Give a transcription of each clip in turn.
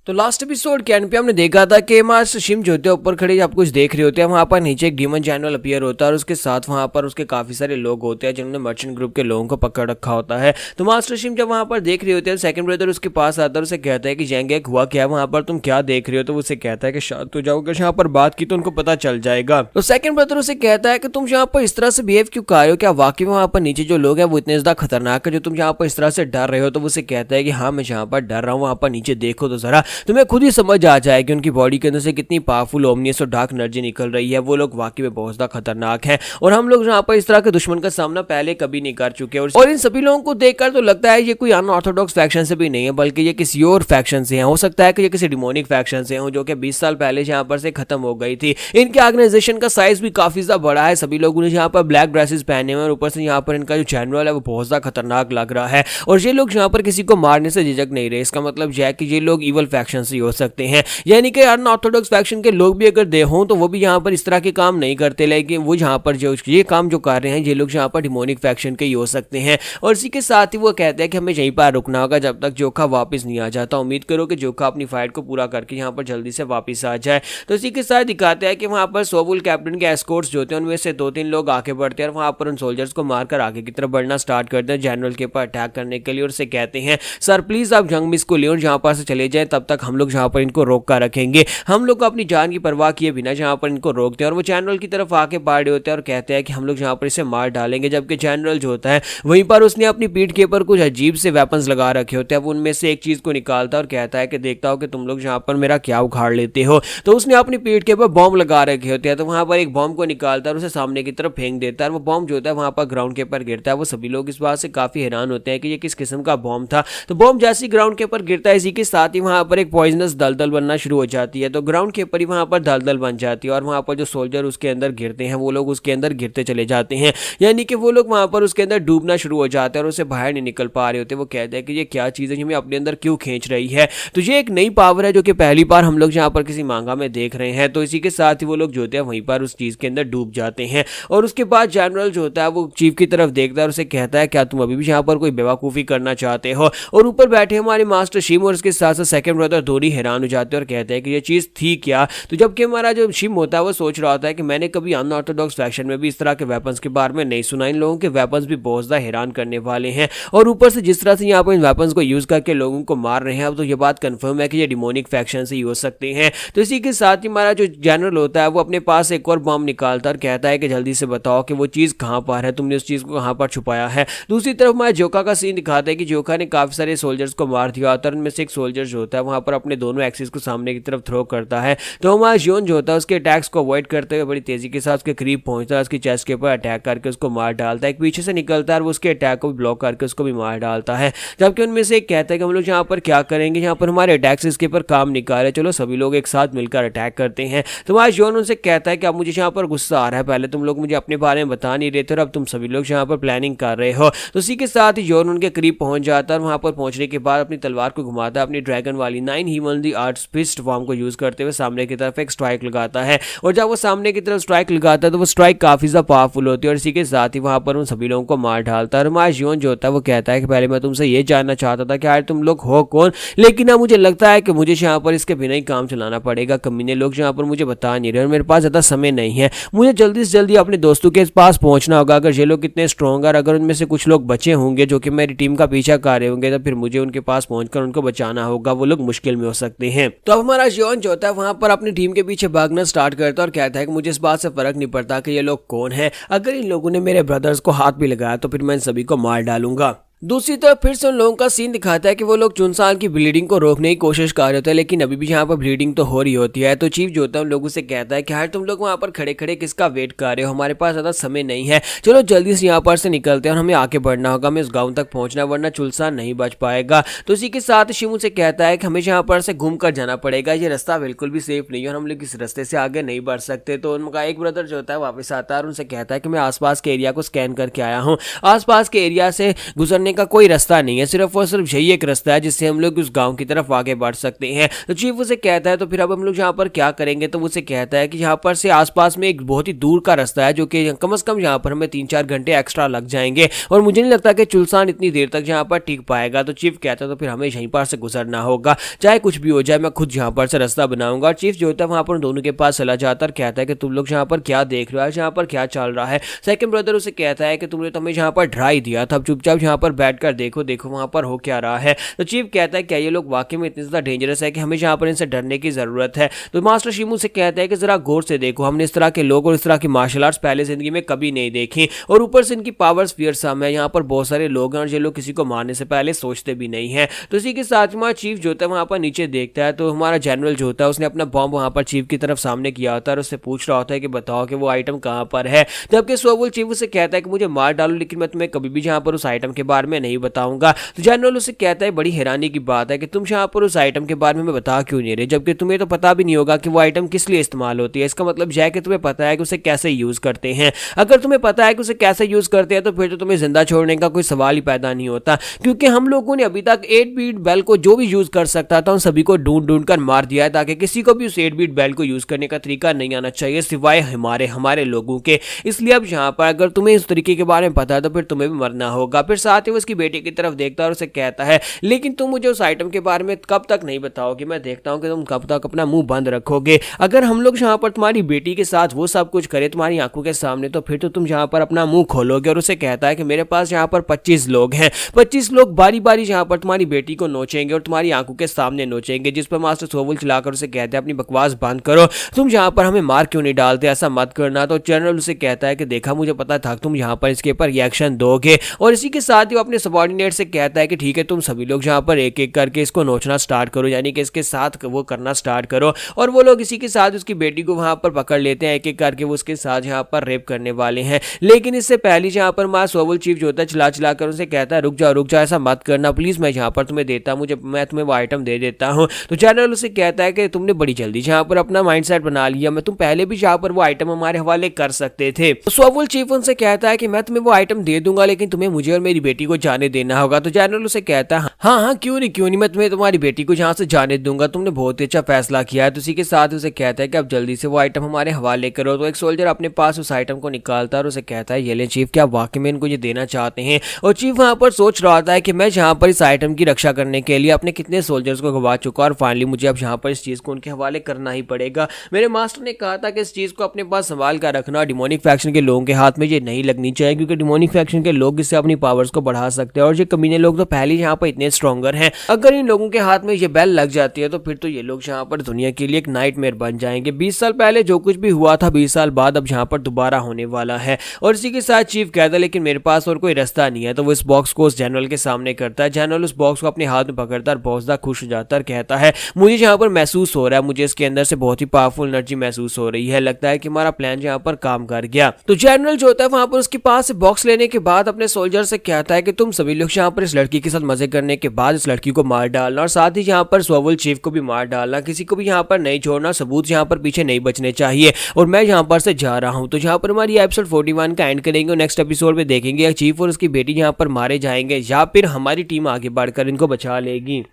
तो last episode के and पे हमने देखा था कि मास्टर शिम जो होते हैं ऊपर खड़े आप कुछ देख रहे होते हैं, वहां पर नीचे एक डीमन जनरल अपीयर होता है और उसके साथ वहां पर उसके काफी सारे लोग होते हैं जिन्होंने मर्चेंट ग्रुप के लोगों को पकड़ रखा होता है। तो मास्टर शिम जब वहां पर देख रहे होते हैं, सेकंड ब्रदर उसके पास आता है, उसे कहता है कि जेंगेक हुआ क्या है वहां पर, तुम क्या देख रहे हो। तो उसे कहता है कि शायद तो जाओगे यहाँ पर बात की तो उनको पता चल जाएगा। तो सेकंड ब्रदर उसे कहता है कि तुम यहाँ पर इस तरह से बिहेव क्यों कर रहे हो, क्या वाकई में वहां पर नीचे जो लोग हैं वो इतने ज्यादा खतरनाक है जो तुम यहाँ पर इस तरह से डर रहे हो। तो उसे कहता है कि हाँ मैं यहाँ पर डर रहा हूँ, वहां पर नीचे देखो तो जरा तुम्हें खुद ही समझ आ जाए कि उनकी बॉडी के अंदर से कितनी पावरफुल ओमनियस और डार्क एनर्जी निकल रही है। वो लोग वाकई में बहुत ज्यादा खतरनाक हैं और हम लोग यहाँ पर इस तरह के दुश्मन का सामना पहले कभी नहीं कर चुके। और इन सभी लोगों को देखकर तो लगता है ये कोई अनऑर्थोडॉक्स फैक्शन से भी नहीं है, बल्कि ये किसी और फैक्शन से हैं। हो सकता है कि ये किसी डिमोनिक फैक्शन से हो जो कि 20 साल पहले यहाँ पर से खत्म हो गई थी। इनके ऑर्गेनाइजेशन का साइज भी काफी ज्यादा बड़ा है। सभी लोगों ने यहाँ पर ब्लैक ड्रेसेस पहने हुए और ऊपर से यहाँ पर इनका जो जनरल है वो बहुत ज्यादा खतरनाक लग रहा है और ये लोग यहाँ पर किसी को मारने से झिझक नहीं रहे। इसका मतलब यह है कि ये लोग इवल फैक्शन से हो सकते हैं, यानी कि अनऑर्थोडॉक्स फैक्शन के लोग भी अगर दे हों तो वो भी यहाँ पर इस तरह के काम नहीं करते, लेकिन वो यहाँ पर जो ये काम जो कर रहे हैं ये लोग यहाँ पर डिमोनिक फैक्शन के ही हो सकते हैं। और इसी के साथ ही वो कहते हैं कि हमें यहीं पर रुकना होगा जब तक जोखा वापस नहीं आ जाता। उम्मीद करो कि जोखा अपनी फाइट को पूरा करके यहाँ पर जल्दी से वापस आ जाए। तो इसी के साथ दिखाते हैं कि वहाँ पर सोबुल कैप्टन के एस्कॉर्ट्स जो होते हैं उनमें से 2-3 लोग आगे बढ़ते हैं और वहाँ पर उन सोल्जर्स को मारकर आगे की तरफ बढ़ना स्टार्ट करते हैं जनरल के ऊपर अटैक करने के लिए। और उसे कहते हैं सर प्लीज आप जंग मिस को ले और जहाँ पर से चले जाए, तब तक हम लोग यहाँ पर इनको रोक कर रखेंगे। हम लोग अपनी जान की परवाह किए बिना जहाँ पर इनको रोकते हैं और वो जनरल की तरफ आके बाड़े होते हैं और कहते हैं कि हम लोग यहाँ पर इसे मार डालेंगे। जबकि जनरल जो होता है वहीं पर उसने अपनी पीठ के ऊपर कुछ अजीब से वेपन्स लगा रखे होते हैं। वो उनमें से एक चीज को निकालता है और कहता है कि देखता हो कि तुम लोग यहाँ पर मेरा क्या उखाड़ लेते हो। तो उसने अपनी पीठ के ऊपर बॉम्ब लगा रखे होते हैं, तो वहां पर एक बॉम्ब को निकालता है और उसे सामने की तरफ फेंक देता है। वो बॉम्ब जो होता है वहां पर ग्राउंड के ऊपर गिरता है। वो सभी लोग इस बात से काफी हैरान होते हैं कि ये किस किस्म का बॉम्ब था। तो बॉम्ब जैसे ग्राउंड के ऊपर गिरता है, इसी के साथ ही वहां पर एक पॉइजनस दलदल बनना शुरू हो जाती है। तो ग्राउंड के ऊपर ही वहां पर दलदल बन जाती है और वहां पर जो सोल्जर उसके अंदर गिरते हैं वो लोग उसके अंदर गिरते चले जाते हैं, यानी कि वो लोग वहां पर उसके अंदर डूबना शुरू हो जाते हैं और उसे बाहर नहीं निकल पा रहे होते। वो कहते हैं कि ये क्या चीज है, हमें अपने अंदर क्यों खींच रही है। तो ये एक नई पावर है जो कि पहली बार हम लोग यहाँ पर किसी मांगा में देख रहे हैं। तो इसी के साथ ही वो लोग जो होते हैं वहीं पर उस चीज के अंदर डूब जाते हैं और उसके बाद जनरल जो होता है वो चीफ की तरफ देखता है और उसे कहता है क्या तुम अभी भी यहाँ पर कोई बेवकूफी करना चाहते हो। और ऊपर बैठे हमारे मास्टर शिम और उसके साथ साथ सेकंड ब्रदर दोनों हैरान हो जाते हैं और कहते हैं कि ये चीज थी क्या। तो जबकि हमारा जो शिम होता है वो सोच रहा होता है कि मैंने कभी अनऑर्थोडॉक्स फैक्शन में भी इस तरह के वेपन्स के बारे में नहीं सुना, इन लोगों के वेपन्स भी बहुत ज्यादा हैरान करने वाले हैं और ऊपर से जिस तरह से यहाँ पर इन वेपन्स को यूज करके लोगों को मार रहे हैं, अब तो ये बात कंफर्म है कि ये डिमोनिक फैक्शन से ही हो सकते हैं। तो इसी के साथ ही हमारा जो जनरल होता है वो अपने पास एक और बॉम्ब निकालता है और कहता है कि जल्दी से बताओ कि वो चीज कहां पर है, तुमने उस चीज को कहां पर छुपाया है। दूसरी तरफ हमारा जोका का सीन दिखाता है कि जोका ने काफी सारे सोल्जर्स को मार दिया और उनमें से एक सोल्जर जो होता है वहां पर अपने दोनों एक्सिस को सामने की तरफ थ्रो करता है। तो हमारा जियोन जो होता है उसके अटैक्स को अवॉइड करते हुए बड़ी तेजी के साथ उसके करीब पहुंचता है, उसकी चेस्ट के ऊपर अटैक करके उसको मार डालता है। एक पीछे से निकलता है और वो उसके अटैक को भी ब्लॉक करके उसको भी मार डालता है। जबकि उनमें से एक कहता है कि हम लोग यहाँ पर क्या करेंगे, यहाँ पर हमारे अटैक्स इसके ऊपर काम नहीं कर रहे, चलो सभी लोग एक साथ मिलकर अटैक करते हैं। तो हमारा जियोन उनसे कहता है कि अब मुझे यहाँ पर गुस्सा आ रहा है, पहले तुम लोग मुझे अपने बारे में बता नहीं रहे थे और अब तुम सभी लोग यहाँ पर प्लानिंग कर रहे हो। तो उसी के साथ ही जियोन उनके करीब पहुंच जाता है और वहां पर पहुंचने के बाद अपनी तलवार को घुमाता है, अपनी ड्रैगन वाली 9 हीमनली आर्ट्स फिस्ट फॉर्म को यूज करते हुए सामने की तरफ एक स्ट्राइक लगाता है। और जब वो सामने की तरफ स्ट्राइक लगाता है तो वो स्ट्राइक काफी ज्यादा पावरफुल होती है और इसी के साथ ही वहां पर उन सभी लोगों को मार डालता है। और हमारा जियोन जो होता है वो कहता है कि पहले मैं तुमसे ये जानना चाहता था कि यार तुम लोग हो कौन, लेकिन अब मुझे लगता है कि मुझे यहाँ पर इसके बिना ही काम चलाना पड़ेगा। कमीने लोग यहाँ पर मुझे बता नहीं रहे और मेरे पास ज्यादा समय नहीं है, मुझे जल्दी से जल्दी अपने दोस्तों के पास पहुंचना होगा। अगर ये लोग इतने स्ट्रॉन्ग है, अगर उनमें से कुछ लोग बचे होंगे जो कि मेरी टीम का पीछा कर रहे होंगे, तो फिर मुझे उनके पास पहुंचकर उनको बचाना होगा, वो लोग मुश्किल में हो सकते हैं। तो अब हमारा जियोन जो होता है वहां पर अपनी टीम के पीछे भागना स्टार्ट करता है और कहता है कि मुझे इस बात से फर्क नहीं पड़ता कि ये लोग कौन है, अगर इन लोगों ने मेरे ब्रदर्स को हाथ भी लगाया तो फिर मैं इन सभी को मार डालूंगा। दूसरी तरफ फिर से उन लोगों का सीन दिखाता है कि वो लोग चुनसान की ब्लीडिंग को रोकने की कोशिश कर रहे होते हैं, लेकिन अभी भी यहाँ पर ब्लीडिंग तो हो रही होती है। तो चीफ जो होता है उन लोगों से कहता है कि यार तुम लोग वहाँ पर खड़े खड़े किसका वेट कर रहे हो, हमारे पास ज़्यादा समय नहीं है, चलो जल्दी से यहाँ पर से निकलते हैं और हमें आगे बढ़ना होगा, हमें उस गाँव तक पहुँचना वरना चुनसान नहीं बच पाएगा। तो इसी के साथ शिमू से कहता है कि हमें यहाँ पर से घूम कर जाना पड़ेगा, ये रास्ता बिल्कुल भी सेफ नहीं है और हम लोग इस रास्ते से आगे नहीं बढ़ सकते। तो उनका एक ब्रदर जो होता है वापस आता है और उनसे कहता है कि मैं आसपास के एरिया को स्कैन करके आया हूँ, आसपास के एरिया से गुजरने करने का कोई रास्ता नहीं है, सिर्फ और सिर्फ यही एक रास्ता है जिससे हम लोग उस गांव की तरफ आगे बढ़ सकते हैं। तो चीफ उसे कहता है तो फिर अब हम लोग यहाँ पर क्या करेंगे, तो उसे कहता है कि यहाँ पर से आसपास में एक बहुत ही दूर का रास्ता है जो कि कम से कम यहाँ पर हमें 3-4 घंटे एक्स्ट्रा लग जाएंगे और मुझे नहीं लगता कि चुलसान इतनी देर तक यहाँ पर टिक पाएगा। तो चीफ कहता है तो फिर हमें यहीं पर से गुजरना होगा, चाहे कुछ भी हो जाए, मैं खुद यहाँ पर से रास्ता बनाऊंगा। और चीफ जो होता है वहाँ पर दोनों के पास चला जाता है और कहता है कि तुम लोग यहाँ पर क्या देख रहे हो, यहाँ पर क्या चल रहा है। सेकंड ब्रदर उसे कहता है कि तुमने तो हमें यहाँ पर डरा ही दिया था, अब चुपचाप यहाँ पर बैठकर देखो देखो वहाँ पर हो क्या रहा है। तो चीफ कहता है क्या ये लोग वाकई में इतने ज़्यादा डेंजरस है कि हमें यहाँ पर इनसे डरने की ज़रूरत है। तो मास्टर शिमू से कहता है कि ज़रा गौर से देखो, हमने इस तरह के लोग और इस तरह की मार्शल आर्ट्स पहले ज़िंदगी में कभी नहीं देखी और ऊपर से इनकी पावर्स फियरसम है। यहाँ पर बहुत सारे लोग हैं और ये लोग किसी को मारने से पहले सोचते भी नहीं है। तो इसी के साथ में चीफ जो होता है वहाँ पर नीचे देखता है तो हमारा जनरल जो होता है उसने अपना बॉम्ब वहाँ पर चीफ की तरफ सामने किया होता है और उससे पूछ रहा होता है कि बताओ कि वो आइटम कहाँ पर है। जबकि सोवुल चीफ उसे कहता है कि मुझे मार डालो लेकिन मैं तुम्हें कभी भी यहाँ पर उस आइटम के बारे में नहीं बताऊंगा। तो जनरल उसे कहता है बड़ी हैरानी की बात है कि तुम यहाँ पर उस आइटम के बारे में बता क्यों नहीं रहे, जबकि तुम्हें तो पता भी नहीं होगा कि वो आइटम किस लिए इस्तेमाल होती है। इसका मतलब यह है कि तुम्हें पता है कि उसे कैसे यूज करते हैं। अगर तुम्हें पता है कि उसे कैसे यूज करते हैं तो फिर तो तुम्हें जिंदा छोड़ने का कोई सवाल ही पैदा नहीं होता, क्योंकि हम लोगों ने अभी तक 8 बीट बेल को जो भी यूज कर सकता था उन सभी को ढूंढ ढूंढ कर मार दिया है, ताकि किसी को भी उस 8 बीट बेल को यूज करने का तरीका नहीं आना चाहिए सिवाय हमारे लोगों के। इसलिए अब यहाँ पर अगर तुम्हें इस तरीके के बारे में पता है तो फिर तुम्हें भी मरना होगा। फिर साथ ही वो उसकी बेटी की तरफ देखता है और उसे कहता है लेकिन तुम मुझे उस आइटम के बारे में कब तक नहीं बताओगे, मैं देखता हूँ कि तुम कब तक अपना मुंह बंद रखोगे। अगर हम लोग यहाँ पर तुम्हारी बेटी के साथ वो सब कुछ करें तुम्हारी आंखों के सामने तो फिर तो तुम यहाँ पर अपना मुंह खोलोगे। और उसे कहता है कि मेरे पास यहाँ पर 25 लोग हैं, 25 लोग बारी बारी यहाँ पर तुम्हारी बेटी को नोचेंगे और तुम्हारी आंखों के सामने नोचेंगे। जिस पर मास्टर सोवुल चिल्लाकर उसे कहते हैं अपनी बकवास बंद करो, तुम यहाँ पर हमें मार क्यों नहीं डालते, ऐसा मत करना। तो जनरल उसे कहता है कि देखा मुझे पता था तुम यहाँ पर इसके ऊपर रिएक्शन दोगे। और इसी के साथ ही वो अपने सबॉर्डिनेट से कहता है कि ठीक है तुम सभी लोग यहाँ पर एक एक करके इसको नोचना स्टार्ट करो, यानी कि इसके साथ वो करना स्टार्ट करो। और वो लोग इसी के साथ उसकी बेटी को वहां पर पकड़ लेते हैं, एक एक करके वो उसके साथ यहाँ पर रेप करने वाले हैं। लेकिन इससे पहले यहाँ पर माँ सोवुल चीफ जो होता है चिल्ला चिल्ला कर उसे कहता है रुक जाओ ऐसा मत करना प्लीज, मैं यहाँ पर तुम्हें देता हूँ, मैं तुम्हें वो आइटम दे देता हूँ। तो जनरल उसे कहता है कि तुमने बड़ी जल्दी यहाँ पर अपना माइंडसेट बना लिया, मैं तुम पहले भी यहाँ पर वो आइटम हमारे हवाले कर सकते थे। तो सोवुल चीफ उनसे कहता है कि मैं तुम्हें वो आइटम दे दूंगा लेकिन तुम्हें मुझे और मेरी बेटी को जाने देना होगा। तो जनरल उसे कहता है हाँ क्यों नहीं मैं तुम्हें तुम्हारी बेटी को यहाँ से जाने दूंगा, तुमने बहुत ही अच्छा फैसला किया है। तो उसी के साथ उसे कहता है कि अब जल्दी से वो आइटम हमारे हवाले करो। तो एक सोल्जर अपने पास उस आइटम को निकालता है और उसे कहता है ये ले चीफ, क्या वाकई में इनको ये देना चाहते हैं। और चीफ वहां पर सोच रहा था कि मैं यहाँ पर इस आइटम की रक्षा करने के लिए अपने कितने सोल्जर्स को गवा चुका और फाइनली मुझे अब यहाँ पर इस चीज को उनके हवाले करना ही पड़ेगा। मेरे मास्टर ने कहा था कि इस चीज को अपने पास संभाल कर रखना, डिमोनिक फैक्शन के लोगों के हाथ में ये नहीं लगनी चाहिए, क्योंकि डिमोनिक फैक्शन के लोग इससे अपनी पावर्स को बढ़ा सकते हैं और ये कमीने लोग तो पहले यहाँ पर इतने स्ट्रॉन्गर हैं, अगर इन लोगों के हाथ में ये बेल लग जाती है तो फिर तो ये लोग यहाँ पर दुनिया के लिए एक नाइटमेयर बन जाएंगे। 20 साल पहले जो कुछ भी हुआ था 20 साल बाद अब यहाँ पर दोबारा होने वाला है। और इसी के साथ चीफ कहता है लेकिन मेरे पास और कोई रास्ता नहीं है। तो वो इस बॉक्स को उस जनरल के सामने करता है। जनरल उस बॉक्स को अपने हाथ में पकड़ता है, बहुत ज्यादा खुश हो जाता है, कहता है मुझे यहाँ पर महसूस हो रहा है, मुझे इसके अंदर से बहुत ही पावरफुल एनर्जी महसूस हो रही है, लगता है कि हमारा प्लान यहाँ पर काम कर गया। तो जनरल जो होता है वहां पर उसके पास से बॉक्स लेने के बाद अपने सोल्जर से कहता है कि तुम सभी लोग यहाँ पर इस लड़की के साथ मजे करने के बाद इस लड़की को मार डालना और साथ ही यहाँ पर सोवुल चीफ को भी मार डालना, किसी को भी यहाँ पर नहीं छोड़ना, सबूत यहाँ पर पीछे नहीं बचने चाहिए। और मैं यहाँ पर से जा रहा हूँ। तो यहाँ पर हमारी एपिसोड 41 का एंड करेंगे और नेक्स्ट एपिसोड में देखेंगे चीफ और उसकी बेटी यहाँ पर मारे जाएंगे या फिर हमारी टीम आगे बढ़कर इनको बचा लेगी।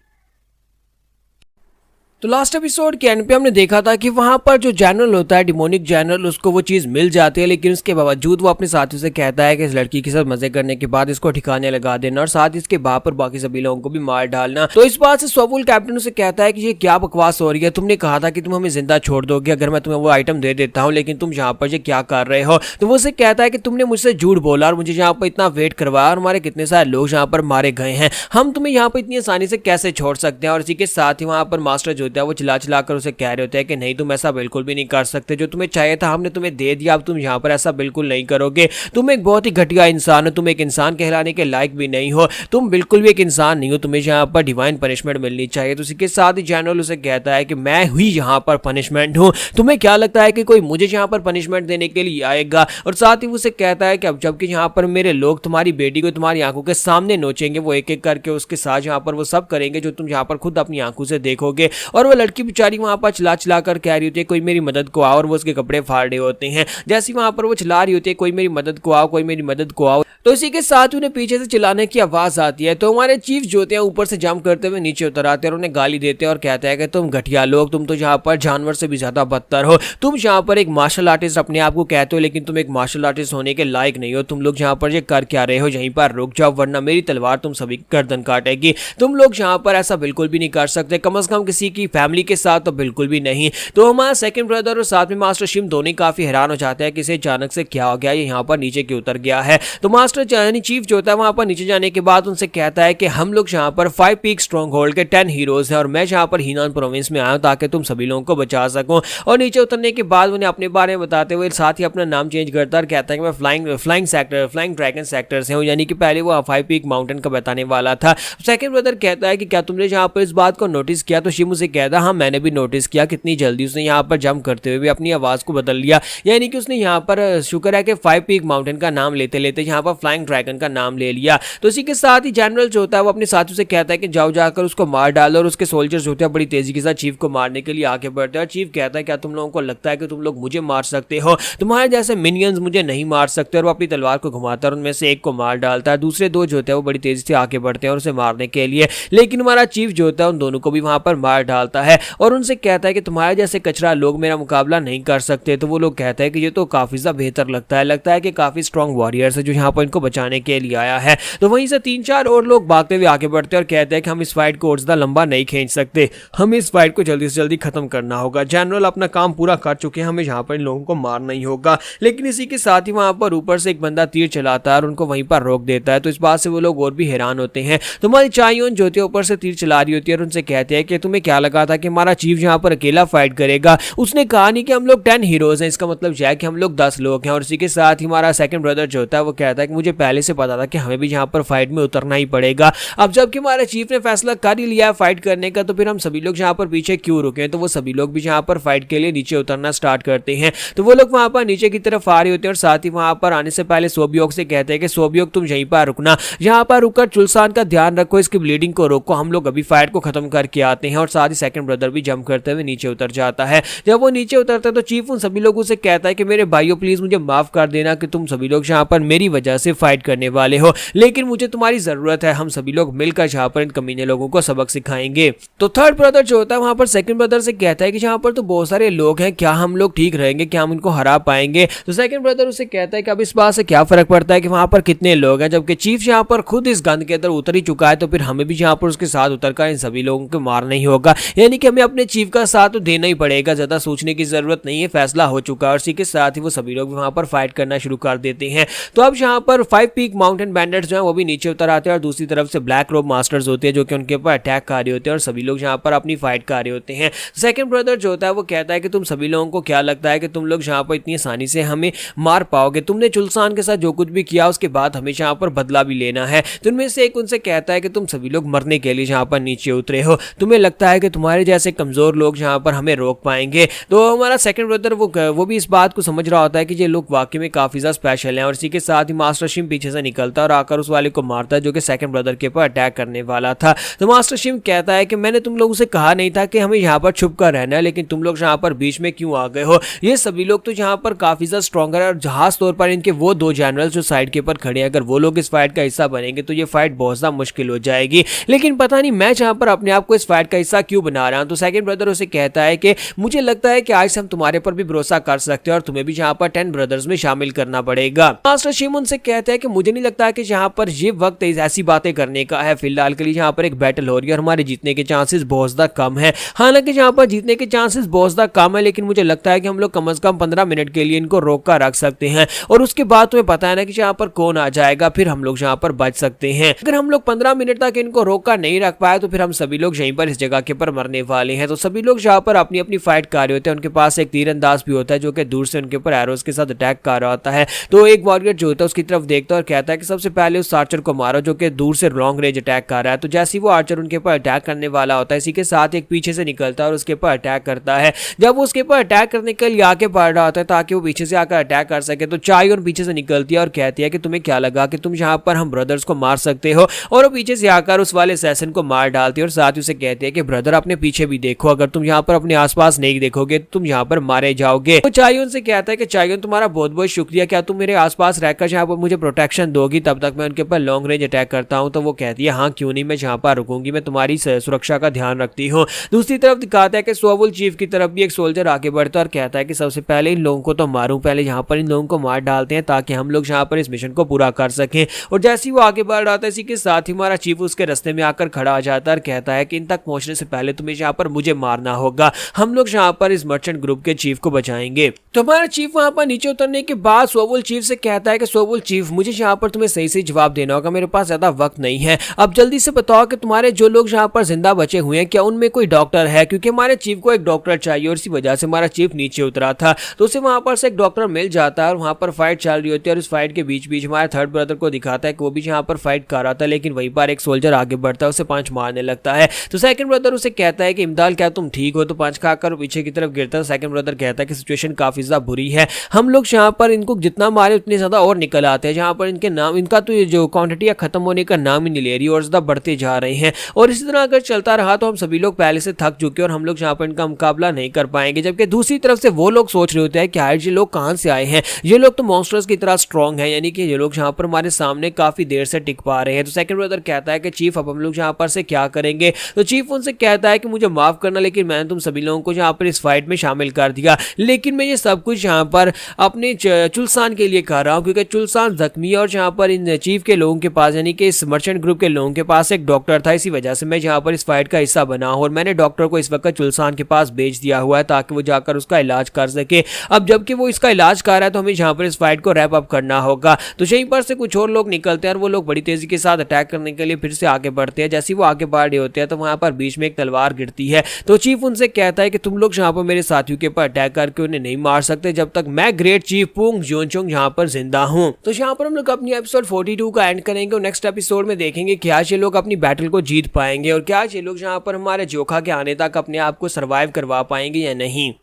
तो लास्ट एपिसोड के एंड पे हमने देखा था कि वहां पर जो जनरल होता है डिमोनिक जनरल, उसको वो चीज मिल जाती है, लेकिन उसके बावजूद वो अपने साथियों से कहता है कि इस लड़की के साथ मजे करने के बाद इसको ठिकाने लगा देना और साथ ही इसके बाप पर बाकी सभी लोगों को भी मार डालना। तो इस बात से सोवुल कैप्टन उसे कहता है कि ये क्या बकवास हो रही है, तुमने कहा था कि तुम हमें जिंदा छोड़ दोगे अगर मैं तुम्हें वो आइटम दे देता हूँ, लेकिन तुम यहाँ पर ये क्या कर रहे हो। तो वो उसे कहता है कि तुमने मुझसे झूठ बोला और मुझे यहाँ पर इतना वेट करवाया और हमारे कितने सारे लोग यहाँ पर मारे गए हैं, हम तुम्हें यहाँ पर इतनी आसानी से कैसे छोड़ सकते हैं। और इसी के साथ ही वहां पर मास्टर जो होता है वो चिल्ला चिल्ला कर उसे कह रहे होते हैं कि नहीं तुम ऐसा बिल्कुल भी नहीं कर सकते, जो तुम्हें चाहिए था हमने तुम्हें दे दिया, अब तुम यहाँ पर ऐसा बिल्कुल नहीं करोगे, तुम एक बहुत ही घटिया इंसान हो, तुम एक इंसान कहलाने के लायक भी नहीं हो, तुम बिल्कुल भी एक इंसान नहीं हो, तुम्हें यहाँ पर डिवाइन पनिशमेंट मिलनी चाहिए। तो इसी के साथ ही जनरल उसे कहता है कि मैं ही यहाँ पर पनिशमेंट हूँ, तुम्हें क्या लगता है कि कोई मुझे यहाँ पर पनिशमेंट देने के लिए आएगा। और साथ ही उसे कहता है कि अब जबकि यहाँ पर मेरे लोग तुम्हारी बेटी को तुम्हारी आंखों के सामने नोचेंगे, वो एक एक करके उसके साथ यहाँ पर वो सब करेंगे जो तुम यहाँ पर खुद अपनी आंखों से देखोगे। और वो लड़की बेचारी वहां पर चिल्ला चिल्ला कर कह रही होती है कोई मेरी मदद को आओ, और वो उसके कपड़े फाड़ रहे होते हैं। जैसे वहां पर वो चिल्ला रही होती है कोई मेरी मदद को आओ, कोई मेरी मदद को आओ, तो इसी के साथ उन्हें पीछे से चिल्लाने की आवाज आती है। तो हमारे चीफ जो होते हैं ऊपर से जंप करते हुए नीचे उतर आते हैं और उन्हें गाली देते हैं और कहते हैं कि तुम घटिया लोग, तुम तो यहाँ पर जानवर से भी ज्यादा बदतर हो, तुम यहाँ पर एक मार्शल आर्टिस्ट अपने आप को कहते हो लेकिन तुम एक मार्शल आर्टिस्ट होने के लायक नहीं हो, तुम लोग यहाँ पर ये कर क्या रहे हो, यहीं पर रुक जाओ वरना मेरी तलवार तुम सभी गर्दन काटेगी, तुम लोग यहाँ पर ऐसा बिल्कुल भी नहीं कर सकते, कम से कम किसी की फैमिली के साथ तो बिल्कुल भी नहीं। तो हमारा सेकंड ब्रदर और साथ में मास्टर शिम दोनों काफी हैरान हो जाते हैं कि इसे अचानक से क्या हो गया, ये यहाँ पर नीचे क्यों उतर गया है। तो मास्टर यानी चीफ जो होता है वहां पर नीचे जाने के बाद उनसे कहता है कि हम लोग यहाँ पर 5 पीक स्ट्रॉन्ग होल्ड के 10 हीरोज हैं और मैं यहाँ पर हीनान प्रोविंस में आया हूँ ताकि तुम सभी लोगों को बचा सकूं। और नीचे उतरने के बाद उन्हें अपने बारे में बताते हुए साथ ही अपना नाम चेंज करता है और कहता है कि मैं फ्लाइंग ड्रैगन सेक्टर से हूँ, यानी कि पहले वो 5 पीक माउंटेन का बताने वाला था। सेकंड ब्रदर कहता है कि क्या तुमने यहाँ पर इस बात को नोटिस किया। तो शिम उसे कहता है हाँ मैंने भी नोटिस किया, कितनी जल्दी उसने यहाँ पर जंप करते हुए भी अपनी आवाज को बदल लिया, यानी कि उसने यहाँ पर शुक्र है कि 5 पीक माउंटेन का नाम लेते लेते यहाँ पर फ्लाइंग ड्रैगन का नाम ले लिया। तो इसी के साथ ही जनरल जो होता है वो अपने साथियों से कहता है कि जाओ जाकर उसको मार डालो और उसके सोल्जर्स जो होते हैं बड़ी तेजी के साथ चीफ को मारने के लिए आगे बढ़ते हैं। और चीफ कहता है क्या तुम लोगों को लगता है कि तुम लोग मुझे मार सकते हो, तुम्हारे जैसे मिनियंस मुझे नहीं मार सकते। और वो अपनी तलवार को घुमाता है और उनमें से एक को मार डालता है, दूसरे दो जो होते हैं वो बड़ी तेजी से आगे बढ़ते हैं और उसे मारने के लिए, लेकिन हमारा चीफ जो होता है उन दोनों को भी वहां पर मार डालता है और उनसे कहता है कि तुम्हारे जैसे कचरा लोग मेरा मुकाबला नहीं कर सकते। तो वो लोग कहते हैं कि ये तो काफी सा बेहतर लगता है कि काफी स्ट्रॉन्ग वॉरियर्स है जो यहाँ पर इनको बचाने के लिए आया है। तो वहीं से 3-4 और लोग भागते हुए आगे बढ़ते हैं और कहते हैं कि हम इस फाइट को और ज्यादा लंबा नहीं खींच सकते, हमें इस फाइट को जल्दी से जल्दी खत्म करना होगा। जनरल अपना काम पूरा कर चुके हैं, हमें यहाँ पर इन लोगों को मारना ही होगा। लेकिन इसी के साथ ही वहां पर ऊपर से एक बंदा तीर चलाता है और उनको वहीं पर रोक देता है। तो इस बात से वो लोग और भी हैरान होते हैं। तो हमारी चायोन जो होती है ऊपर से तीर चला रही होती है और उनसे कहते हैं कि तुम्हें क्या लगा था कि हमारा चीफ यहाँ पर अकेला फाइट करेगा। उसने कहा नहीं कि हम लोग 10 हीरोज हैं, इसका मतलब यह है कि हम लोग 10 लोग हैं। और इसी के साथ ही हमारा सेकंड ब्रदर जो होता है वो कहता है कि मुझे पहले से पता था कि हमें भी यहाँ पर फाइट में उतरना ही पड़ेगा। अब जबकि हमारे चीफ ने फैसला कर ही लिया है फाइट करने का, तो फिर हम सभी लोग यहाँ पर पीछे क्यों रुके। तो वो सभी लोग भी यहाँ पर फाइट के लिए नीचे उतरना स्टार्ट करते हैं। तो वो लोग वहां पर नीचे की तरफ आ रहे होते हैं और साथ ही वहां पर आने से पहले सोबियोक से कहते हैं कि सोबियोक तुम यहीं पर रुकना, यहाँ पर रुककर चुलसान का ध्यान रखो, इसकी ब्लीडिंग को रोको, हम लोग अभी फाइट को खत्म करके आते हैं। और साथ ही सेकंड ब्रदर भी जंप करते हुए नीचे उतर जाता है। जब वो नीचे उतरता है तो चीफ उन सभी लोगों से कहता है कि मेरे भाइयों प्लीज मुझे माफ कर देना कि तुम सभी लोग यहाँ पर मेरी वजह से फाइट करने वाले हो, लेकिन मुझे तुम्हारी जरूरत है, हम सभी लोग मिलकर यहाँ पर इन कमीने लोगों को सबक सिखाएंगे। तो थर्ड ब्रदर जो होता है वहां पर सेकंड ब्रदर से कहता है कि यहाँ पर तो बहुत सारे लोग हैं, क्या हम लोग ठीक रहेंगे, क्या हम इनको हरा पाएंगे। तो सेकंड ब्रदर उसे कहता है कि अब इस बात से क्या फर्क पड़ता है कि वहां पर कितने लोग हैं, जबकि चीफ यहाँ पर खुद इस गंद के अंदर उतर ही चुका है, तो फिर हमें भी यहाँ पर उसके साथ उतरकर इन सभी लोगों को मारना ही होगा, यानी कि हमें अपने चीफ का साथ तो देना ही पड़ेगा, ज्यादा सोचने की जरूरत नहीं है, फैसला हो चुका है। और इसी के साथ ही वो सभी लोग वहां पर फाइट करना शुरू कर देते हैं। तो अब यहाँ पर 5 पीक माउंटेन बैंडर्स जो है वो भी नीचे उतर आते हैं और दूसरी तरफ से ब्लैक रोब मास्टर्स होते हैं जो कि उनके ऊपर अटैक कर रहे होते हैं और सभी लोग यहाँ पर अपनी फाइट कर रहे होते हैं। सेकंड ब्रदर जो होता है वो कहता है कि तुम सभी लोगों को क्या लगता है कि तुम लोग यहाँ पर इतनी आसानी से हमें मार पाओगे, तुमने चुलसान के साथ जो कुछ भी किया उसके बाद हमें यहाँ पर बदला भी लेना है। तो उनमें से एक उनसे कहता है कि तुम सभी लोग मरने के लिए यहाँ पर नीचे उतरे हो, तुम्हें लगता है कि तुम्हारे जैसे कमजोर लोग यहाँ पर हमें रोक पाएंगे। तो हमारा सेकंड ब्रदर वो भी इस बात को समझ रहा होता है कि ये लोग वाकई में काफी ज्यादा स्पेशल हैं। और इसी के साथ ही मास्टर शिम पीछे से निकलता है और आकर उस वाले को मारता है जो कि सेकंड ब्रदर के ऊपर अटैक करने वाला था। तो मास्टर शिम कहता है कि मैंने तुम लोगों से कहा नहीं था कि हमें यहाँ पर छुप कर रहना है, लेकिन तुम लोग यहाँ पर बीच में क्यों आ गए हो। ये सभी लोग तो यहाँ पर काफी ज्यादा स्ट्रॉन्गर है और जहाज तौर पर इनके वो 2 जनरल जो साइड के ऊपर खड़े हैं, अगर वो लोग इस फाइट का हिस्सा बनेंगे तो ये फाइट बहुत ज्यादा मुश्किल हो जाएगी। लेकिन पता नहीं मैं यहाँ पर अपने आप को इस फाइट का हिस्सा क्यों बना रहा हूँ। तो सेकंड ब्रदर उसे कहता है कि मुझे लगता है कि आज से हम तुम्हारे पर भी भरोसा कर सकते हैं और तुम्हें भी यहाँ पर 10 ब्रदर्स में शामिल करना पड़ेगा। मास्टर शिम उनसे कहता है कि मुझे नहीं लगता है कि यहाँ पर ये वक्त ऐसी बातें करने का है, फिलहाल के लिए यहाँ पर एक बैटल हो रही है और हमारे जीतने के चांसेस बहुत ज्यादा कम है। हालांकि यहाँ पर जीतने के चांसेस बहुत ज्यादा कम है, लेकिन मुझे लगता है कि हम लोग कम से कम 15 मिनट के लिए इनको रोक कर रख सकते हैं और उसके बाद तुम्हें पता है ना कि यहाँ पर कौन आ जाएगा, फिर हम लोग यहाँ पर बच सकते हैं। अगर हम लोग 15 मिनट तक इनको रोक कर नहीं रख पाए तो फिर हम सभी लोग यहीं पर इस जगह के ऊपर मरने वाले हैं। तो सभी लोग यहाँ पर अपनी अपनी फाइट कर रहे होते हैं। उनके पास एक तीरंदाज भी होता है जो कि दूर से उनके ऊपर एरोस के साथ अटैक कर रहा होता है। तो एक वॉरियर जो होता है उसकी तरफ देखता है और कहता है कि सबसे पहले उस आर्चर को मारो जो कि दूर से लॉन्ग रेंज अटैक कर रहा है। तो जैसे ही वो आर्चर उनके ऊपर अटैक करने वाला होता है, इसी के साथ एक पीछे से निकलता है और उसके ऊपर अटैक करता है। जब वो उसके ऊपर अटैक करने के लिए आगे बढ़ रहा होता है ताकि वो पीछे से आकर अटैक कर सके, तो चाय और पीछे से निकलती है और कहती है कि तुम्हें क्या लगा कि तुम यहाँ पर हम ब्रदर्स को मार सकते हो, और वो पीछे से आकर उस वाले सैसन को मार डालती है और साथ ही उसे कहती है कि ब्रदर अपने पीछे भी देखो, अगर तुम यहाँ पर अपने आसपास नहीं देखोगे तुम यहाँ पर मारे जाओगे। तो चायोन से कहता है कि चायोन तुम्हारा बहुत बहुत शुक्रिया, क्या तुम मेरे आसपास रहकर यहाँ पर मुझे मुझे प्रोटेक्शन दोगी तब तक मैं उनके ऊपर लॉन्ग रेंज अटैक करता हूँ। तो वो कहती है हाँ क्यों नहीं, मैं जहाँ पर रुकूंगी, मैं तुम्हारी सुरक्षा का ध्यान रखती हूँ। दूसरी तरफ दिखाता है कि सोवुल चीफ की तरफ भी एक सोल्जर आगे बढ़ता है और कहता है कि सबसे पहले इन लोगों को तो मारूं, पहले यहाँ पर इन लोगों को मार डालते हैं ताकि हम लोग यहाँ पर इस मिशन को पूरा कर सकें। और जैसे ही वो आगे बढ़ रहा था इसी के साथ ही हमारा चीफ उसके रास्ते में आकर खड़ा आ जाता है और कहता है कि इन तक पहुंचने से पहले तुम्हें यहाँ पर मुझे मारना होगा, हम लोग यहाँ पर इस मर्चेंट ग्रुप के चीफ को बचाएंगे। तो हमारा चीफ वहां पर नीचे उतरने के बाद सोवुल चीफ से कहता है कि सोवुल चीफ मुझे यहाँ पर तुम्हें सही जवाब देना होगा, मेरे पास ज्यादा वक्त नहीं है, अब जल्दी से बताओ कि तुम्हारे जो लोग यहाँ पर जिंदा बचे हुए हैं क्या उनमें कोई डॉक्टर है, क्योंकि हमारे चीफ को एक डॉक्टर चाहिए। और इसी वजह से हमारा चीफ नीचे उतरा था तो उसे वहां पर से एक डॉक्टर मिल जाता है और वहां पर फाइट चल रही होती है। और इस फाइट के बीच बीच हमारे थर्ड ब्रदर को दिखाता है कि वो भी यहाँ पर फाइट कर रहा था, लेकिन वहीं पर एक सोल्जर आगे बढ़ता है, उसे पंच मारने लगता है। तो सेकंड ब्रदर उसे कहता है कि इमदाद क्या तुम ठीक हो, तो पंच खाकर पीछे की तरफ गिरता है। सेकंड ब्रदर कहता है कि सिचुएशन काफी ज्यादा बुरी है, हम लोग यहाँ पर इनको जितना मारे उतने ज्यादा और निकल आते हैं, जहाँ पर इनके नाम इनका तो जो क्वांटिटी खत्म होने का नाम ही नहीं ले रही और ज्यादा बढ़ते जा रहे हैं। और इसी तरह अगर चलता रहा तो हम सभी लोग पहले से थक चुके और हम लोग यहाँ पर इनका मुकाबला नहीं कर पाएंगे। जबकि दूसरी तरफ से वो लोग सोच रहे होते हैं कि यार ये लोग कहां से आए हैं, ये लोग तो मॉन्स्टर्स की तरह स्ट्रांग हैं, यानी कि ये लोग यहाँ पर हमारे सामने काफी देर से टिक पा रहे हैं। तो सेकंड ब्रदर कहता है कि चीफ अब हम लोग यहाँ पर से क्या करेंगे। तो चीफ उनसे कहता है कि मुझे माफ करना, लेकिन मैंने तुम सभी लोगों को यहाँ पर इस फाइट में शामिल कर दिया, लेकिन मैं ये सब कुछ यहाँ पर अपने चुलसान के लिए कर रहा हूँ, क्योंकि चुलसान जख्मी है और यहाँ पर इन चीफ के लोगों के पास यानी कि इस मर्चेंट ग्रुप के लोगों के पास एक डॉक्टर था, इसी वजह से मैं यहाँ पर इस फाइट का हिस्सा बना हूँ और मैंने डॉक्टर को इस वक्त चुलसान के पास भेज दिया हुआ है ताकि वो जाकर उसका इलाज कर सके। अब जबकि वो इसका इलाज कर रहा है तो हमें यहाँ पर इस फाइट को रैप अप करना होगा। तो यहीं पर से कुछ और लोग निकलते हैं और वो लोग बड़ी तेजी के साथ अटैक करने के लिए फिर से आगे बढ़ते हैं। जैसे ही वो आगे बढ़ रहे होते हैं तो वहां पर बीच में एक तलवार गिरती है। तो चीफ उनसे कहता है कि तुम लोग यहाँ पर मेरे साथियों के ऊपर अटैक करके उन्हें नहीं मार सकते जब तक मैं ग्रेट चीफ पुंग जोनचोंग यहाँ पर जिंदा हूँ। तो यहाँ पर हम लोग अपनी एपिसोड 42 का एंड करेंगे और नेक्स्ट एपिसोड में देखेंगे क्या ये लोग अपनी बैटल को जीत पाएंगे और क्या ये लोग यहाँ पर हमारे जोखा के आने तक अपने आप को सर्वाइव करवा पाएंगे या नहीं।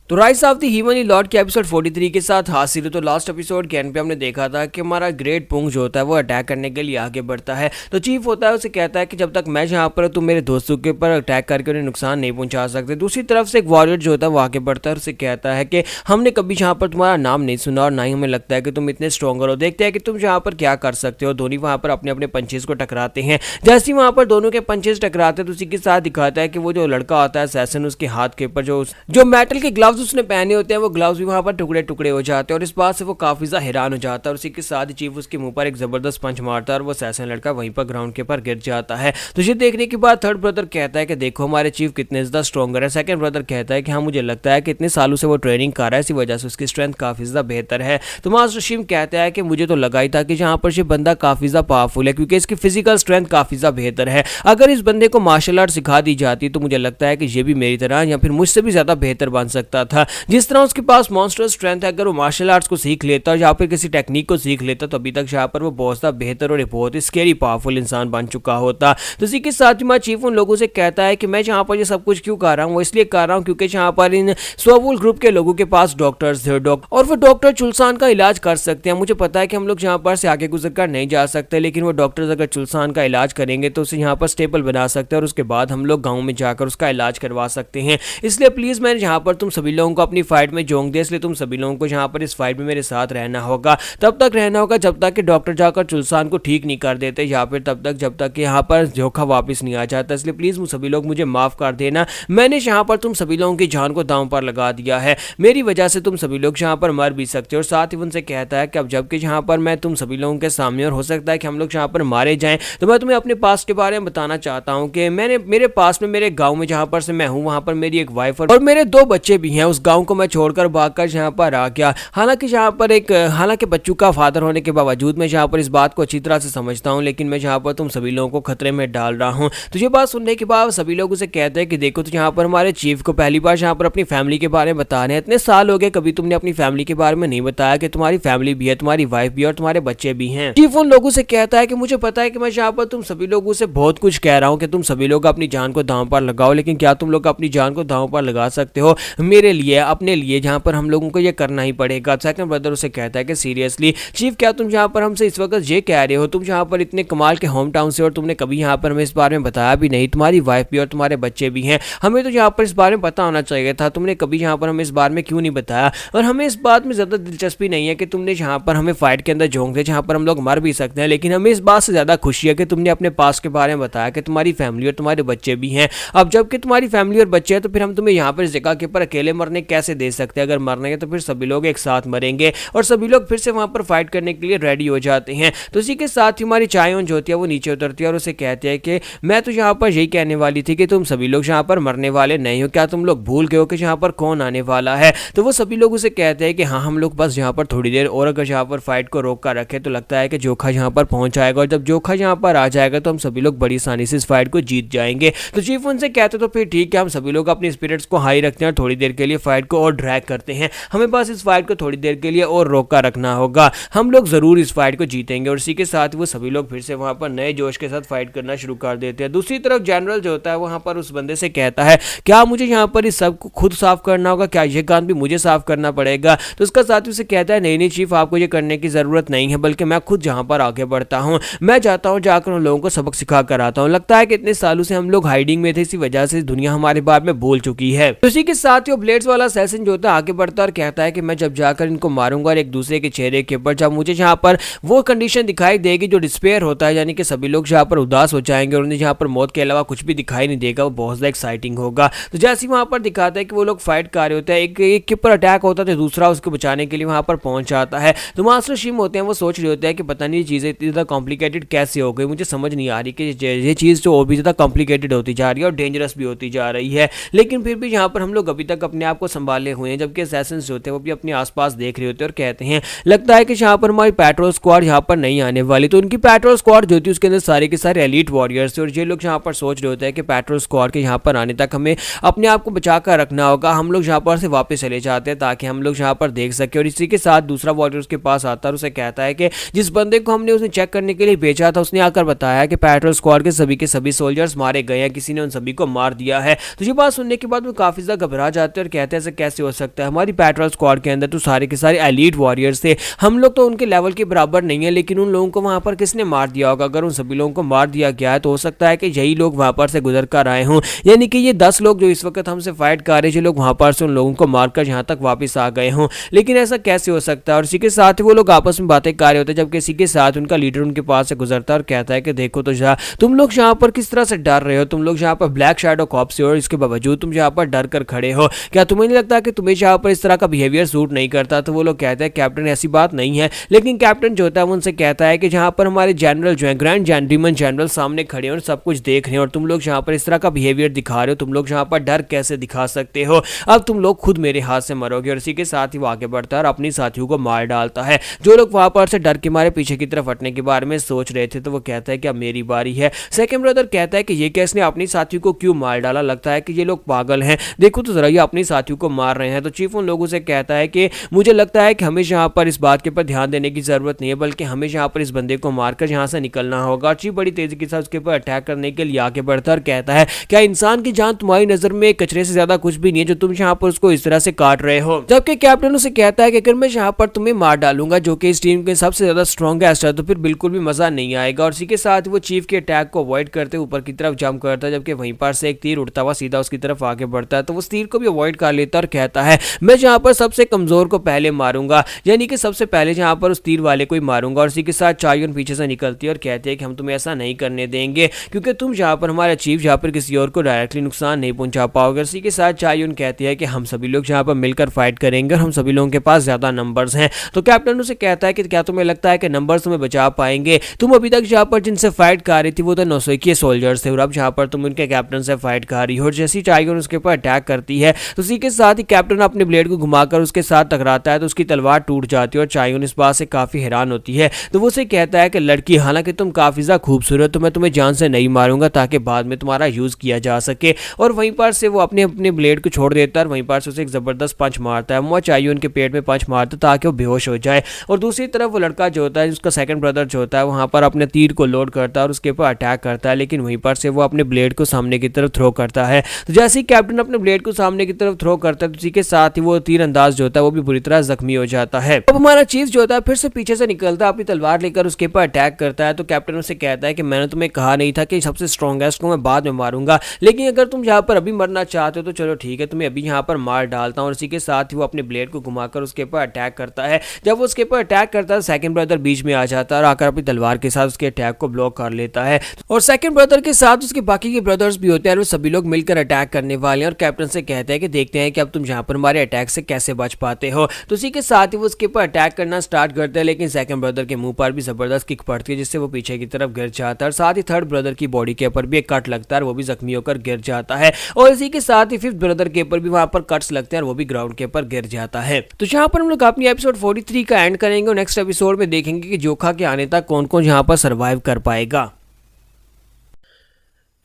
तो राइज ऑफ द हीवनली लॉर्ड के एपिसोड 43 के साथ हासिल। तो लास्ट एपिसोड के एंड पे हमने देखा था कि हमारा ग्रेट पुंग जो होता है वो अटैक करने के लिए आगे बढ़ता है। तो चीफ होता है उसे कहता है कि जब तक मैं यहाँ पर तुम मेरे दोस्तों के ऊपर अटैक करके उन्हें नुकसान नहीं पहुंचा सकते। दूसरी तरफ से एक वॉरियर जो होता है वो आगे बढ़ता है और उसे कहता है कि हमने कभी यहाँ पर तुम्हारा नाम नहीं सुना और ना ही हमें लगता है कि तुम इतने स्ट्रॉन्गर हो, देखते हैं कि तुम यहाँ पर क्या कर सकते हो। दोनों वहाँ पर अपने अपने पंचेस को टकराते हैं। जैसे ही वहाँ पर दोनों के पंचेस टकराते हैं तो उसी के साथ दिखाता है कि वो जो लड़का होता है असैसिन, उसके हाथ के ऊपर जो मेटल के ग्लव्स उसने पहने होते हैं वो ग्लव्स भी वहां पर टुकड़े टुकड़े हो जाते हैं और इस बात से वो काफी ज्यादा हैरान हो जाता है और उसी के साथ ही चीफ उसके मुंह पर एक जबरदस्त पंच मारता है और वो असैसिन लड़का वहीं पर ग्राउंड के ऊपर गिर जाता है। तो ये देखने के बाद थर्ड ब्रदर कहता है कि देखो हमारे चीफ कितने ज्यादा स्ट्रॉन्गर है। सेकंड ब्रदर कहता है कि हाँ मुझे लगता है कि इतने सालों से वो ट्रेनिंग कर रहा है, इसी वजह से उसकी स्ट्रेंथ काफी ज्यादा बेहतर है। तो मास्टर शिम कहता है कि मुझे तो लगा ही था कि यहाँ पर ये बंदा काफी ज्यादा पावरफुल है क्योंकि इसकी फिजिकल स्ट्रेंथ काफी ज्यादा बेहतर है। अगर इस बंदे को मार्शल आर्ट सिखा दी जाती तो मुझे लगता है कि ये भी मेरी तरह या फिर मुझसे भी ज्यादा बेहतर बन सकता था। जिस तरह उसके पास मॉन्स्टर स्ट्रेंथ है, अगर वो मार्शल आर्ट्स को सीख लेता और यहाँ पर किसी टेक्निक को सीख लेता तो अभी तक यहाँ पर वो बहुत ज़्यादा बेहतर और बहुत ही स्केरी पावरफुल इंसान बन चुका होता। तो इसी के साथ ही मैं चीफ उन लोगों से कहता है कि मैं यहाँ पर ये सब कुछ क्यों कर रहा हूँ, वो इसलिए कर रहा हूँ क्योंकि यहाँ पर इन सोवुल ग्रुप के लोगों के पास डॉक्टर्स थे और वो डॉक्टर चुलसान का इलाज कर सकते हैं। मुझे पता है कि हम लोग यहाँ पर से आगे गुजर कर नहीं जा सकते, लेकिन वो डॉक्टर्स अगर चुलसान का इलाज करेंगे तो उसे यहाँ पर स्टेबल बना सकते हैं और उसके बाद हम लोग गाँव में जाकर उसका इलाज करवा सकते हैं। इसलिए प्लीज़ मैंने यहाँ पर तुम सभी लोगों को अपनी फाइट में जोंक दिया, इसलिए तुम सभी लोगों को यहाँ पर इस फाइट में मेरे साथ रहना होगा। तब तक रहना होगा जब तक कि डॉक्टर जाकर चुलसान को ठीक नहीं कर देते या फिर तब तक जब तक कि यहाँ पर जोखा वापस नहीं आ जाता। इसलिए प्लीज सभी लोग मुझे माफ कर देना, मैंने यहाँ पर तुम सभी लोगों की जान को दांव पर लगा दिया है, मेरी वजह से तुम सभी लोग यहाँ पर मर भी सकते हो। और साथ ही उनसे कहता है कि अब जबकि यहाँ पर मैं तुम सभी लोगों के सामने और हो सकता है कि हम लोग यहाँ पर मारे जाएं, तो मैं तुम्हें अपने पास्ट के बारे में बताना चाहता हूँ कि मेरे पास में मेरे गाँव में जहाँ पर से मैं हूँ वहाँ पर मेरी एक वाइफ और मेरे 2 बच्चे भी हैं। उस गाँव को मैं छोड़कर भागकर यहाँ पर आ गया। हालांकि बच्चों का फादर होने के बावजूद मैं यहाँ पर इस बात को अच्छी तरह से समझता हूँ, लेकिन मैं यहाँ पर तुम सभी लोगों को खतरे में डाल रहा हूँ। तो ये बात सुनने के बाद सभी लोग उसे कहते हैं कि देखो तो यहाँ पर हमारे चीफ को पहली बार यहाँ पर अपनी फैमिली के बारे में बता रहे हैं। इतने साल हो गए कभी तुमने अपनी फैमिली के बारे में नहीं बताया कि तुम्हारी फैमिली भी है, तुम्हारी वाइफ भी और तुम्हारे बच्चे भी हैं। चीफ उन लोगों से कहता है कि मुझे पता है कि मैं यहाँ पर तुम सभी लोगों से बहुत कुछ कह रहा हूँ कि तुम सभी लोग अपनी जान को दांव पर लगाओ, लेकिन क्या तुम लोग अपनी जान को दांव पर लगा सकते हो मेरे मेरे लिए, अपने लिए, जहाँ पर हम लोगों को ये करना ही पड़ेगा। सेकंड ब्रदर उसे कहता है कि सीरियसली चीफ, क्या तुम यहाँ पर हमसे इस वक्त ये कह रहे हो? तुम यहाँ पर इतने कमाल के होम टाउन से और तुमने कभी यहाँ पर हमें इस बारे में बताया भी नहीं। तुम्हारी वाइफ भी और तुम्हारे बच्चे भी हैं, हमें तो यहाँ पर इस बारे में पता होना चाहिए था। तुमने कभी यहाँ पर हमें इस बारे में क्यों नहीं बताया? और हमें इस बात में ज़्यादा दिलचस्पी नहीं है कि तुमने यहाँ पर हमें फाइट के अंदर झोंक दे जहाँ पर हम लोग मर भी सकते हैं, लेकिन हमें इस बात से ज़्यादा खुशी है कि तुमने अपने पास के बारे में बताया कि तुम्हारी फैमिली और तुम्हारे बच्चे भी हैं। अब जबकि तुम्हारी फैमिली और बच्चे हैं तो फिर हम तुम्हें यहाँ पर इस जगह के ऊपर अकेले मरने कैसे दे सकते हैं? अगर मरने हैं तो फिर सभी लोग एक साथ मरेंगे और सभी लोग फिर से वहाँ पर फाइट करने के लिए रेडी हो जाते हैं। तो इसी के साथ ही हमारी चायोन जो होती है वो नीचे उतरती है और उसे कहती है कि मैं तो यहाँ पर यही कहने वाली थी कि तुम सभी लोग यहाँ पर मरने वाले नहीं हो। क्या तुम लोग भूल गए हो कि यहाँ पर कौन आने वाला है? तो वो सभी लोग उसे कहते हैं कि हाँ, हम लोग बस यहाँ पर थोड़ी देर और अगर यहाँ पर फाइट को रोक कर रखे तो लगता है कि जोखा यहाँ पर पहुंच जाएगा, और जब जोखा यहाँ पर आ जाएगा तो हम सभी लोग बड़ी आसानी से इस फाइट को जीत जाएंगे। तो चीफ उनसे कहते तो फिर ठीक है, हम सभी लोग अपनी स्पिरिट्स को हाई रखते हैं और थोड़ी देर के लिए फाइट को और ड्रैग करते हैं। हमें बस इस फाइट को थोड़ी देर के लिए और रोका रखना होगा, हम लोग जरूर इस फाइट को जीतेंगे। और इसी के साथ वो सभी लोग फिर से वहां पर नए जोश के साथ फाइट करना शुरू कर देते हैं। दूसरी तरफ जनरल जो होता है वहां पर उस बंदे से कहता है क्या मुझे यहाँ पर इस सब को खुद साफ करना होगा? क्या ये काम भी मुझे साफ करना पड़ेगा? तो उसका साथी उसे कहता है नहीं नहीं चीफ, आपको ये करने की जरूरत नहीं है, बल्कि मैं खुद जहाँ पर आगे बढ़ता हूँ, मैं जाता हूँ जाकर उन लोगों को सबक सिखा कर आता हूँ। लगता है कि इतने सालों से हम लोग हाइडिंग में थे, इसी वजह से दुनिया हमारे बारे में भूल चुकी है। तो इसी के साथ ही ब्लेड्स वाला सेशन जो होता है आगे बढ़ता है और कहता है कि मैं जब जाकर इनको मारूंगा और एक दूसरे के चेहरे के ऊपर जब मुझे यहाँ पर वो कंडीशन दिखाई देगी जो डिस्पेयर होता है, यानी कि सभी लोग यहाँ पर उदास हो जाएंगे और उन्हें यहाँ पर मौत के अलावा कुछ भी दिखाई नहीं देगा, वो बहुत ज़्यादा एक्साइटिंग होगा। तो जैसे ही वहाँ पर दिखाता है कि वो लोग फाइट कर रहे होते हैं, एक के ऊपर अटैक होता है तो दूसरा उसको बचाने के लिए वहाँ पर पहुंच जाता है। तो मास्टर शिम होते हैं वो सोच रहे होते हैं कि पता नहीं चीज़ें इतनी ज़्यादा कॉम्प्लिकेटेड कैसे हो गई, मुझे समझ नहीं आ रही कि ये चीज़ जो और भी ज़्यादा कॉम्प्लिकेटेड होती जा रही है और डेंजरस भी होती जा रही है। लेकिन फिर भी यहाँ पर हम लोग अभी तक अपने आप को संभाले हुए हैं, जबकि असैसिन्स जो होते हैं वो भी अपने आसपास देख रहे होते हैं और कहते हैं लगता है कि यहाँ पर हमारी पेट्रोल स्क्वाड यहाँ पर नहीं आने वाली। तो उनकी पेट्रोल स्क्वाड जो थी उसके अंदर सारे के सारे एलीट वॉरियर्स थे और ये लोग यहाँ पर सोच रहे होते हैं कि पेट्रोल स्क्वाड के यहाँ पर आने तक हमें अपने आप को बचा कर रखना होगा, हम लोग यहाँ पर से वापस चले जाते हैं ताकि हम लोग यहाँ पर देख सके। और इसी के साथ दूसरा वॉरियर उसके पास आता है और उसे कहता है कि जिस बंदे को हमने उसे चेक करने के लिए भेजा था उसने आकर बताया कि पेट्रोल स्क्वाड के सभी सोल्जर्स मारे गए हैं, किसी ने उन सभी को मार दिया है। तो ये बात सुनने के बाद वो काफी ज्यादा घबरा जाते हैं और कहते हैं ऐसा कैसे हो सकता है, हमारी पेट्रोल स्क्वाड के अंदर तो सारे के सारे एलीट वॉरियर्स थे, हम लोग तो उनके लेवल के बराबर नहीं है, लेकिन उन लोगों को वहां पर किसने मार दिया होगा? अगर उन सभी लोगों को मार दिया गया है तो हो सकता है कि यही लोग वहां पर से गुजर कर आए हों, यानी कि ये 10 लोग जो इस वक्त हमसे फाइट कर रहे हैं लोग वहां पर से उन लोगों को मारकर यहाँ तक वापस आ गए हों। लेकिन ऐसा कैसे हो सकता है? और इसी के साथ ही वो लोग आपस में बातें कर रहे होते हैं, जबकि इसी के साथ उनका लीडर उनके पास से गुजरता है और कहता है कि देखो तो तुम लोग यहाँ पर किस तरह से डर रहे हो, तुम लोग यहाँ पर ब्लैक शैडो कॉप से और इसके बावजूद तुम यहाँ पर डर कर खड़े हो, क्या तुम्हें नहीं लगता कि तुम्हें यहाँ पर इस तरह का बिहेवियर सूट नहीं करता? तो वो लोग कहते हैं कैप्टन ऐसी बात नहीं है, लेकिन कैप्टन जो होता है वो उनसे कहता है कि जहाँ पर हमारे जनरल जो है ग्रैंड जेंटलमैन जनरल सामने खड़े हैं और सब कुछ देख रहे हैं और तुम लोग यहाँ पर इस तरह का बिहेवियर दिखा रहे हो, तुम लोग यहाँ पर डर कैसे दिखा सकते हो? अब तुम लोग खुद मेरे हाथ से मरोगे। और इसी के साथ ही वो आगे बढ़ता है और अपनी साथियों को मार डालता है। जो लोग वहां पर से डर के मारे पीछे की तरफ हटने के बारे में सोच रहे थे तो वो कहता है कि अब मेरी बारी है। सेकंड ब्रदर कहता है कि ये कैसे ने अपनी साथियों को क्यों मार डाला, लगता है कि ये लोग पागल हैं, देखो तो जरा ये अपनी साथियों को मार रहे हैं। तो चीफ उन लोगों से कहता है कि मुझे लगता है कि हमें यहाँ पर इस बात के ऊपर ध्यान देने की जरूरत नहीं है, बल्कि हमें यहाँ पर इस बंदे को मारकर यहाँ से निकलना होगा। चीफ बड़ी तेजी के साथ उसके ऊपर अटैक करने के लिए आगे बढ़ता है और कहता है क्या इंसान की जान तुम्हारी नजर में कचरे से ज्यादा कुछ भी नहीं है जो तुम यहाँ पर उसको इस तरह से काट रहे हो? जबकि कैप्टन उसे कहता है कि अगर मैं यहाँ पर तुम्हें मार डालूंगा जो कि इस टीम के सबसे ज्यादा स्ट्रॉन्गेस्ट है तो फिर बिल्कुल भी मजा नहीं आएगा। और इसी के साथ वो चीफ के अटैक को अवॉइड करते ऊपर की तरफ जंप करता है, जबकि वहीं पर से एक तीर उड़ता हुआ सीधा उसकी तरफ आगे बढ़ता है। तो उस तीर को भी अवॉइड कर लेता है और कहता है मैं यहाँ पर सबसे कमजोर को पहले मारूंगा, यानी कि सबसे पहले यहाँ पर उस तीर वाले को ही मारूंगा। और इसी के साथ चायोन पीछे से निकलती है और कहती है कि हम तुम्हें ऐसा नहीं करने देंगे क्योंकि तुम यहाँ पर हमारा चीफ यहाँ पर किसी और को डायरेक्टली नुकसान नहीं पहुंचा पाओगे। इसी के साथ चायोन कहती है कि हम सभी लोग यहाँ पर मिलकर फाइट करेंगे और हम सभी लोगों के पास ज्यादा नंबर्स हैं। तो कैप्टन उसे कहता है कि क्या तुम्हें लगता है कि नंबर्स तुम्हें बचा पाएंगे? तुम अभी तक यहाँ पर जिनसे फाइट कर रही थी वो तो 921 सोल्जर्स थे और अब यहाँ पर तुम उनके कैप्टन से फाइट कर रही हो। और जैसी चायोन उसके ऊपर अटैक करती है तो उसी के साथ ही कैप्टन अपने ब्लेड को घुमाकर उसके साथ टकराता है तो उसकी तलवार टूट जाती है और चायोन इस बात से काफी हैरान होती है। तो वो उसे कहता है कि लड़की हालांकि तुम काफी ज्यादा खूबसूरत, तो मैं तुम्हें जान से नहीं मारूंगा ताकि बाद में तुम्हारा यूज किया जा सके। और वहीं पर से वो अपने अपने ब्लेड को छोड़ देता है और वहीं पर से उसे एक जबरदस्त पंच मारता है। वो चायोन के पेट में पंच मारता है ताकि वो बेहोश हो जाए। और दूसरी तरफ वो लड़का जो होता है उसका सेकंड ब्रदर जो होता है वहां पर अपने तीर को लोड करता है और उसके ऊपर अटैक करता है, लेकिन वहीं पर से वो अपने ब्लेड को सामने की तरफ थ्रो करता है। तो जैसे ही कैप्टन अपने ब्लेड को सामने की तरफ थ्रो करता है, तो उसी के साथ ही वो तीरंदाज जो होता है वो भी बुरी तरह जख्मी हो जाता है। अब हमारा चीफ जो होता है फिर से पीछे से निकलता है, अपनी तलवार लेकर उसके ऊपर अटैक करता है। तो कैप्टन उसे कहता है कि मैंने तुम्हें कहा नहीं था कि सबसे स्ट्रॉन्गेस्ट को मैं बाद में मारूंगा, लेकिन अगर तुम यहाँ पर अभी मरना चाहते हो तो चलो ठीक है, तुम्हें अभी यहाँ पर मार डालता हूँ। और इसी के साथ ही वो अपने ब्लेड को घुमाकर उसके ऊपर अटैक करता है। जब वो उसके ऊपर अटैक करता है, सेकंड ब्रदर बीच में आ जाता है और आकर अपनी तलवार के साथ उसके अटैक को ब्लॉक कर लेता है। और सेकंड ब्रदर के साथ उसके बाकी के ब्रदर्स भी होते हैं, वो सभी लोग मिलकर अटैक करने वाले हैं। और कैप्टन से कहते हैं कि देखते हैं कि अब तुम यहाँ पर हमारे अटैक से कैसे बच पाते हो। तो उसी के साथ ही वो उसके ऊपर अटैक करना स्टार्ट करते हैं, लेकिन सेकंड ब्रदर के मुंह पर भी जबरदस्त किक पड़ती है, जिससे वो पीछे की तरफ गिर जाता है। और साथ ही थर्ड ब्रदर की बॉडी के ऊपर भी एक कट लगता है, वो भी जख्मी होकर गिर जाता है। और इसी के साथ ही फिफ्थ ब्रदर के ऊपर भी वहां पर कट्स लगते हैं और वो भी ग्राउंड के ऊपर गिर जाता है। तो यहाँ पर हम लोग अपनी एपिसोड 43 का एंड करेंगे और नेक्स्ट एपिसोड में देखेंगे कि जोखा के आने तक कौन कौन यहाँ पर सर्वाइव कर पाएगा।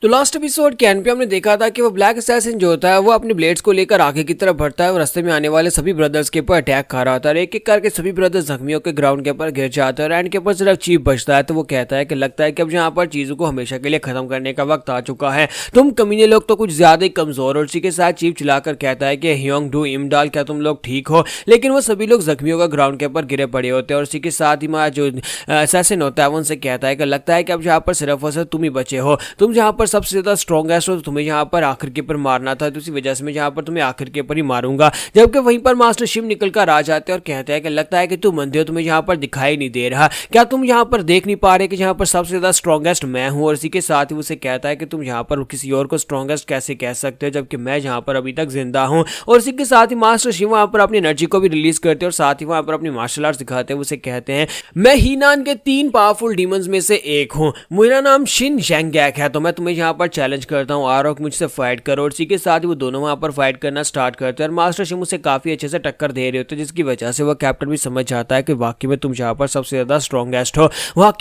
तो लास्ट एपिसोड के एंड पे हमने देखा था कि वो ब्लैक असैसिन जो होता है वो अपने ब्लेड्स को लेकर आगे की तरफ बढ़ता है और रास्ते में आने वाले सभी ब्रदर्स के ऊपर अटैक कर रहा होता है। एक एक करके सभी ब्रदर्स जख्मियों के ग्राउंड के ऊपर गिर जाते हैं और एंड के ऊपर सिर्फ चीफ बचता है। तो वो कहता है कि लगता है कि अब यहाँ पर चीजों को हमेशा के लिए खत्म करने का वक्त आ चुका है, तुम कमीने लोग तो कुछ ज्यादा ही कमजोर। और उसी के साथ चीफ चिल्लाकर कहता है कि ह्योंग डू इमडाल, क्या तुम लोग ठीक हो? लेकिन वो सभी लोग जख्मियों का ग्राउंड के ऊपर गिरे पड़े होते हैं। और उसी के साथ ही वहाँ जो असैसिन होता है वो उनसे कहता है कि लगता है कि अब यहाँ पर सिर्फ और सिर्फ तुम ही बचे हो, तुम जहाँ पर सबसे ज्यादा स्ट्रॉन्ग तो तुम्हें यहाँ पर आखिर के ऊपर मारना था, तो इसी वजह से मैं यहाँ पर तुम्हें आखिर के ऊपर ही मारूंगा। जबकि वहीं पर मास्टर शिव निकल कर आ जाते हैं और कहते हैं कि लगता है कि तुम अंधे हो, तुम्हें यहाँ पर दिखाई नहीं दे रहा, क्या तुम यहाँ पर देख नहीं पा रहे कि यहाँ पर सबसे ज्यादा स्ट्रॉन्गेस्ट मैं हूँ? और इसी के साथ ही उसे कहता है कि तुम यहाँ पर किसी और को स्ट्रॉन्गेस्ट कैसे कह सकते हो जबकि मैं यहाँ पर अभी तक जिंदा हूँ। और इसी के साथ ही मास्टर शिव वहाँ पर अपनी एनर्जी को भी रिलीज करते हैं और साथ ही वहाँ पर अपनी मार्शल आर्ट्स दिखाते हैं। उसे कहते हैं मैं हीनान के 3 पावरफुल डीमंस में से एक हूँ, मेरा नाम शिन जैंगैक है, तो मैं तुम्हें यहाँ पर चैलेंज करता हूँ, आ रहा हूँ मुझसे फाइट करो। और इसी के साथ ही वो दोनों वहां पर फाइट करना स्टार्ट करते हैं और मास्टर शिव उसे काफी अच्छे से टक्कर दे रहे होते हैं, जिसकी वजह से वो कैप्टन भी समझ जाता है कि वाकई में तुम यहाँ पर सबसे ज्यादा स्ट्रॉन्गेस्ट हो,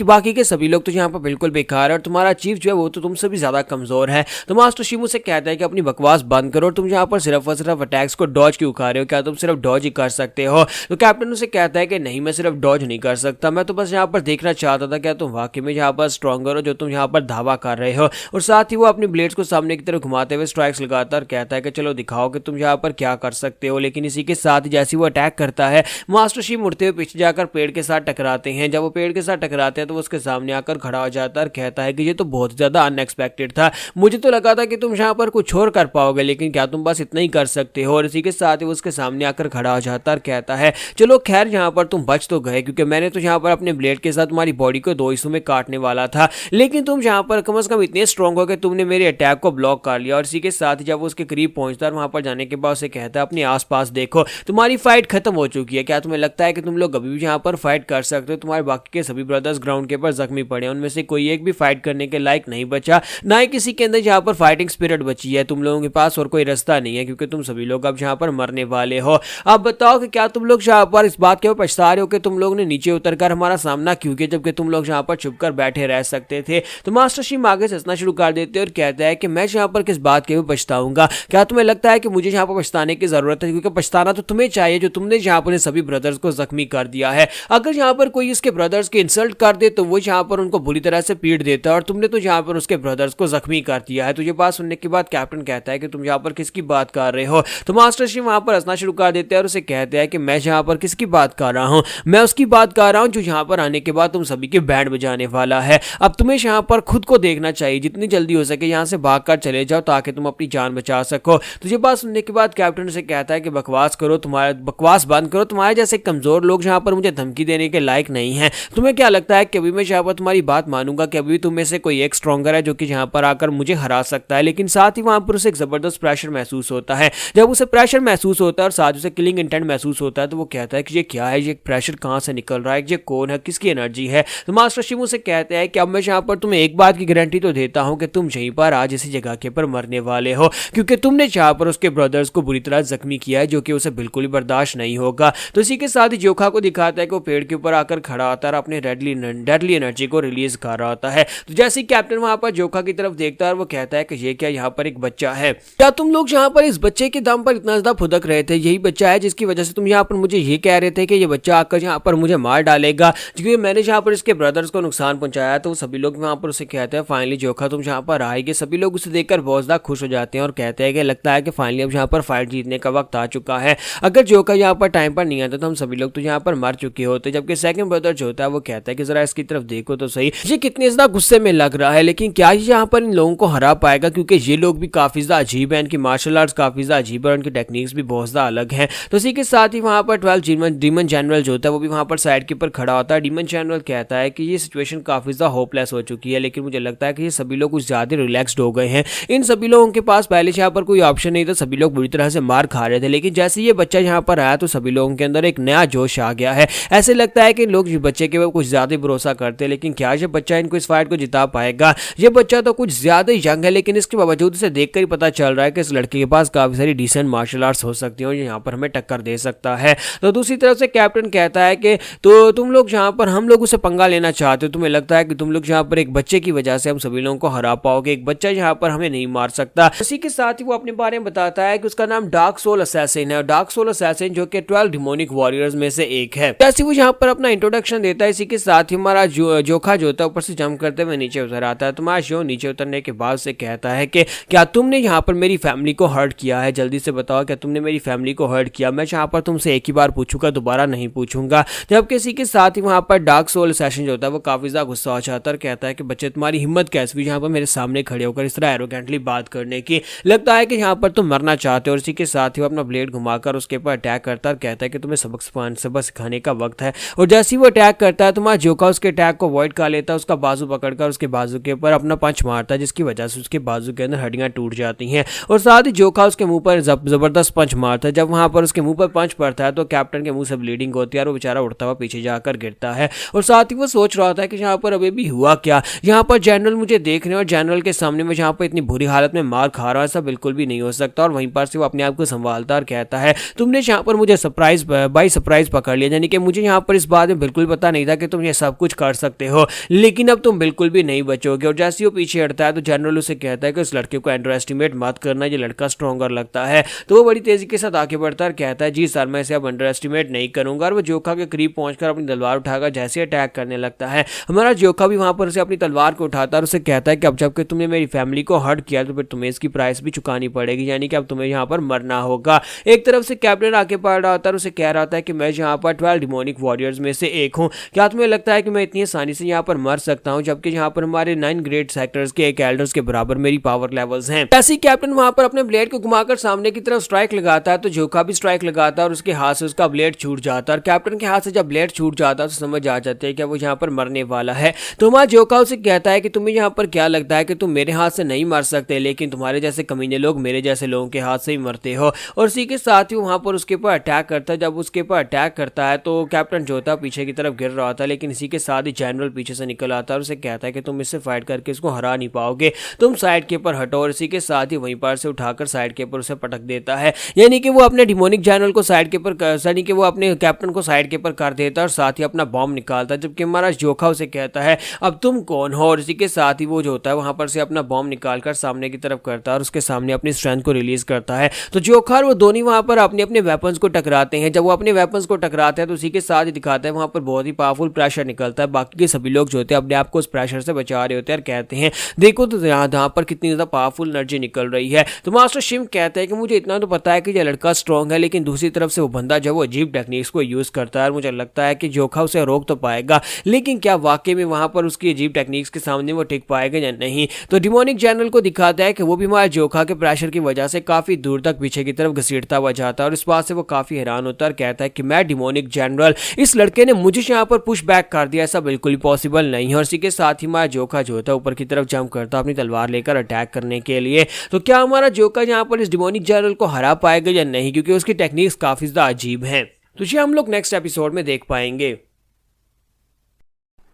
बाकी के सभी लोग तो यहाँ पर बिल्कुल बेकार है और तुम्हारा चीफ जो है वो तो तुमसे भी ज्यादा कमजोर है। तो मास्टर शिव उसे कहता है कि अपनी बकवास बंद करो, तुम यहाँ पर सिर्फ और सिर्फ अटैक्स को डॉज क्यों कर रहे हो, क्या तुम सिर्फ डॉज ही कर सकते हो? तो कैप्टन उसे कहता है कि नहीं, मैं सिर्फ डॉज नहीं कर सकता, मैं तो बस यहाँ पर देखना चाहता था क्या तुम वाकई में यहाँ पर स्ट्रॉन्गर हो जो तुम यहाँ पर धावा कर रहे हो। और साथ ही वो अपनी ब्लेड्स को सामने की तरफ घुमाते हुए स्ट्राइक्स लगाता और कहता है कि चलो दिखाओ कि तुम यहाँ पर क्या कर सकते हो। लेकिन इसी के साथ ही जैसे वो अटैक करता है, मास्टर शिव मुड़ते हुए पीछे जाकर पेड़ के साथ टकराते हैं। जब वो पेड़ के साथ टकराते हैं तो वो उसके सामने आकर खड़ा हो जाता है और कहता है कि ये तो बहुत ज्यादा अनएक्सपेक्टेड था, मुझे तो लगा था कि तुम यहाँ पर कुछ और कर पाओगे, लेकिन क्या तुम बस इतना ही कर सकते हो? और इसी के साथ ही वो उसके सामने आकर खड़ा हो जाता है और कहता है चलो खैर यहाँ पर तुम बच तो गए, क्योंकि मैंने तो यहाँ पर अपने ब्लेड के साथ तुम्हारी बॉडी को 2 हिस्सों में काटने वाला था, लेकिन तुम यहाँ पर कम से कम इतने स्ट्रॉन्ग हो कि तुमने मेरे अटैक को ब्लॉक कर लिया। और इसी के साथ ही जब वो उसके करीब पहुंचता है, वहां पर जाने के बाद उसे कहता है अपने आसपास देखो, तुम्हारी फाइट खत्म हो चुकी है, क्या तुम्हें लगता है कि तुम लोग अभी भी यहाँ पर फाइट कर सकते हो? तुम्हारे बाकी के सभी ब्रदर्स ग्राउंड के ऊपर जख्मी पड़े हैं, उनमें से कोई एक भी फाइट करने के लायक नहीं बचा, ना ही किसी के अंदर यहाँ पर फाइटिंग स्पिरिट बची है। तुम लोगों के पास और कोई रास्ता नहीं है, क्योंकि तुम सभी लोग अब यहाँ पर मरने वाले हो। अब बताओ कि क्या तुम लोग यहाँ पर इस बात के ऊपर पछता रहे हो कि तुम लोग ने नीचे उतरकर हमारा सामना क्यों किया, जबकि तुम लोग यहाँ पर छुपकर बैठे रह सकते थे? तो मास्टर शिव आगे से हंसना शुरू कर देते हैं और कहता है कि मैं यहाँ पर किस बात के ऊपर पछताऊंगा, क्या तुम्हें लगता है कि मुझे यहाँ पर पछताने की जरूरत है? क्योंकि पछताना तो तुम्हें चाहिए जो तुमने यहाँ पर सभी ब्रदर्स को जख्मी कर दिया है। अगर यहाँ पर कोई इसके ब्रदर्स की इंसल्ट कर दे तो वो यहाँ पर उनको बुरी तरह से पीट देता है, और तुमने तो यहाँ पर उसके ब्रदर्स को जख्मी कर दिया है। तो ये बात सुनने के बाद कैप्टन कहता है कि तुम यहाँ पर किसकी बात कर रहे हो? तो मास्टर शिव वहां पर हंसना शुरू कर देते हैं और उसे कहते हैं कि मैं यहाँ पर किसकी बात कर रहा हूँ, मैं उसकी बात कर रहा हूँ जो यहाँ पर आने के बाद तुम सभी के बैंड बजाने वाला है। अब तुम्हें यहाँ पर खुद को देखना चाहिए, जितनी जल्दी हो सके यहाँ से भागकर चले जाओ ताकि तुम अपनी जान बचा सको। तो ये बात सुनने के बाद कैप्टन से कहता है कि बकवास करो, तुम्हारा बकवास बंद करो, तुम्हारे जैसे कमजोर लोग यहाँ पर मुझे धमकी देने के लायक नहीं है। तुम्हें क्या लगता है कि अभी मैं यहाँ पर तुम्हारी बात मानूंगा कि अभी तुम में से कोई एक स्ट्रॉन्गर है जो कि यहाँ पर आकर मुझे हरा सकता है? लेकिन साथ ही वहां पर उसे एक जबरदस्त प्रेशर महसूस होता है। जब उसे प्रेशर महसूस होता है और साथ उसे किलिंग इंटेंट महसूस होता है तो वो कहता है कि ये क्या है, ये प्रेशर कहाँ से निकल रहा है, ये कौन है, किसकी एनर्जी है? तो मास्टर शिव उसे कहते हैं कि अब मैं यहाँ पर तुम्हें एक बात की गारंटी तो देता हूँ कि तुम यहीं पर आज इसी जगह के पर मरने वाले हो, क्योंकि तुमने यहाँ पर उसके ब्रदर्स को बुरी तरह जख्मी किया है, जो कि उसे बिल्कुल ही बर्दाश्त नहीं होगा। तो इसी के साथ ही जोखा को दिखाता है कि वो पेड़ के ऊपर आकर खड़ा होता है और अपने डेडली एनर्जी को रिलीज कर रहा होता है। तो जैसे ही कैप्टन वहां पर जोखा की तरफ देखता है वो कहता है कि ये क्या यहाँ पर एक बच्चा है, क्या तुम लोग यहाँ पर इस बच्चे के दम पर इतना ज्यादा फुदक रहे थे? यही बच्चा है जिसकी वजह से तुम यहाँ पर मुझे ये कह रहे थे कि ये बच्चा आकर यहाँ पर मुझे मार डालेगा, क्योंकि मैंने यहाँ पर इसके ब्रदर्स को नुकसान पहुंचाया। तो सभी लोग वहां पर उसे कहते हैं फाइनली जोखा तुम जहाँ पर आएगी। सभी लोग उसे देखकर बहुत ज़्यादा खुश हो जाते हैं और कहते हैं कि लगता है कि फाइनली अब यहाँ पर फाइट जीतने का वक्त आ चुका है। अगर जोकर यहाँ पर टाइम पर नहीं आता तो हम सभी लोग तो यहाँ पर मर चुके होते। जबकि सेकंड ब्रदर जो होता है वो कहता है कि जरा इसकी तरफ देखो तो सही, ये कितने ज्यादा गुस्से में लग रहा है, लेकिन क्या ये यहाँ पर इन लोगों को हरा पाएगा, क्योंकि ये लोग भी काफी ज्यादा अजीब है, इनकी मार्शल आर्ट्स काफी ज्यादा अजीब है, उनकी टेक्निक्स भी बहुत ज्यादा अलग है। तो इसी के साथ ही वहाँ पर 12 डीमन जनरल जो होता है वो भी वहाँ पर साइड के ऊपर खड़ा होता है। डीमन जनरल कहता है कि ये सिचुएशन काफी ज्यादा होपलेस हो चुकी है, लेकिन मुझे लगता है कि ये सभी लोग कुछ ज्यादा रिलैक्सड हो गए हैं। इन सभी लोगों के पास पहले से यहाँ पर कोई ऑप्शन नहीं था, सभी लोग बुरी तरह से मार खा रहे थे, लेकिन जैसे ये बच्चा यहाँ पर आया तो सभी लोगों के अंदर एक नया जोश आ गया है। ऐसे लगता है कि लोग इस बच्चे के ऊपर कुछ ज्यादा भरोसा करते हैं, लेकिन क्या ये बच्चा इनको इस फाइट को जिता पाएगा। ये बच्चा तो कुछ ज्यादा यंग है, लेकिन इसके बावजूद इसे देखकर ही पता चल रहा है कि इस लड़के के पास काफी सारी डिसेंट मार्शल आर्ट्स हो सकती है और यहाँ पर हमें टक्कर दे सकता है। तो दूसरी तरफ से कैप्टन कहता है कि तो तुम लोग यहाँ पर हम लोग उसे पंगा लेना चाहते हो, तुम्हें लगता है कि तुम लोग यहाँ पर एक बच्चे की वजह से हम सभी लोगों को हरा पाओगे, एक बच्चा यहाँ पर हमें नहीं मार सकता। इसी के साथ ही वो अपने बारे में बताता है कि उसका नाम डार्क सोल असैसिन है, डार्क सोल असैसिन जो कि 12 डिमोनिक वॉरियर्स में से एक है। जैसे वो यहाँ पर अपना इंट्रोडक्शन देता है, इसी के साथ ही हमारा जोखा जो होता है ऊपर से जंप करते हुए नीचे उतर आता है। तुम्हारा शो नीचे उतरने के बाद से कहता है कि क्या तुमने यहाँ पर मेरी फैमिली को हर्ट किया है, जल्दी से बताओ क्या तुमने मेरी फैमिली को हर्ट किया। मैं यहाँ पर तुमसे एक ही बार पूछूंगा, दोबारा नहीं पूछूंगा। जबकि इसी के साथ ही वहाँ पर डार्क सोल असैसिन जो होता है वो काफी ज्यादा गुस्सा हो जाता है और कहता है कि बच्चे तुम्हारी हिम्मत कैसे हुई यहाँ पर मेरे सामने खड़े होकर इस तरह एरोगेंटली बात करने की, लगता है कि यहाँ पर तुम मरना चाहते हो। और इसी के साथ ही वो अपना ब्लेड घुमाकर उसके ऊपर अटैक करता है और कहता है कि तुम्हें सबक सिखाने का वक्त है। और जैसे ही वो अटैक करता है तुम्हारा जोका उसके अटैक को अवॉइड कर लेता है, उसका बाजू पकड़कर उसके बाजू के ऊपर अपना पंच मारता है, जिसकी वजह से उसके बाजू के अंदर हड्डियां टूट जाती हैं। और साथ ही जोका उसके मुंह पर जबरदस्त पंच मारता है। जब वहां पर उसके मुंह पर पंच पड़ता है तो कैप्टन के मुंह से ब्लीडिंग होती है और वो बेचारा उड़ता हुआ पीछे जाकर गिरता है। और साथ ही वो सोच रहा था कि यहाँ पर अभी भी हुआ क्या, यहाँ पर जनरल मुझे देख रहे हैं और जनरल के सामने मैं यहाँ पर इतनी बुरी हालत में मार खा रहा हूँ, ऐसा बिल्कुल भी नहीं हो सकता। और वहीं पर से वो अपने आप को संभालता और कहता है तुमने यहाँ पर मुझे सरप्राइज पकड़ लिया, यानी कि मुझे यहाँ पर इस बात में बिल्कुल पता नहीं था कि तुम ये सब कुछ कर सकते हो, लेकिन अब तुम बिल्कुल भी नहीं बचोगे। और जैसे ही वो पीछे हटता है तो जनरल उसे कहता है कि उस लड़के को अंडर एस्टिमेट मत करना, ये लड़का स्ट्रॉन्गर लगता है। तो वो बड़ी तेजी के साथ आगे बढ़ता है और कहता है जी सर मैं इसे अब अंडर एस्टिमेट नहीं करूंगा। और वो जोखा के करीब पहुंचकर अपनी तलवार उठाकर जैसे अटैक करने लगता है, हमारा जोखा भी वहां पर उसे अपनी तलवार को उठाता है और उसे कहता है कि अब जबकि तुमने मेरी फैमिली को हर्ट किया तो फिर तुम्हें इसकी प्राइस भी चुकानी पड़ेगी, यानी कि अब तुम्हें यहाँ पर मरना होगा। एक तरफ से कैप्टन आके पड़ रहा होता है और उसे कह रहा था कि मैं यहाँ पर 12 डिमोनिक वॉरियर्स में से एक हूँ, क्या तुम्हें लगता है कि मैं इतनी आसानी से यहाँ पर मर सकता हूँ, जबकि यहाँ पर हमारे 9 ग्रेट सेक्टर्स के एक एल्डर्स के बराबर मेरी पावर लेवल्स हैं। ऐसे ही कैप्टन वहां पर अपने ब्लेड को घुमाकर सामने की तरफ स्ट्राइक लगाता है तो जोखा भी स्ट्राइक लगाता है और उसके हाथ से उसका ब्लेड छूट जाता है। और कैप्टन के हाथ से जब ब्लेड छूट जाता है तो समझ आ जाते हैं कि वो यहाँ पर मरने वाला है। तो हमारा जोखा उसे कहता है कि तुम्हें यहाँ पर क्या लगता है कि तुम मेरे हाथ से नहीं मर सकते, लेकिन तुम्हारे जैसे कमीने लोग मेरे जैसे लोगों के हाथ से ही मरते हो। और इसी के साथ ही वहां पर उसके ऊपर अटैक करता है। जब उसके ऊपर अटैक करता है तो कैप्टन जो होता है पीछे की तरफ गिर रहा होता है, लेकिन इसी के साथ ही जनरल पीछे से निकल आता है और उसे कहता है कि तुम इससे फाइट करके इसको हरा नहीं पाओगे, तुम साइड के ऊपर हटो। और इसी के साथ ही वहीं पर से उठाकर साइड के ऊपर उसे पटक देता है, यानी कि वो अपने डिमोनिक जनरल को साइड के ऊपर यानी कि वो अपने कैप्टन को साइड के ऊपर कर देता है और साथ ही अपना बॉम्ब निकालता है। जबकि हमारा जोखा उसे कहता है अब तुम कौन हो। और इसी के साथ ही वो जो होता है वहां पर से अपना बॉम्ब निकालकर सामने की तरफ करता है और उसके सामने अपनी स्ट्रेंथ को रिलीज करता है। तो जोखा और वो दोनों वहां पर अपने अपने वेपन्स को टकराते हैं। जब वो अपने वेपन्स को टकराते हैं तो उसी के साथ ही दिखाता है वहां पर बहुत ही पावरफुल प्रेशर निकलता है। बाकी के सभी लोग जो होते हैं अपने आप को उस प्रेशर से बचा रहे होते हैं और कहते हैं देखो तो यहाँ पर कितनी ज्यादा पावरफुल एनर्जी निकल रही है। तो मास्टर शिम कहते हैं कि मुझे इतना तो पता है कि यह लड़का स्ट्रॉन्ग है, लेकिन दूसरी तरफ से वो बंदा जो वो अजीब टेक्निक्स को यूज करता है और मुझे लगता है कि जोखा उसे रोक तो पाएगा, लेकिन क्या वाकई में वहां पर उसकी अजीब टेक्निक्स के सामने वो टिक पाएगा या नहीं। तो डिमोनिक जनरल को दिखाता है कि वो भी हमारे जोखा के प्रेशर की वजह से काफी दूर तक पीछे की तरफ घसीटता हुआ जाता है और इस बात से वो काफी हैरान होता है और कहता है कि मैं डिमोनिक जनरल, इस लड़के ने मुझे यहाँ पर पुश बैक कर दिया, ऐसा बिल्कुल ही पॉसिबल नहीं है। और इसी के साथ ही हमारा जोखा जो होता है ऊपर की तरफ जंप करता है अपनी तलवार लेकर अटैक करने के लिए। तो क्या हमारा जोखा यहाँ पर इस डिमोनिक जनरल को हरा पाएगा या नहीं, क्योंकि उसकी टेक्निक्स काफी ज्यादा अजीब हैं। तो ये हम लोग नेक्स्ट एपिसोड में देख पाएंगे।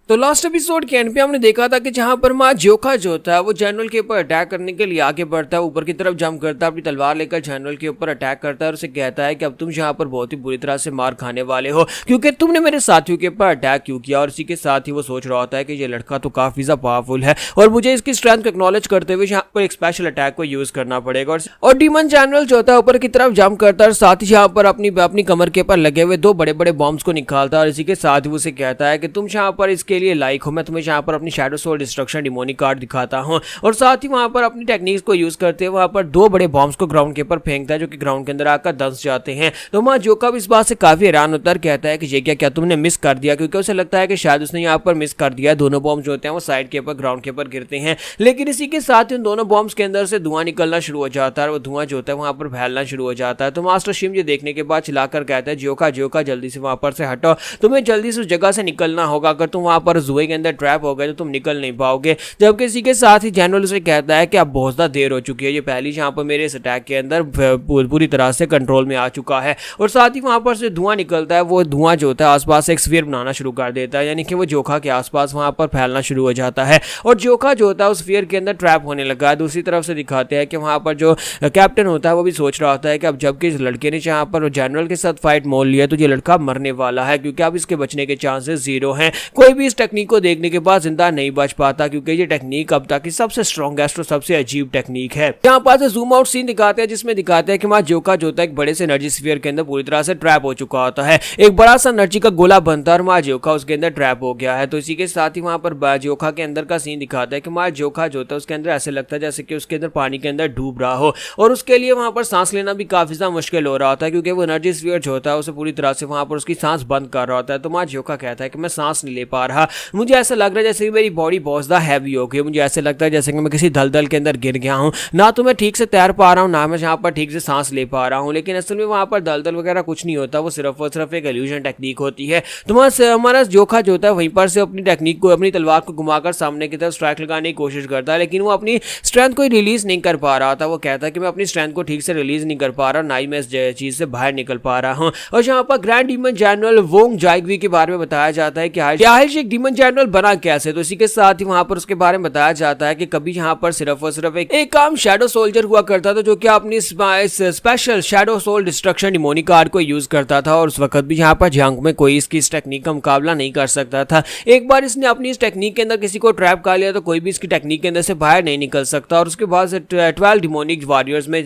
तो लास्ट एपिसोड के एंड पे हमने देखा था कि जहां पर माँ जोखा जो होता है वो जनरल के ऊपर अटैक करने के लिए आगे बढ़ता है, ऊपर की तरफ जंप करता है, अपनी तलवार लेकर जनरल के ऊपर अटैक करता है और उसे कहता है कि अब तुम यहाँ पर बहुत ही बुरी तरह से मार खाने वाले हो, क्योंकि तुमने मेरे साथियों के ऊपर अटैक क्यों किया। और इसी के साथ ही वो सोच रहा होता है कि ये लड़का तो काफी ज्यादा पावरफुल है और मुझे इसकी स्ट्रेंथ को एक्नॉलेज करते हुए यहाँ पर एक स्पेशल अटैक को यूज करना पड़ेगा। और डीमन जनरल जो होता है ऊपर की तरफ जंप करता है, साथ ही यहाँ पर अपनी कमर के ऊपर लगे हुए 2 बड़े बड़े बॉम्ब्स को निकालता है और इसी के साथ ही उसे कहता है कि तुम यहाँ पर इसके के लिए लाइक हो, मैं तुम्हें यहाँ पर अपनी shadow soul destruction demonic card दिखाता हूँ। और साथ ही वहाँ पर अपनी टेक्निक्स को यूज करते हुए वहाँ पर 2 बड़े बॉम्ब्स को ग्राउंड के ऊपर फेंकता है, जो कि ग्राउंड के अंदर आकर दस जाते हैं। तो वहाँ जोका भी इस बात से काफी हैरान होता है, कहता है कि ये क्या तुमने मिस कर दिया, क्योंकि उसे लगता है कि शायद उसने यहाँ पर मिस कर दिया। दोनों बॉम्ब जो होते हैं वो साइड के ऊपर ग्राउंड के ऊपर गिरते हैं, लेकिन इसी के साथ ही उन दोनों बॉम्ब्स के अंदर से धुआं निकलना शुरू हो जाता है और वो धुआं जो होता है वहां पर फैलना शुरू हो जाता है। तो मास्टर शिम ये देखने के बाद चिल्लाकर कहता है, जोका जोका जल्दी से वहां पर से हटो, तुम्हें जल्दी से उस जगह से निकलना होगा, अगर तुम वहां पर जुए के अंदर ट्रैप हो गए तो तुम निकल नहीं पाओगे। जबकि इसी के साथ ही जनरल उसे कहता है कि अब बहुत ज्यादा देर हो चुकी है, ये पहली यहाँ पर मेरे इस अटैक के अंदर पूरी तरह से कंट्रोल में आ चुका है। और साथ ही वहां पर से धुआं निकलता है, वो धुआं जो होता है आसपास एक स्फीयर बनाना शुरू कर देता है, यानी कि वो जोका के आसपास वहां पर फैलना शुरू हो जाता है और जोका जो होता है उस स्फीयर के अंदर ट्रैप होने लगा है। दूसरी तरफ से दिखाते हैं कि वहां पर जो कैप्टन होता है वो भी सोच रहा होता है कि अब जबकि इस लड़के ने यहाँ पर जनरल के साथ फाइट मोल लिया तो ये लड़का मरने वाला है, क्योंकि अब इसके बचने के चांसेस 0 हैं। कोई भी इस टेक्निक को देखने के बाद जिंदा नहीं बच पाता, क्योंकि ये टेक्निक अब तक की सबसे स्ट्रॉन्गेस्ट और सबसे अजीब टेक्निक है। यहाँ पास जूम आउट सीन दिखाते हैं, जिसमें दिखाते हैं कि वहां जोका जो होता है एक बड़े से एनर्जी स्फीयर के अंदर पूरी तरह से ट्रैप हो चुका होता है। एक बड़ा सा एनर्जी का गोला बनता है और वहां जोका उसके अंदर ट्रैप हो गया है। तो इसी के साथ ही वहां पर जोका के अंदर का सीन दिखाता है कि वहां जोका जो होता है उसके अंदर ऐसे लगता है जैसे कि उसके अंदर पानी के अंदर डूब रहा हो, और उसके लिए वहां पर सांस लेना भी काफी ज्यादा मुश्किल हो रहा होता है, क्योंकि वो एनर्जी स्फीयर जो होता है उसे पूरी तरह से वहां पर उसकी सांस बंद कर रहा होता है। तो वहां जोका कहता है कि मैं सांस नहीं ले पा रहा, मुझे ऐसा लग रहा है जैसे कि मेरी बॉडी बहुत ज्यादा हैवी हो गई, मुझे ऐसे लगता है जैसे कि मैं किसी दलदल के अंदर गिर गया हूँ, ना तो मैं ठीक से तैर पा रहा हूँ, ना मैं यहाँ पर ठीक से सांस ले पा रहा हूँ। लेकिन असल में वहां पर दलदल वगैरह कुछ नहीं होता, वो सिर्फ और सिर्फ एक इल्यूजन टेक्निक होती है। तो हमारा जोका जो होता है वहीं पर से अपनी टेक्निक को, अपनी तलवार को घुमाकर सामने की तरफ स्ट्राइक लगाने की कोशिश करता है, लेकिन वो अपनी स्ट्रेंथ को रिलीज नहीं कर पा रहा था। वो कहता है कि मैं अपनी स्ट्रेंथ को ठीक से रिलीज नहीं कर पा रहा, ना ही मैं इस चीज से बाहर निकल पा रहा हूँ। और यहाँ पर ग्रैंड डीमन जनरल वोंग जाइगवी के बारे में बताया जाता है कि आखिर एक डीमन जनरल बना कैसे। तो इसी के साथ ही वहां पर उसके बारे में बताया जाता है कि कभी यहाँ पर सिर्फ और सिर्फ एक काम शैडो सोल्जर हुआ करता था, जो कि अपनी special shadow soul destruction demonic card को यूज करता था, और उस वक्त भी यहाँ पर जंग में कोई इसकी इस टेक्निक का मुकाबला नहीं कर सकता था। एक बार इसने अपनी इस टेक्निक के अंदर किसी को ट्रैप कर लिया तो कोई भी इसकी टेक्निक के अंदर से बाहर नहीं निकल सकता, और उसके बाद 12 डिमोनिक वॉरियर्स में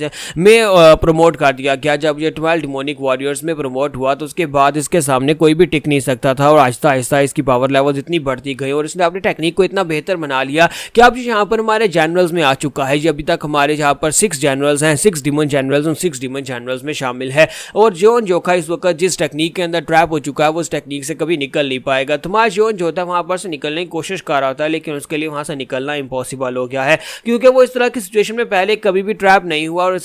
प्रमोट कर दिया गया। जब ये 12 डिमोनिक वॉरियर्स में प्रमोट हुआ तो उसके बाद इसके सामने कोई भी टिक नहीं सकता था, और आहिस्ता आहिस्ता इसकी पावर लेवल इतनी बढ़ती गई और इसने अपनी टेक्निक को इतना बेहतर बना लिया कि अब यहाँ पर हमारे जनरल्स में आ चुका है। अभी तक हमारे यहाँ पर 6 जनरल्स हैं, 6 डिमन जनरल्स, उन 6 डिमन जनरल्स में शामिल है। और जोन जोका इस वक्त जिस टेक्निक के अंदर ट्रैप हो चुका है वो उस टेक्निक से कभी निकल नहीं पाएगा। तुम्हारा जोन जो होता है वहां पर से निकलने की कोशिश कर रहा था, लेकिन उसके लिए वहां से निकलना इम्पॉसिबल हो गया है, क्योंकि वो इस तरह की सिचुएशन में पहले कभी भी ट्रैप नहीं हुआ, और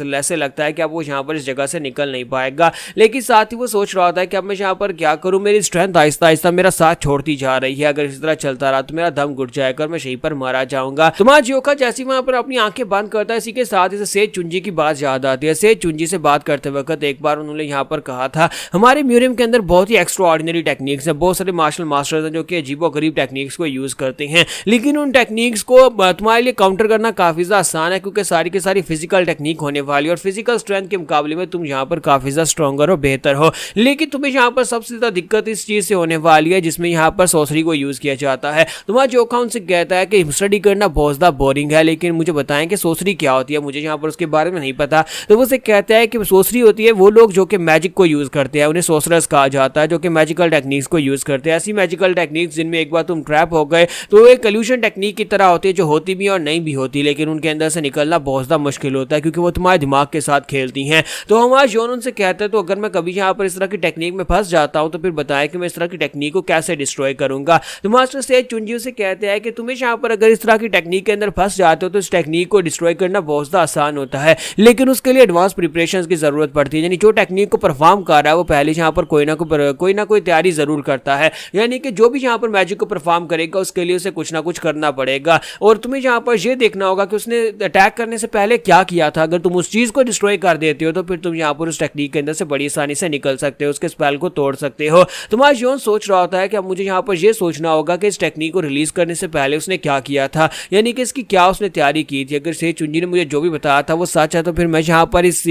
ऐसे लगता है कि अब वो यहाँ पर इस जगह से निकल नहीं पाएगा। लेकिन साथ ही वो सोच रहा था कि अब मैं यहाँ पर क्या करूँ, मेरी स्ट्रेंथ आहिस्ता आहिस्ता मेरा साथ छोड़ती जा रही है, अगर इस तरह चलता रहा तो मेरा दम घुट जाएगा और मैं यहीं पर मारा जाऊंगा। तुम्हारा जोका जैसे वहां पर अपनी आंखें बंद करता है, इसी के साथ इसे सेज चुंजी की बात याद आती है। सेज चुंजी से बात करते वक्त एक बार उन्होंने यहाँ पर कहा था, हमारे म्यूजियम के अंदर बहुत ही एक्स्ट्रा ऑर्डिनरी टेक्निक्स है, बहुत सारे मार्शल मास्टर्स हैं जो कि अजीबोगरीब टेक्निक्स को यूज करते हैं, लेकिन उन टेक्निक्स को तुम्हारे लिए काउंटर करना काफी ज्यादा आसान है, क्योंकि सारी की सारी फिजिकल टेक्निक होने वाली है, और फिजिकल स्ट्रेंथ के मुकाबले में तुम यहाँ पर काफी ज्यादा स्ट्रॉन्गर और बेहतर हो। लेकिन तुम्हें यहाँ पर सबसे ज्यादा दिक्कत इस चीज से होने वाली है जिसमें यहाँ पर सोसरी को यूज किया जाता है। तुम्हारा जोका उनसे कहता है कि स्टडी करना बहुत ज्यादा बोरिंग है, लेकिन मुझे बताएं कि सोसरी क्या होती है, मुझे यहाँ पर उसके बारे में नहीं पता। तो वो उसे कहता है कि सोसरी होती है वो लोग जो कि मैजिक को यूज करते हैं, उन्हें सोसरर्स कहा जाता है, जो कि मैजिकल टेक्निक्स को यूज करते हैं। ऐसी मैजिकल टेक्निक्स जिनमें एक बार तुम ट्रैप हो गए तो एक इल्यूजन टेक्निक की तरह होती है, जो होती भी और नहीं भी होती, लेकिन उनके अंदर से निकलना बहुत ज्यादा मुश्किल होता है, क्योंकि वो तुम्हारे दिमाग के साथ खेलती हैं। तो हमारा जोन उनसे कहता है तो अगर मैं कभी यहाँ पर इस तरह की टेक्निक में फंस जाता हूँ तो फिर बताएं कि मैं इस तरह की टेक्निक को कैसे डिस्ट्रॉय करूंगा। तो मास्टर सेज चुंजी से कहते हैं कि तुम्हें यहाँ पर अगर इस तरह की टेक्निक के अंदर फंस जाते हो तो इस टेक्निक को डिस्ट्रॉय करना बहुत ज्यादा आसान होता है, लेकिन उसके लिए एडवांस प्रिपरेशंस की जरूरत पड़ती है। यानी जो टेक्निक को परफॉर्म कर रहा है वो पहले यहाँ पर कोई ना कोई तैयारी जरूर करता है, यानी कि जो भी यहाँ पर मैजिक को परफॉर्म करेगा उसके लिए उसे कुछ ना कुछ करना पड़ेगा। और तुम्हें यहाँ पर यह देखना होगा कि उसने अटैक करने से पहले क्या किया था। अगर तुम उस चीज को डिस्ट्रॉय कर देते हो तो फिर तुम यहाँ पर उस टेक्निक के अंदर से बड़ी आसानी से निकल सकते हो, उसके स्पेल को तोड़ सकते हो। तुम्हारा जोन सोच रहा होता है कि अब मुझे यहाँ पर यह सोचना होगा कि इस टेक्निक को रिलीज करने से पहले उसने क्या किया था, यानी कि इसकी क्या उसने तैयारी की थी। अगर सेज चुंजी ने मुझे जो भी बताया था वो सच है तो फिर मैं यहाँ पर इस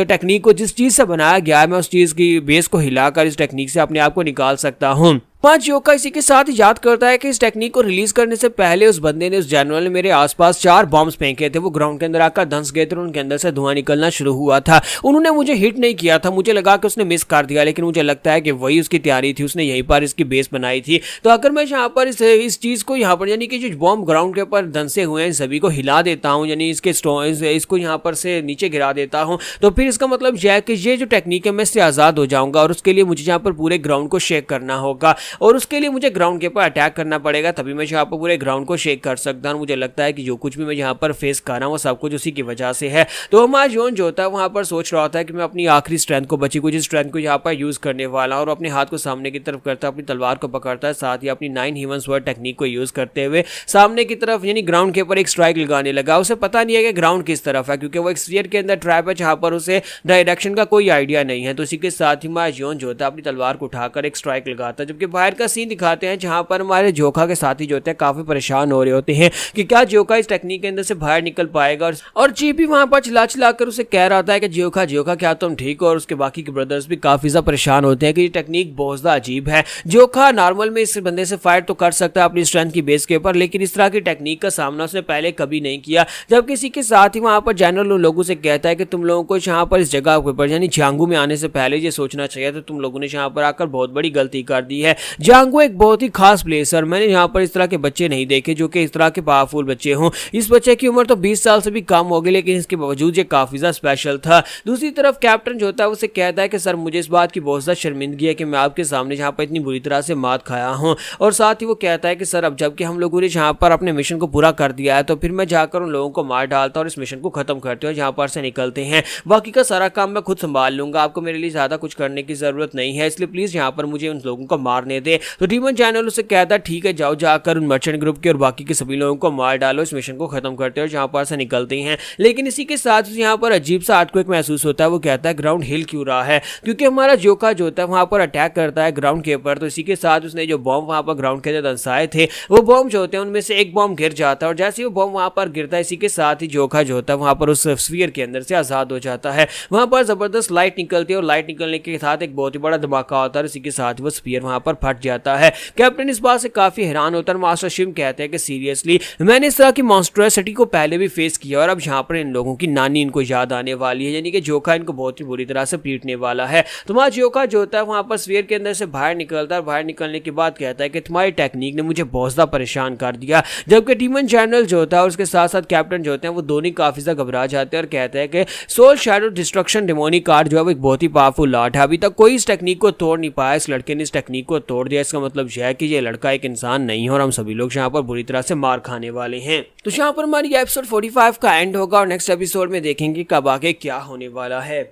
टेक्निक को जिस चीज से बनाया गया है मैं उस चीज की बेस को हिलाकर इस टेक्निक से अपने आप को निकाल सकता हूँ। पांच योका इसी के साथ ही याद करता है कि इस टेक्निक को रिलीज करने से पहले उस बंदे ने, उस जनरल ने मेरे आसपास 4 बॉम्ब्स फेंके थे। वो ग्राउंड के अंदर आकर धंस गए थे और उनके अंदर से धुआं निकलना शुरू हुआ था। उन्होंने मुझे हिट नहीं किया था, मुझे लगा कि उसने मिस कर दिया, लेकिन मुझे लगता है कि वही उसकी तैयारी थी, उसने यहीं पर इसकी बेस बनाई थी। तो अगर मैं यहाँ पर इस चीज को यहाँ पर यानी कि जो बॉम्ब ग्राउंड के ऊपर धंसे हुए हैं सभी को हिला देता हूँ, यानी इसको यहाँ पर से नीचे गिरा देता हूँ, तो फिर इसका मतलब यह है कि ये जो टेक्निक है मैं इससे आजाद हो जाऊंगा। और उसके लिए मुझे यहाँ पर पूरे ग्राउंड को शेक करना होगा और उसके लिए मुझे ग्राउंड के ऊपर अटैक करना पड़ेगा, तभी मैं यहाँ पर पूरे ग्राउंड को शेक कर सकता हूँ। मुझे लगता है कि जो कुछ भी मैं यहाँ पर फेस कर रहा हूँ वो सब कुछ उसी की वजह से है। तो हमारा जोन जो होता है वहाँ पर सोच रहा होता है कि मैं अपनी आखिरी स्ट्रेंथ को, बची कुछ स्ट्रेंथ को यहाँ पर यूज करने वाला हूँ और अपने हाथ को सामने की तरफ करता है, अपनी तलवार को पकड़ता है, साथ ही अपनी 9 हीवन स्वॉर्ड टेक्निक को यूज करते हुए सामने की तरफ यानी ग्राउंड के ऊपर एक स्ट्राइक लगाने लगा। उसे पता नहीं है कि ग्राउंड किस तरफ है, क्योंकि वो एक स्फीयर के अंदर ट्रैप है जहाँ पर उसे डायरेक्शन का कोई आइडिया नहीं है। तो इसी के साथ ही हमारा जोन जो होता है अपनी तलवार को उठाकर एक स्ट्राइक लगाता है। जबकि बाहर का सीन दिखाते हैं जहाँ पर हमारे जोखा के साथी जो होते हैं काफी परेशान हो रहे होते हैं कि क्या जोखा इस टेक्निक के अंदर से बाहर निकल पाएगा। और चीफ भी वहां पर चिल्ला चिल्ला कर उसे कह रहा था कि जोखा जोखा क्या तुम ठीक हो। और उसके बाकी के ब्रदर्स भी काफी ज्यादा परेशान होते हैं कि ये टेक्निक बहुत ज्यादा अजीब है। जोखा नॉर्मल में इस बंदे से फाइट तो कर सकता है अपनी स्ट्रेंथ की बेस के ऊपर, लेकिन इस तरह की टेक्निक का सामना उसने पहले कभी नहीं किया। जब किसी के साथ ही वहां पर जनरल उन लोगों से कहता है कि तुम लोगों को यहाँ पर इस जगह के ऊपर यानी झांगू में आने से पहले ये सोचना चाहिए, तो तुम लोगों ने यहाँ पर आकर बहुत बड़ी गलती कर दी है। झांगू एक बहुत ही खास प्लेस है, मैंने यहाँ पर इस तरह के बच्चे नहीं देखे जो कि इस तरह के पावरफुल बच्चे हों। इस बच्चे की उम्र तो 20 साल से भी कम हो गई, लेकिन इसके बावजूद ये काफी ज्यादा स्पेशल था। दूसरी तरफ कैप्टन जो होता है उसे कहता है कि सर मुझे इस बात की बहुत ज्यादा शर्मिंदगी है कि मैं आपके सामने यहाँ पर इतनी बुरी तरह से मात खाया हूँ। और साथ ही वो कहता है कि सर अब जबकि हम लोगों ने यहाँ पर अपने मिशन को पूरा कर दिया है, तो फिर मैं जाकर उन लोगों को मार डालता और इस मिशन को खत्म करते हैं, यहाँ पर से निकलते हैं। बाकी का सारा काम मैं खुद संभाल लूंगा, आपको मेरे लिए ज्यादा कुछ करने की जरूरत नहीं है, इसलिए प्लीज यहाँ पर मुझे उन लोगों को मारने दे। तो डीमन जनरल उसे कहता है ठीक है, जाओ जाकर उन मर्चेंट ग्रुप के और बाकी के सभी लोगों को मार डालो, इस मिशन को खत्म करते हैं, जहां पर से निकलते हैं। लेकिन इसी के साथ यहाँ पर अजीब सा अर्थक्वेक महसूस होता है। वो कहता है ग्राउंड हिल क्यों रहा है, क्योंकि हमारा जोखा जो होता है वहां पर अटैक करता है ग्राउंड के ऊपर। तो इसी के साथ उसने जो बॉम्ब वहां पर ग्राउंड के अंदर दंसाए थे, वो बॉम्ब जो होते हैं उनमें से एक बॉम्ब गिर जाता है और जैसे वो बॉम्ब वहां पर गिरता है, इसी के साथ ही जोखा जो होता है वहां पर उस स्फीयर के अंदर से आजाद हो जाता है। वहां पर जबरदस्त लाइट निकलती है और लाइट निकलने के साथ एक बहुत ही बड़ा धमाका होता है, इसी के साथ वो स्फीयर वहां पर फट जाता है। कैप्टन इस बात से काफी हैरान होता है। मास्टर शिम कहते हैं कि सीरियसली मैंने इस तरह की मॉन्स्ट्रोसिटी को पहले भी फेस किया और अब यहाँ पर इन लोगों की नानी इनको याद आने वाली है, यानी कि जोखा इनको बहुत ही बुरी तरह से पीटने वाला है। तुम्हारा जोखा जो होता है वहां पर स्फीयर के अंदर से बाहर निकलता है। बाहर निकलने के बाद कहता है कि तुम्हारी टेक्निक ने मुझे बहुत ज्यादा परेशान कर दिया। जबकि डीमन जनरल जो होता है और उसके साथ साथ कैप्टन जो होते हैं वो दोनों काफी ज्यादा घबरा जाते हैं और कहते हैं कि soul shadow destruction demonic card जो है वो एक बहुत ही पावरफुल आर्ट है, अभी तक कोई इस टेक्निक को तोड़ नहीं पाया। इस लड़के ने इस टेक्निक को तोड़ दिया, इसका मतलब यह है कि ये लड़का एक इंसान नहीं है और हम सभी लोग यहाँ पर बुरी तरह से मार खाने वाले हैं। तो यहाँ पर हमारी एपिसोड 45 का एंड होगा और नेक्स्ट एपिसोड में देखेंगे कब आगे क्या होने वाला है।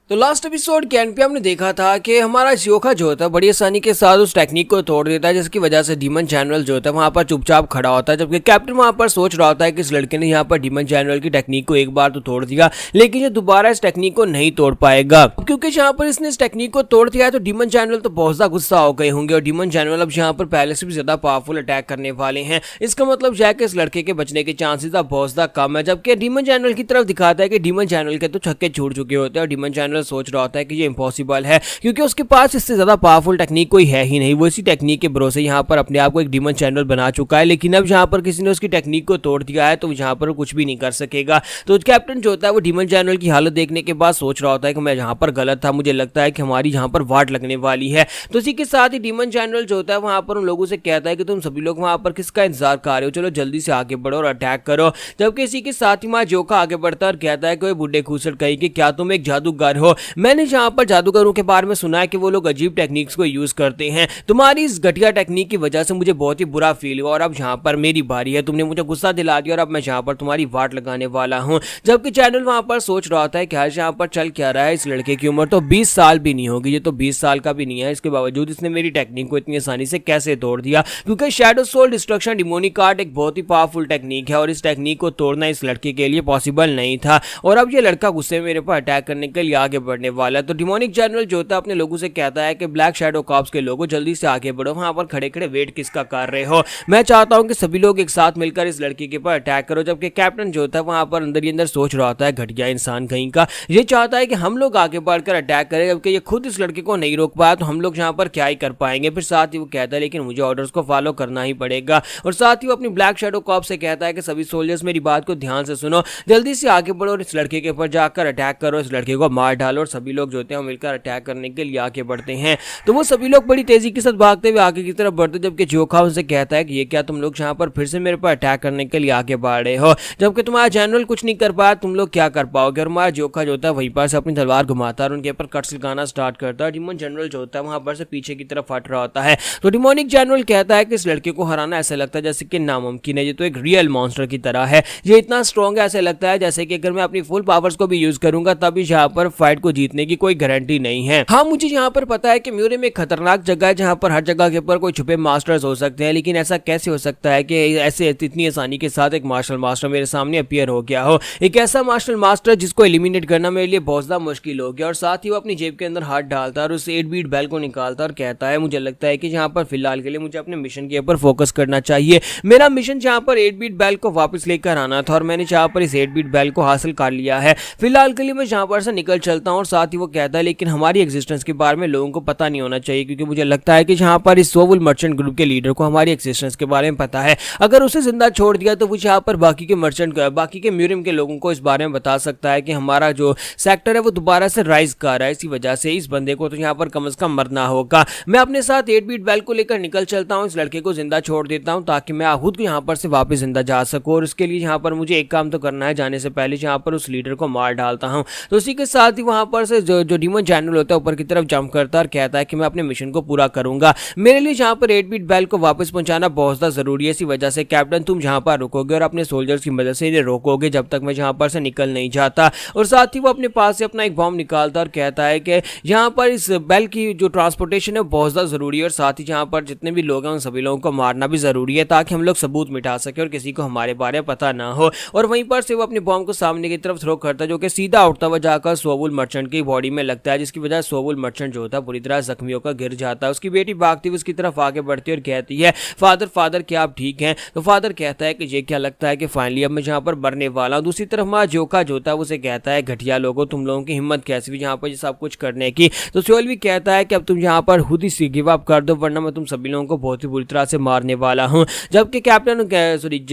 तो लास्ट एपिसोड के एंड पे हमने देखा था कि हमारा जोखा जो होता है बड़ी आसानी के साथ उस टेक्निक को तोड़ देता है, जिसकी वजह से डीमन जनरल जो होता है वहां पर चुपचाप खड़ा होता है। जबकि कैप्टन वहां पर सोच रहा होता है कि इस लड़के ने यहाँ पर डीमन जनरल की टेक्निक को एक बार तो तोड़ दिया, लेकिन ये दोबारा इस टेक्निक को नहीं तोड़ पाएगा, क्योंकि यहाँ पर इसने इस टेक्निक को तोड़ दिया है। तो डीमन जनरल तो बहुत ज्यादा गुस्सा हो गए होंगे और डीमन जनरल अब यहाँ पर पहले से भी ज्यादा पावरफुल अटैक करने वाले हैं। इसका मतलब यह है कि इस लड़के के बचने के चांसेस अब बहुत ज्यादा कम है। जबकि डीमन जनरल की तरफ दिखाता है कि डीमन जनरल के तो छक्के छूट चुके होते हैं और डीमन जनरल सोच रहा होता है कि ये इम्पॉसिबल है, क्योंकि उसके पास इससे ज्यादा पावरफुल टेक्निक कोई है ही नहीं। वो इसी टेक्निक के भरोसे यहाँ पर अपने आप को एक डीमन जनरल बना चुका है, लेकिन अब यहाँ पर किसी ने उसकी टेक्निक को तोड़ दिया है तो यहाँ पर कुछ भी नहीं कर सकेगा। तो कैप्टन जो होता है वो डीमन जनरल की हालत देखने के बाद सोच रहा होता है कि मैं यहाँ पर गलत था, मुझे लगता है कि हमारी यहाँ पर वाट लगने वाली है। तो इसी के साथ ही डीमन जनरल जो होता है वहां पर उन लोगों से कहता है कि तुम सभी लोग वहां पर किसका इंतजार कर रहे हो, चलो जल्दी से आगे बढ़ो और अटैक करो। जबकि इसी के साथ ही जोखा आगे बढ़ता है और कहता है कि बुड्ढे खूसट कही कि क्या तुम एक जादूगर हो, मैंने यहाँ पर जादूगरों के बारे में सुना है कि वो लोग अजीब टेक्निक्स को यूज करते हैं, तुम्हारी इस घटिया टेक्निक की वजह से मुझे बहुत ही बुरा फील हुआ और अब यहाँ पर मेरी बारी है, तुमने मुझे गुस्सा दिला दिया और अब मैं यहाँ पर तुम्हारी वाट लगाने वाला हूँ। जबकि चैनल वहां पर सोच रहा होता है कि आज यहाँ पर चल क्या रहा है, इस लड़के की उम्र तो 20 साल भी नहीं होगी, ये तो 20 साल का भी नहीं है, इसके बावजूद इसने मेरी टेक्निक को इतनी आसानी से कैसे तोड़ दिया, क्योंकि shadow soul destruction demonic card एक बहुत ही पावरफुल टेक्निक है और इस टेक्निक को तोड़ना इस लड़के के लिए पॉसिबल नहीं था। और अब ये लड़का गुस्से में मेरे पर अटैक करने के लिए आगे आगे बढ़ने वाला है। तो डिमोनिक जनरल जो होता है अपने लोगों से कहता है कि ब्लैक शैडो कॉर्प्स के लोगों जल्दी से आगे बढ़ो, वहां पर खड़े खड़े वेट किसका कर रहे हो, मैं चाहता हूं कि सभी लोग एक साथ मिलकर इस लड़की के ऊपर अटैक करो। जबकि कैप्टन जो होता है वहां पर अंदर ही अंदर सोच रहा होता है, घटिया इंसान कहीं का, ये चाहता है कि हम लोग आगे बढ़कर अटैक करें, जबकि ये खुद इस लड़के को नहीं रोक पाया तो हम लोग यहाँ पर क्या ही कर पाएंगे। फिर साथ ही वो कहता है लेकिन मुझे ऑर्डर्स को फॉलो करना ही पड़ेगा, और साथ ही वो अपनी ब्लैक शैडो कॉर्प से कहता है कि सभी सोल्जर्स मेरी बात को ध्यान से सुनो, जल्दी से आगे बढ़ो और इस लड़के के ऊपर जाकर अटैक करो, इस लड़के को मार डालो। और सभी लोग जो होते हैं मिलकर अटैक करने के लिए आगे बढ़ते हैं। तो वो सभी लोग बड़ी तेजी के साथ भागते हुए आगे की तरफ बढ़ते, जबकि जोखा उनसे कहता है कि ये क्या तुम लोग यहाँ पर फिर से मेरे पर अटैक करने के लिए आगे बढ़ रहे हो, जबकि तुम्हारा जनरल कुछ नहीं कर पाया, तुम लोग क्या कर पाओगे। और हमारा जोखा जो होता है वहीं पर से अपनी तलवार घुमाता है और उनके ऊपर कट्स लगाना स्टार्ट करता है। डिमोन जनरल जो होता है वहां पर से पीछे की तरफ हट रहा होता है। तो डिमोनिक जनरल कहता है कि इस लड़के को हराना ऐसा लगता है जैसे कि नामुमकिन है, ये तो एक रियल मॉन्स्टर की तरह है, ये इतना स्ट्रॉन्ग है, ऐसे लगता है जैसे कि अगर मैं अपनी फुल पावर्स को भी यूज करूंगा तब यहाँ पर फाइट को जीतने की कोई गारंटी नहीं है। हाँ, मुझे यहाँ पर पता है कि म्यूरियम एक खतरनाक जगह है जहाँ पर हर जगह के ऊपर कोई छुपे मास्टर्स हो सकते हैं, लेकिन ऐसा कैसे हो सकता है कि ऐसे इतनी आसानी के साथ एक मार्शल मास्टर मेरे सामने अपीयर हो गया हो, एक ऐसा मार्शल मास्टर जिसको एलिमिनेट करना मेरे लिए बहुत ज्यादा मुश्किल हो गया। और साथ ही वो अपनी जेब के अंदर हाथ डालता है और उस 8 बीट बेल को निकालता है और कहता है मुझे लगता है कि यहाँ पर फिलहाल के लिए मुझे अपने मिशन के ऊपर फोकस करना चाहिए। मेरा मिशन जहाँ पर 8 बीट बेल को वापस लेकर आना था और मैंने जहाँ पर इस 8 बीट बेल को हासिल कर लिया है, फिलहाल के लिए मैं जहाँ पर से निकल चलता हूँ। और साथ ही वो कहता है लेकिन हमारी एग्जिस्टेंस के बारे में लोगों को पता नहीं होना चाहिए, क्योंकि मुझे लगता है कि जहाँ पर इस सोवुल मर्चेंट ग्रुप के लीडर को हमारी एग्जिस्टेंस के बारे में पता है, अगर उसे जिंदा छोड़ दिया तो वो यहाँ पर बाकी के म्यूरियम के लोगों को इस बारे में बता सकता है कि हमारा जो सेक्टर है वो दोबारा से राइज कर रहा है। इसी वजह से इस बंदे को तो यहाँ पर कम से कम मरना होगा। मैं अपने साथ 8 बीट बेल को लेकर निकल चलता हूँ, इस लड़के को जिंदा छोड़ देता हूँ ताकि मैं खुद यहाँ पर से वापस जिंदा जा सकूँ। और उसके लिए यहाँ पर मुझे एक काम तो करना है, जाने से पहले यहाँ पर उस लीडर को मार डालता हूँ। तो उसी के साथ ही वहाँ पर से जो डीमन जनरल होता है ऊपर की तरफ जंप करता है और कहता है कि मैं अपने मिशन को पूरा करूंगा, मेरे लिए यहाँ पर 8 बीट बेल को वापस पहुंचाना बहुत ज्यादा जरूरी है। इसी वजह से कैप्टन तुम जहाँ पर रुकोगे और अपने सोल्जर्स की मदद से इन्हें रोकोगे जब तक मैं यहाँ पर से निकल नहीं जाता। और साथ ही वो अपने पास से अपना एक बॉम्ब निकालता और कहता है कि यहाँ पर इस बेल की जो ट्रांसपोर्टेशन है बहुत ज्यादा जरूरी है, और साथ ही यहाँ पर जितने भी लोग हैं उन सभी लोगों को मारना भी जरूरी है ताकि हम लोग सबूत मिटा सके और किसी को हमारे बारे में पता ना हो। और वहीं पर से वो अपने बॉम्ब को सामने की तरफ थ्रो करता है जो कि सीधा उठता हुआ जाकर सोवुल मर्चेंट की बॉडी में लगता है, जिसकी वजह से सोवुल मर्चेंट जो होता है पूरी तरह जख्मी होकर गिर जाता है। उसकी बेटी भागती हुई उसकी तरफ आगे बढ़ती है और कहती है फादर क्या आप ठीक हैं। तो फादर कहता है कि ये क्या लगता है कि फाइनली अब मैं यहाँ पर मरने वाला हूँ। दूसरी तरफ माँ जोखा जो होता है उसे कहता है घटिया लोगों, तुम लोगों की हिम्मत कैसी भी यहाँ पर सब कुछ करने की। तो सोयल भी कहता है कि अब तुम यहाँ पर खुद ही गिव अप कर दो वरना मैं तुम सभी लोगों को बहुत ही बुरी तरह से मारने वाला हूँ। जबकि कैप्टन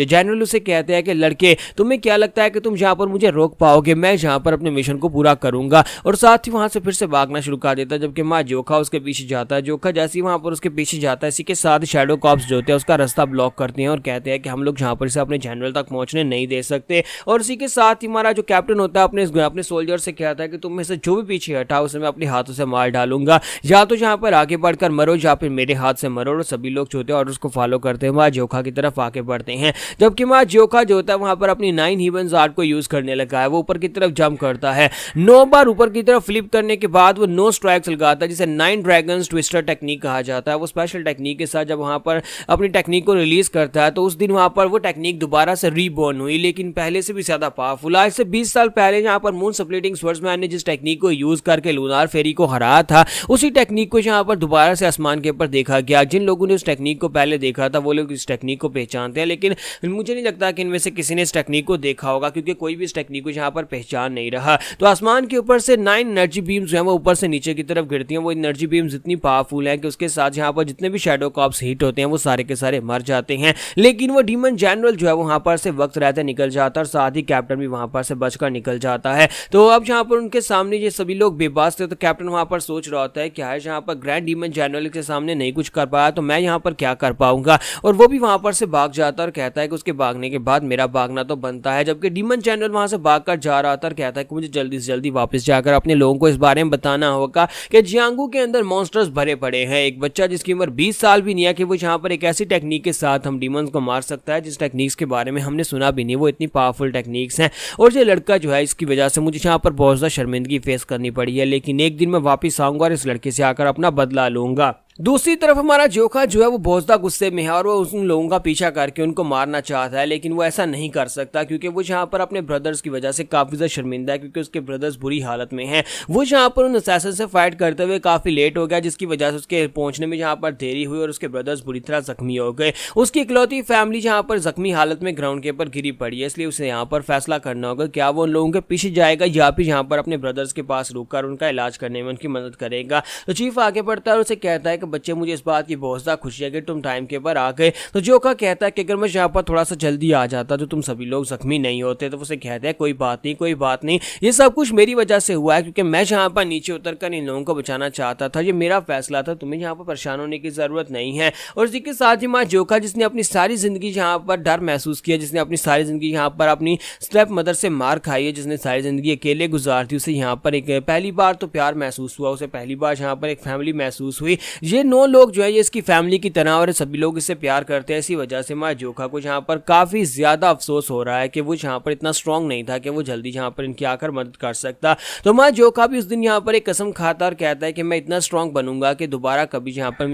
जनरल उसे कहते हैं कि लड़के तुम्हें क्या लगता है कि तुम यहाँ पर मुझे रोक पाओगे, मैं यहाँ पर अपने मिशन को पूरा करूंगा। और साथ ही वहां से फिर से भागना शुरू कर देता है, जबकि माँ जोखा उसके पीछे जाता है। जोखा जैसे ही वहां पर उसके पीछे जाता है इसी के साथ शैडो कॉर्प्स जो होते हैं उसका रास्ता ब्लॉक करते हैं और कहते हैं कि हम लोग यहाँ पर से अपने जनरल तक पहुंचने नहीं दे सकते। और इसी के साथ ही हमारा जो कैप्टन होता है अपने सोल्जर से कहता है कि तुम में से जो भी पीछे हटा उसे मैं अपने हाथों से मार डालूंगा, या तो यहाँ पर आगे बढ़कर मरो या फिर मेरे हाथ से मरो। और सभी लोग जो होते हैं और उसको फॉलो करते हैं माँ जोखा की तरफ आगे बढ़ते हैं। जबकि माँ जोखा जो होता है वहां पर अपनी 9 हेवंस आर्ट को यूज करने लगा है, वो ऊपर की तरफ जंप करता है। 9 बार ऊपर की तरफ फ्लिप करने के बाद वो 9 स्ट्राइक्स लगाता है जिसे 9 ड्रैगन्स ट्विस्टर टेक्निक कहा जाता है। वो स्पेशल टेक्निक के साथ जब वहां पर अपनी टेक्निक को रिलीज करता है तो उस दिन वहां पर वो टेक्निक दोबारा से रीबॉर्न हुई, लेकिन पहले से भी ज्यादा पावरफुल। आज से 20 साल पहले जहां पर मून स्प्लिटिंग स्वर्ड्समैन ने जिस टेक्निक को यूज करके लूनार फेरी को हराया था, उसी टेक्निक को यहां पर दोबारा से आसमान के ऊपर देखा गया। जिन लोगों ने उस टेक्निक को पहले देखा था वो लोग इस टेक्निक को पहचानते हैं, लेकिन मुझे नहीं लगता कि इनमें से किसी ने इस टेक्निक को देखा होगा क्योंकि कोई भी इस टेक्निक को यहाँ पर पहचान नहीं रहा। तो आसमान के ऊपर से 9 एनर्जी बीम्स जो है वो ऊपर से नीचे की तरफ गिरती हैं। वो एनर्जी बीम्स इतनी पावरफुल हैं कि उसके साथ यहाँ पर जितने भी शैडो कॉर्प्स हिट होते हैं वो सारे के सारे मर जाते हैं। लेकिन वो डीमन जनरल जो है वहां पर से वक्त रहते निकल जाता है और साथ ही कैप्टन भी वहां पर से बचकर निकल जाता है। तो अब यहाँ पर उनके सामने ये सभी लोग बेबस थे, तो कैप्टन वहां पर सोच रहा होता है कि आज यहाँ पर ग्रैंड डीमन जनरल के सामने नहीं कुछ कर पाया तो मैं यहाँ पर क्या कर पाऊंगा। और वो भी वहां पर से भाग जाता है और कहता है कि उसके भागने के बाद मेरा भागना तो बनता है। जबकि डीमन जनरल वहां से भागकर जा रहा था और कहता है कि मुझे जल्दी से जल्दी वापस जाकर अपने लोगों को इस बारे में बताना होगा कि जियांगू के अंदर मॉन्स्टर्स भरे पड़े हैं। एक बच्चा जिसकी उम्र 20 साल भी नहीं है कि वो यहाँ पर एक ऐसी टेक्निक के साथ हम डीमंस को मार सकता है जिस टेक्निक्स के बारे में हमने सुना भी नहीं, वो इतनी पावरफुल टेक्निक्स हैं। और ये लड़का जो है इसकी वजह से मुझे यहाँ पर बहुत ज़्यादा शर्मिंदगी फेस करनी पड़ी है, लेकिन एक दिन मैं वापस आऊंगा और इस लड़के से आकर अपना बदला लूंगा। दूसरी तरफ हमारा जोखा जो है वो बहुत ज़्यादा गुस्से में है और वो उन लोगों का पीछा करके उनको मारना चाहता है, लेकिन वो ऐसा नहीं कर सकता क्योंकि वो यहाँ पर अपने ब्रदर्स की वजह से काफ़ी ज़्यादा शर्मिंदा है क्योंकि उसके ब्रदर्स बुरी हालत में हैं। वो यहाँ पर उन असैसिन से फाइट करते हुए काफ़ी लेट हो गया, जिसकी वजह से उसके पहुंचने में यहाँ पर देरी हुई और उसके ब्रदर्स बुरी तरह जख्मी हो गए। उसकी इकलौती फैमिली जहाँ पर जख्मी हालत में ग्राउंड के ऊपर गिरी पड़ी है, इसलिए उसे यहाँ पर फैसला करना होगा क्या वो उन लोगों के पीछे जाएगा या फिर यहाँ पर अपने ब्रदर्स के पास रुककर उनका इलाज करने में उनकी मदद करेगा। तो चीफ आगे बढ़ता है और उसे कहता है कि बच्चे मुझे इस बात की बहुत ज़्यादा खुशी है कि तुम टाइम के ऊपर आ गए। तो जोका कहता है कि अगर मैं यहाँ पर थोड़ा सा जल्दी आ जाता तो तुम सभी लोग जख्मी नहीं होते। तो उसे कहता है कोई बात नहीं, ये सब कुछ मेरी वजह से हुआ है क्योंकि मैं यहाँ पर नीचे उतरकर इन लोगों को बचाना चाहता था, ये मेरा फैसला था, तुम्हें यहाँ पर परेशान होने की ज़रूरत नहीं है। और इसी के साथ ही माँ जोका जिसने अपनी सारी ज़िंदगी यहाँ पर डर महसूस किया, जिसने अपनी सारी ज़िंदगी यहाँ पर अपनी स्टेप मदर से मार खाई है, जिसने सारी ज़िंदगी अकेले गुजारती, उसे यहाँ पर एक पहली बार तो प्यार महसूस हुआ, उसे पहली बार यहाँ पर एक फैमिली महसूस हुई। ये 9 लोग जो है ये इसकी फैमिली की तरह और सभी लोग इससे प्यार करते हैं। इसी वजह से माँ जोका को यहाँ पर काफ़ी ज़्यादा अफसोस हो रहा है कि वो यहाँ पर इतना स्ट्रॉन्ग नहीं था कि वो जल्दी यहाँ पर इनकी आकर मदद कर सकता। तो माँ जोका भी उस दिन यहाँ पर एक कसम खाता और कहता है कि मैं इतना स्ट्रॉन्ग बनूंगा कि दोबारा कभी यहाँ पर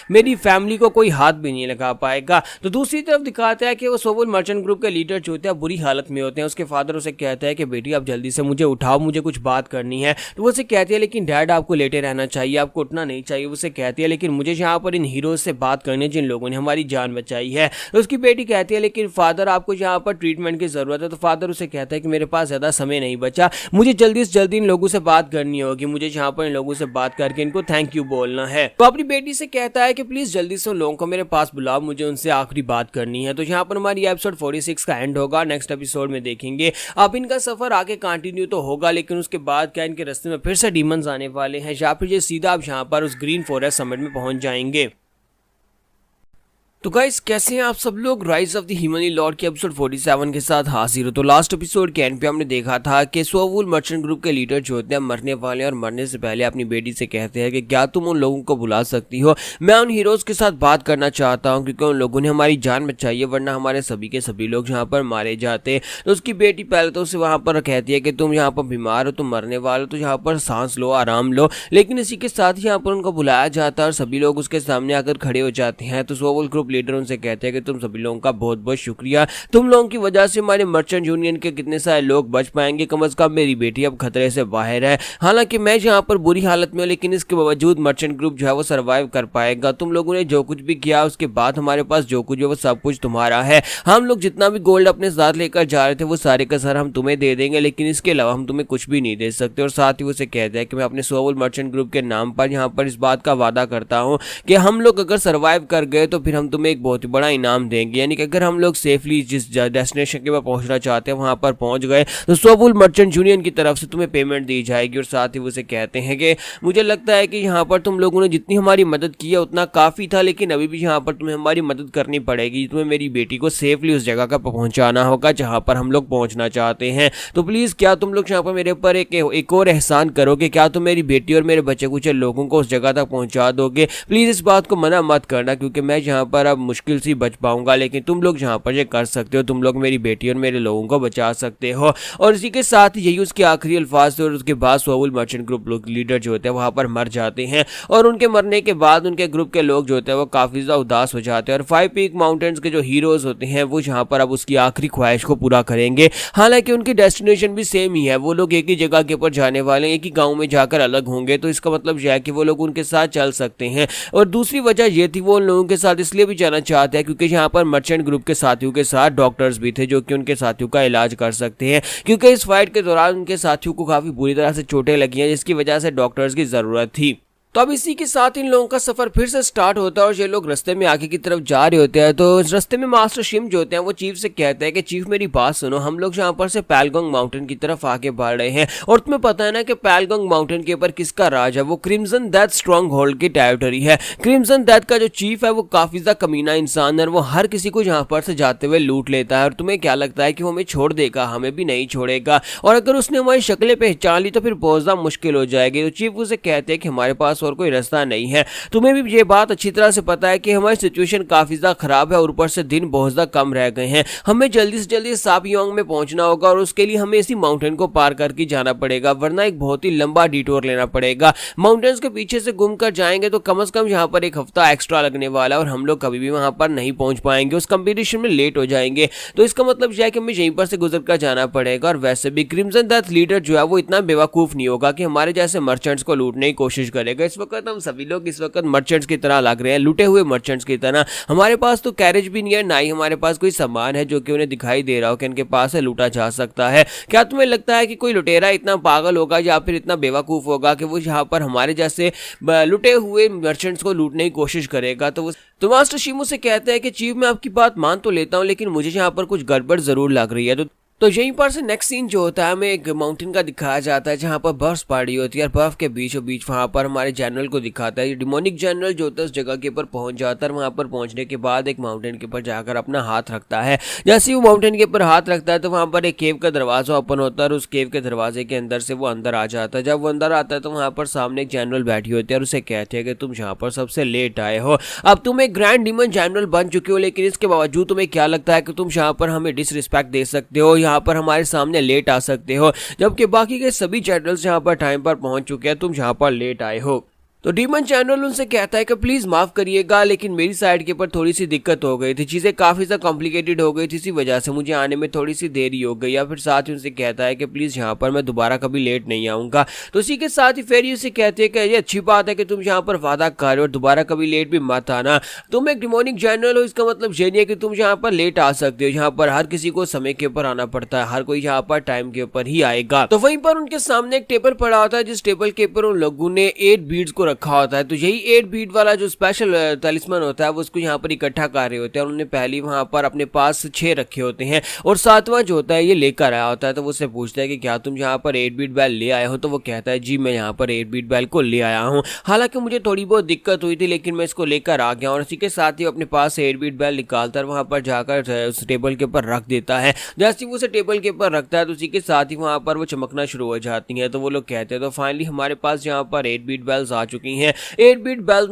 मेरी फैमिली को कोई हाथ भी नहीं लगा पाएगा। तो दूसरी तरफ दिखाता है कि वो सोवुल मर्चेंट ग्रुप के लीडर जो होते हैं बुरी हालत में होते हैं। उसके फादर उसे कहता है कि बेटी आप जल्दी से मुझे उठाओ, मुझे कुछ बात करनी है। तो वो उसे कहती है लेकिन डैड आपको लेटे रहना चाहिए, आपको उठना नहीं चाहिए। उसे कहती है लेकिन मुझे यहाँ पर इन हीरोज से बात करनी है जिन लोगों ने हमारी जान बचाई है। तो उसकी बेटी कहती है लेकिन फादर आपको यहाँ पर ट्रीटमेंट की जरूरत है। तो फादर उसे कहता है कि मेरे पास ज़्यादा समय नहीं बचा, मुझे जल्दी से जल्दी इन लोगों से बात करनी होगी, मुझे यहाँ पर इन लोगों से बात करके इनको थैंक यू बोलना है। तो अपनी बेटी से कहता है कि प्लीज़ जल्दी से उन लोगों को मेरे पास बुलाओ, मुझे उनसे आखिरी बात करनी है। तो यहाँ पर हमारी एपिसोड 46 का एंड होगा। नेक्स्ट एपिसोड में देखेंगे अब इनका सफर आगे कंटिन्यू तो होगा, लेकिन उसके बाद क्या इनके रास्ते में फिर से डीमंस आने वाले हैं या फिर ये सीधा अब यहाँ पर उस ग्रीन फॉरेस्ट समिट में पहुंच जाएंगे। तो गाइस कैसे हैं आप सब लोग। राइज ऑफ द ह्यूमनी लॉर्ड के एपिसोड 47 के साथ हाजिर हो। तो लास्ट एपिसोड के एंड पे हमने देखा था कि सोवुल मर्चेंट ग्रुप के लीडर जो होते हैं मरने वाले और मरने से पहले अपनी बेटी से कहते हैं कि क्या तुम उन लोगों को बुला सकती हो, मैं उन हीरोज के साथ बात करना चाहता हूँ क्योंकि उन लोगों ने हमारी जान बचाई है, वरना हमारे सभी के सभी लोग यहाँ पर मारे जाते। तो उसकी बेटी पहले तो उसे वहाँ पर कहती है कि तुम यहाँ पर बीमार हो, तुम मरने वाले हो, तो यहाँ पर सांस लो, आराम लो। लेकिन इसी के साथ यहाँ पर उनको बुलाया जाता है और सभी लोग उसके सामने आकर खड़े हो जाते हैं। तो सोवुल ग्रुप लीडर उनसे कहते हैं कि तुम सभी लोगों का बहुत बहुत शुक्रिया, तुम लोगों की वजह से हमारे मर्चेंट यूनियन के कितने सारे लोग बच पाएंगे, कम से कम मेरी बेटी अब खतरे से बाहर है। हालांकि मैं यहाँ पर बुरी हालत में हूँ, लेकिन इसके बावजूद मर्चेंट ग्रुप जो है वो सर्वाइव कर पाएगा। तुम लोगों ने जो कुछ भी किया उसके बाद हमारे पास जो कुछ है वो सब कुछ तुम्हारा है। हम लोग जितना भी गोल्ड अपने साथ लेकर जा रहे थे वो सारे का सारा हम तुम्हें दे देंगे, लेकिन इसके अलावा हम तुम्हें कुछ भी नहीं दे सकते। और साथ ही उसे कहता है कि मैं अपने सोवुल मर्चेंट ग्रुप के नाम पर यहाँ पर इस बात का वादा करता हूँ कि हम लोग अगर सर्वाइव कर गए तो फिर हम तुम्हें एक बहुत ही बड़ा इनाम देंगे। यानी कि अगर हम लोग सेफली जिस डेस्टिनेशन के पास पहुंचना चाहते हैं वहां पर पहुंच गए तो सोवुल मर्चेंट यूनियन की तरफ से तुम्हें पेमेंट दी जाएगी। और साथ ही वो उसे कहते हैं कि मुझे लगता है कि यहाँ पर तुम लोगों ने जितनी हमारी मदद की है उतना काफ़ी था, लेकिन अभी भी यहाँ पर तुम्हें हमारी मदद करनी पड़ेगी। तुम्हें मेरी बेटी को सेफली उस जगह का पहुँचाना होगा जहाँ पर हम लोग पहुँचना चाहते हैं। तो प्लीज़ क्या तुम लोग यहाँ पर मेरे ऊपर एक और एहसान करोगे, क्या तुम मेरी बेटी और मेरे बच्चे कुछ लोगों को उस जगह तक पहुँचा दोगे। प्लीज़ इस बात को मना मत करना क्योंकि मैं यहाँ पर अब मुश्किल से बच पाऊंगा, लेकिन तुम लोग जहाँ पर ये कर सकते हो, तुम लोग मेरी बेटी और मेरे लोगों को बचा सकते हो। और इसी के साथ यही उसके आखिरी अल्फाज थे। और उसके बाद सोवुल मर्चेंट ग्रुप लीडर जो होते हैं वहाँ पर मर जाते हैं और उनके मरने के बाद उनके ग्रुप के लोग जो होते हैं वो काफ़ी ज़्यादा उदास हो जाते हैं। और 5 पीक माउंटेन्स के जो हीरोज़ होते हैं वो यहाँ पर अब उसकी आखिरी ख्वाहिश को पूरा करेंगे। हालांकि उनकी डेस्टिनेशन भी सेम ही है, वो लोग एक ही जगह के ऊपर जाने वाले हैं, एक ही गाँव में जाकर अलग होंगे। तो इसका मतलब यह है कि वो लोग उनके साथ चल सकते हैं। और दूसरी वजह ये थी वो उन लोगों के साथ इसलिए भी जाना चाहते हैं क्योंकि यहाँ पर मर्चेंट ग्रुप के साथियों के साथ डॉक्टर्स भी थे जो कि उनके साथियों का इलाज कर सकते हैं, क्योंकि इस फाइट के दौरान उनके साथियों को काफ़ी बुरी तरह से चोटें लगी हैं जिसकी वजह से डॉक्टर्स की ज़रूरत थी। तो अब इसी के साथ इन लोगों का सफर फिर से स्टार्ट होता है और ये लोग रास्ते में आगे की तरफ जा रहे होते हैं। तो इस रास्ते में मास्टर शिम जो होते हैं वो चीफ से कहते हैं कि चीफ मेरी बात सुनो, हम लोग यहाँ पर से पैलगोंग माउंटेन की तरफ आगे बढ़ रहे हैं और तुम्हें पता है ना कि पैलगोंग माउंटेन के ऊपर किसका राज है, वो क्रिम्सन डेथ स्ट्रॉन्ग होल्ड की टेरिटरी है। क्रिम्सन डेथ का जो चीफ है वो काफी ज्यादा कमीना इंसान है और वो हर किसी को यहाँ पर से जाते हुए लूट लेता है। और तुम्हें क्या लगता है कि वो हमें छोड़ देगा? हमें भी नहीं छोड़ेगा, और अगर उसने हमारी शक्लें पहचान ली तो फिर बहुत ज्यादा मुश्किल हो जाएगी। तो चीफ उसे कहते हैं कि हमारे पास पास और कोई रास्ता नहीं है। तुम्हें भी ये बात अच्छी तरह से पता है कि हमारी सिचुएशन काफी ज्यादा खराब है और ऊपर से दिन बहुत ज्यादा कम रह गए हैं। हमें जल्दी से जल्दी साबियोंग में पहुंचना होगा और उसके लिए हमें इसी माउंटेन को पार करके जाना पड़ेगा, वरना एक बहुत ही लंबा डिटोर लेना पड़ेगा। माउंटेन्स के पीछे से घूम कर जाएंगे तो कम से कम यहाँ पर एक हफ्ता एक्स्ट्रा लगने वाला है और हम लोग कभी भी वहां पर नहीं पहुंच पाएंगे, उस कंपटीशन में लेट हो जाएंगे। तो इसका मतलब यह है कि हमें यहीं पर से गुजर कर जाना पड़ेगा। और वैसे भी क्रिम्सन डेथ लीडर जो है वो इतना बेवकूफ नहीं होगा कि हमारे जैसे मर्चेंट्स को लूटने की कोशिश करेगा। इस वक्त हम सभी लोग इस वक्त मर्चेंट्स की तरह लग रहे हैं, लूटे हुए मर्चेंट्स की तरह। हमारे पास तो कैरेज भी नहीं है, ना ही हमारे पास कोई सामान है जो कि उन्हें दिखाई दे रहा हो कि इनके पास है लूटा जा सकता है। क्या तुम्हें लगता है कि कोई लुटेरा इतना पागल होगा या फिर इतना बेवकूफ होगा कि वो यहाँ पर हमारे जैसे लुटे हुए मर्चेंट्स को लूटने की कोशिश करेगा? तो मास्टर शिमो से कहते हैं कि चीफ मैं आपकी बात मान तो लेता हूँ, लेकिन मुझे यहाँ पर कुछ गड़बड़ जरूर लग रही है। तो यहीं पर से नेक्स्ट सीन जो होता है हमें एक माउंटेन का दिखाया जाता है जहां पर बर्फ पड़ी होती है और बर्फ के बीचों बीच वहां पर हमारे जनरल को दिखाता है। डिमोनिक जनरल जो होता है उस जगह के ऊपर पहुंच जाता है। वहां पर पहुंचने के बाद एक माउंटेन के ऊपर जाकर अपना हाथ रखता है। जैसे वो माउंटेन के ऊपर हाथ रखता है तो वहां पर एक केव का दरवाजा ओपन होता है और उस केव के दरवाजे के अंदर से वो अंदर आ जाता है। जब वो अंदर आता है तो वहां पर सामने एक जनरल बैठी होती है और उसे कहते हैं कि तुम यहाँ पर सबसे लेट आए हो, अब तुम एक ग्रैंड डीमन जनरल बन चुके हो, लेकिन इसके बावजूद तुम्हें क्या लगता है कि तुम यहाँ पर हमें डिसरिस्पेक्ट दे सकते हो, यहाँ पर हमारे सामने लेट आ सकते हो, जबकि बाकी के सभी जनरल्स यहां पर टाइम पर पहुंच चुके हैं, तुम यहां पर लेट आए हो। तो डीमन जनरल उनसे कहता है कि प्लीज माफ करिएगा, लेकिन मेरी साइड के ऊपर थोड़ी सी दिक्कत हो गई थी, चीजें काफी ज्यादा कॉम्प्लिकेटेड हो गई थी, इसी वजह से मुझे आने में थोड़ी सी देरी हो गई। या फिर साथ ही उनसे कहता है कि प्लीज यहाँ पर मैं दोबारा कभी लेट नहीं आऊंगा। तो इसी के साथ ही फेरी उसे कहती है कि ये अच्छी बात है कि तुम यहाँ पर वादा कर रहे हो और दोबारा कभी लेट भी मत आना। तुम एक डिमोनिक जनरल हो, इसका मतलब ये नहीं है कि तुम यहाँ पर लेट आ सकते हो। यहाँ पर हर किसी को समय के ऊपर आना पड़ता है, हर कोई यहाँ पर टाइम के ऊपर ही आएगा। तो वहीं पर उनके सामने एक टेबल पड़ा होता है, जिस टेबल के ऊपर उन लोगों ने 8 बीड्स को रखा होता है। तो यही 8 बीट वाला जो स्पेशल तलिस्मान होता है वो उसको यहाँ पर इकट्ठा कर रहे होते हैं। उन्होंने पहले वहां पर अपने पास 6 रखे होते हैं और 7वां जो होता है ये लेकर आया होता है। तो वो उससे पूछता है कि क्या तुम यहाँ पर 8 बीट बैल ले आए हो? तो वो कहता है जी मैं यहाँ पर 8 बीट बैल को ले आया हूँ, हालांकि मुझे थोड़ी बहुत दिक्कत हुई थी लेकिन मैं इसको लेकर आ गया। और इसी के साथ ही अपने पास 8 बीट बैल निकालता है, वहां पर जाकर उस टेबल के ऊपर रख देता है। जैसे ही वो उसे टेबल के ऊपर रखता है तो उसी के साथ ही वहां पर वो चमकना शुरू हो जाती है। तो वो लोग कहते हैं तो फाइनली हमारे पास यहाँ पर 8 बीट बैल्स आ चुकी हैं। 8 बीट बैल्स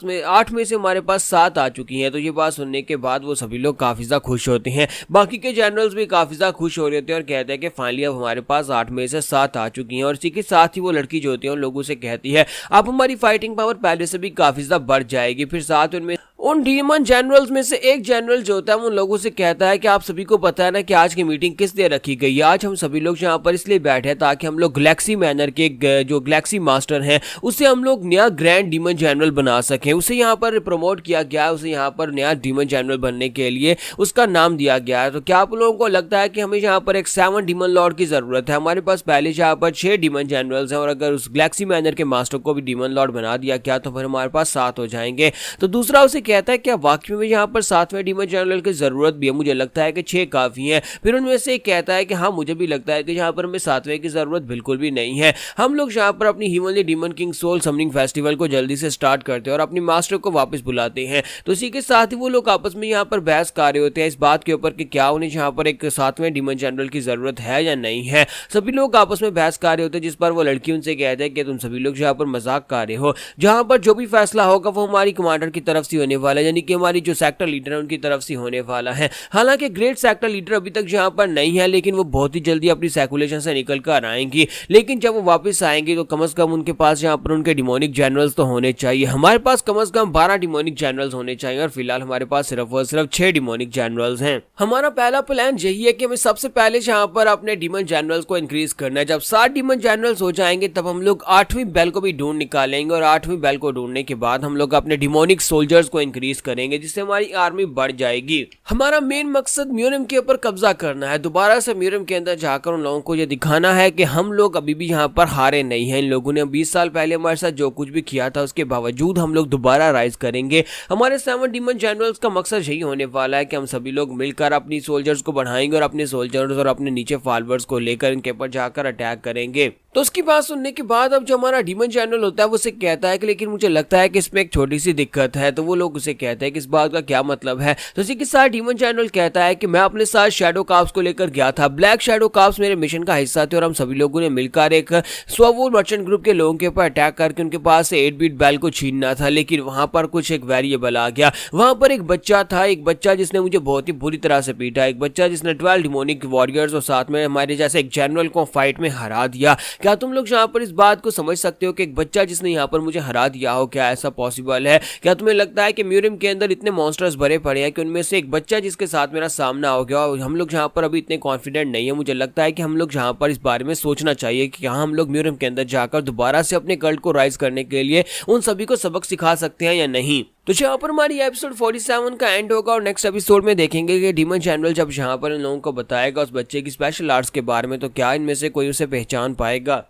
में 8 में से हमारे पास 7 आ चुकी हैं। तो ये बात सुनने के बाद वो सभी लोग काफी ज्यादा खुश होते हैं, बाकी के जनरल्स भी काफी ज्यादा खुश हो रहे होते हैं और कहते हैं कि फाइनली अब हमारे पास 8 में से 7 आ चुकी हैं। और इसी के साथ ही वो लड़की जो होती है उन लोगों से कहती है अब हमारी फाइटिंग पावर पहले से भी काफी ज्यादा बढ़ जाएगी। फिर साथ उनमें उन डीमन जनरल्स में से एक जनरल जो होता है उन लोगों से कहता है कि आप सभी को पता है ना कि आज की मीटिंग किस लिए रखी गई है? आज हम सभी लोग यहाँ पर इसलिए बैठे हैं ताकि हम लोग गैलेक्सी मैनर के जो गैलेक्सी मास्टर हैं उसे हम लोग नया ग्रैंड डीमन जनरल बना सकें। उसे यहाँ पर प्रमोट किया गया है, उसे यहाँ पर नया डीमन जनरल बनने के लिए उसका नाम दिया गया है। तो क्या आप लोगों को लगता है कि हमें यहाँ पर एक 7 डीमन लॉर्ड की जरूरत है? हमारे पास पहले यहाँ पर 6 डीमन जनरल्स हैं और अगर उस गैलेक्सी मैनर के मास्टर को भी डीमन लॉर्ड बना दिया क्या तो फिर हमारे पास 7 हो जाएंगे। तो दूसरा उसे कहता है क्या वाकई में यहाँ पर 7वें डीमन जनरल की जरूरत भी है? मुझे लगता है कि 6 काफी है। फिर उनमें से एक कहता है कि हाँ मुझे भी लगता है कि यहाँ पर हमें 7वें की जरूरत बिल्कुल भी नहीं है। हम लोग यहाँ पर अपनी heavenly demon king soul summoning festival को जल्दी से स्टार्ट करते हैं और अपनी मास्टर को वापस बुलाते हैं। तो इसी के साथ ही वो लोग आपस में यहाँ पर बहस कर रहे होते हैं इस बात के ऊपर कि क्या उन्हें यहाँ पर एक 7वें डीमन जनरल की जरूरत है या नहीं है। सभी लोग आपस में बहस कर रहे होते हैं, जिस पर वो लड़की उनसे कहते हैं कि तुम सभी लोग यहाँ पर मजाक कर रहे हो, जहाँ पर जो भी फैसला होगा वो हमारी कमांडर की तरफ से होने वाला है, यानी कि हमारी जो सेक्टर लीडर है उनकी तरफ से होने वाला है। हालांकि ग्रेट सेक्टर लीडर अभी तक यहाँ पर नहीं है, लेकिन वो बहुत ही जल्दी अपनी सर्कुलेशन से निकल कर आएंगी। लेकिन जब वो वापस आएंगे तो कम से कम उनके पास यहाँ पर उनके डिमोनिक जनरल्स तो होने चाहिए। हमारे पास कम से कम 12 डिमोनिक जनरल्स होने चाहिए और फिलहाल हमारे पास सिर्फ और सिर्फ 6 डिमोनिक जनरल्स हैं। हमारा पहला प्लान यही है कि हमें सबसे पहले यहाँ पर अपने डीमन जनरल्स को इंक्रीज करना है। जब 7 डीमन जनरल्स हो जाएंगे तब हम लोग 8वीं बेल को भी ढूंढ निकालेंगे और 8वीं बेल को ढूंढने के बाद हम लोग अपने डिमोनिक सोल्जर्स को इंक्रीज करेंगे, जिससे हमारी आर्मी बढ़ जाएगी। हमारा मेन मकसद म्यूरियम के ऊपर कब्जा करना है। दोबारा से म्यूरियम के अंदर जाकर उन लोगों को यह दिखाना है कि हम लोग अभी भी यहाँ पर हारे नहीं हैं। इन लोगों ने 20 साल पहले हमारे साथ जो कुछ भी किया था उसके बावजूद हम लोग दोबारा राइज करेंगे। हमारे 7 डीमन जनरल्स का मकसद यही होने वाला है कि हम सभी लोग मिलकर अपनी सोल्जर्स को बढ़ाएंगे और अपने सोल्जर्स और अपने नीचे फॉलोअर्स को लेकर इनके ऊपर जाकर अटैक करेंगे। तो उसकी बात सुनने के बाद अब जो हमारा डीमन चैनल होता है वो उसे कहता है कि लेकिन मुझे लगता है कि इसमें एक छोटी सी दिक्कत है। तो वो लोग उसे कहते हैं कि इस बात का क्या मतलब है। तो इसी के साथ डीमन चैनल कहता है कि मैं अपने साथ शैडो कार्प्स को लेकर गया था। ब्लैक शैडो कार्प्स मेरे मिशन का हिस्सा थे और हम सभी लोगों ने मिलकर एक स्ववोल मर्चेंट ग्रुप के लोगों के ऊपर अटैक करके उनके पास से 8 बिट बैल को छीनना था। लेकिन वहां पर कुछ एक वेरिएबल आ गया। वहां पर एक बच्चा था, एक बच्चा जिसने मुझे बहुत ही बुरी तरह से पीटा, एक बच्चा जिसने 12 डिमोनिक वॉरियर्स और साथ में हमारे जैसे एक जनरल को फाइट में हरा दिया। क्या तुम लोग यहाँ पर इस बात को समझ सकते हो कि एक बच्चा जिसने यहाँ पर मुझे हरा दिया हो, क्या ऐसा पॉसिबल है? क्या तुम्हें लगता है कि म्यूरियम के अंदर इतने मॉन्स्टर्स भरे पड़े हैं कि उनमें से एक बच्चा जिसके साथ मेरा सामना हो गया, और हम लोग यहाँ पर अभी इतने कॉन्फिडेंट नहीं है? मुझे लगता है कि हम लोग यहाँ पर इस बारे में सोचना चाहिए कि यहाँ हम लोग म्यूरियम के अंदर जाकर दोबारा से अपने कल्ट को राइज करने के लिए उन सभी को सबक सिखा सकते हैं या नहीं। तो यहाँ पर हमारी एपिसोड 47 का एंड होगा और नेक्स्ट एपिसोड में देखेंगे कि डीमन चैनल जब यहाँ पर इन लोगों को बताएगा उस बच्चे की स्पेशल आर्ट्स के बारे में, तो क्या इनमें से कोई उसे पहचान पाएगा।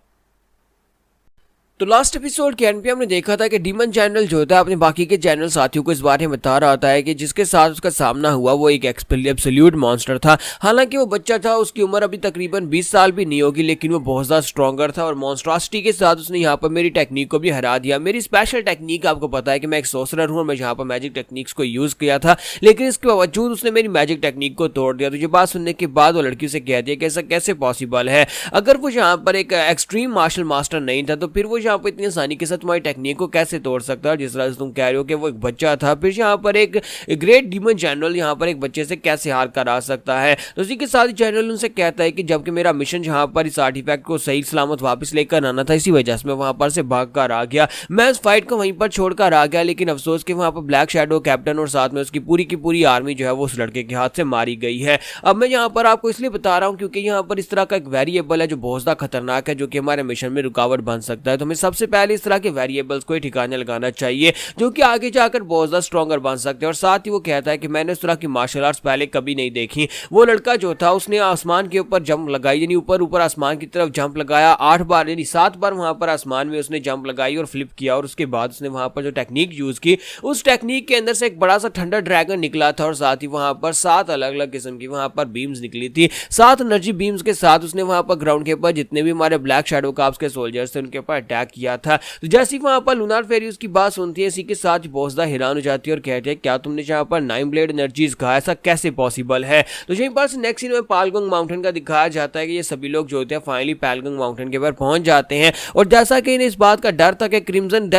तो लास्ट एपिसोड के एंड पे हमने देखा था कि डीमन चैनल जो होता है अपने बाकी के चैनल साथियों को इस बारे में बता रहा होता है कि जिसके साथ उसका सामना हुआ वो एक एब्सोल्यूट मॉन्स्टर था। हालांकि वो बच्चा था, उसकी उम्र अभी तकरीबन 20 साल भी नहीं होगी, लेकिन वो बहुत ज़्यादा स्ट्रॉन्गर था और मॉन्स्ट्रॉसिटी के साथ उसने यहाँ पर मेरी टेक्निक को भी हरा दिया। मेरी स्पेशल टेक्निक आपको पता है कि मैं एक सोर्सरर हूँ और मैं यहाँ पर मैजिक टेक्निक्स को यूज़ किया था, लेकिन इसके बावजूद उसने मेरी मैजिक टेक्निक को तोड़ दिया। तो ये बात सुनने के बाद वो लड़की से कह दिया कि ऐसा कैसे पॉसिबल है? अगर वो यहाँ पर एक एक्सट्रीम मार्शल मास्टर नहीं था तो फिर वो यहाँ पर इतनी आसानी के साथ तुम्हारी टेक्निक को कैसे तोड़ सकता है? जिस तरह से तुम कह रहे हो कि वो एक बच्चा था, फिर यहाँ पर एक ग्रेट डीमन जनरल यहाँ पर एक बच्चे से कैसे हार कर आ सकता है? तो इसी के साथ ही जनरल उनसे कहता है कि जबकि मेरा मिशन यहाँ पर इस आर्टिफैक्ट को सही सलामत वापस लेकर आना था, इसी वजह से मैं वहां पर से भाग कर आ गया। मैं उस फाइट को वहीं पर छोड़कर आ गया, लेकिन अफसोस कि वहां पर ब्लैक शैडो कैप्टन और साथ में उसकी पूरी की पूरी आर्मी जो है वो उस लड़के के हाथ से मारी गई है। अब मैं यहाँ पर आपको इसलिए बता रहा हूँ क्योंकि यहाँ पर इस तरह का एक वेरिएबल है जो बहुत ज्यादा खतरनाक है, जो कि हमारे मिशन में रुकावट बन सकता है। तो हमें सबसे पहले इस तरह के वेरिएबल्स को ठिकाने लगाना चाहिए जो कि आगे जाकर बहुत ज्यादा स्ट्रॉन्गर बन सकते हैं। और साथ ही वो कहता है कि मैंने इस तरह की मार्शल आर्ट्स पहले कभी नहीं देखी। वो लड़का जो था उसने आसमान के ऊपर जंप लगाई, यानी ऊपर ऊपर आसमान की तरफ जंप लगाया 8 बार, यानी 7 बार वहां पर आसमान में उसने जंप लगाई और फ्लिप किया। और उसके बाद उसने वहां पर जो टेक्निक यूज की, उस टेक्निक के अंदर से एक बड़ा सा थंडर ड्रैगन निकला था और साथ ही वहां पर 7 अलग अलग किस्म की वहां पर बीम्स निकली थी। 7 एनर्जी बीम्स के साथ उसने वहां पर ग्राउंड के ऊपर जितने भी हमारे ब्लैक शैडो कार्प्स के सोल्जर्स थे उनके ऊपर अटैक किया था। तो जैसे ही वहां पर लूनार फेरी उसकी बात सुनती है, इसी के साथ बहुत ज्यादा हैरान हो जाती है और कहती है क्या तुमने यहाँ पर 9 ब्लेड एनर्जीज कहा, ऐसा कैसे पॉसिबल है? तो यहीं पर नेक्स्ट सीन में पालगोंग माउंटेन का दिखाया जाता है कि ये सभी लोग जो होते हैं फाइनली पालगोंग माउंटेन के ऊपर पहुंच जाते हैं। और जैसा कि इन्हें इस बात का डर था कि क्रिम्सन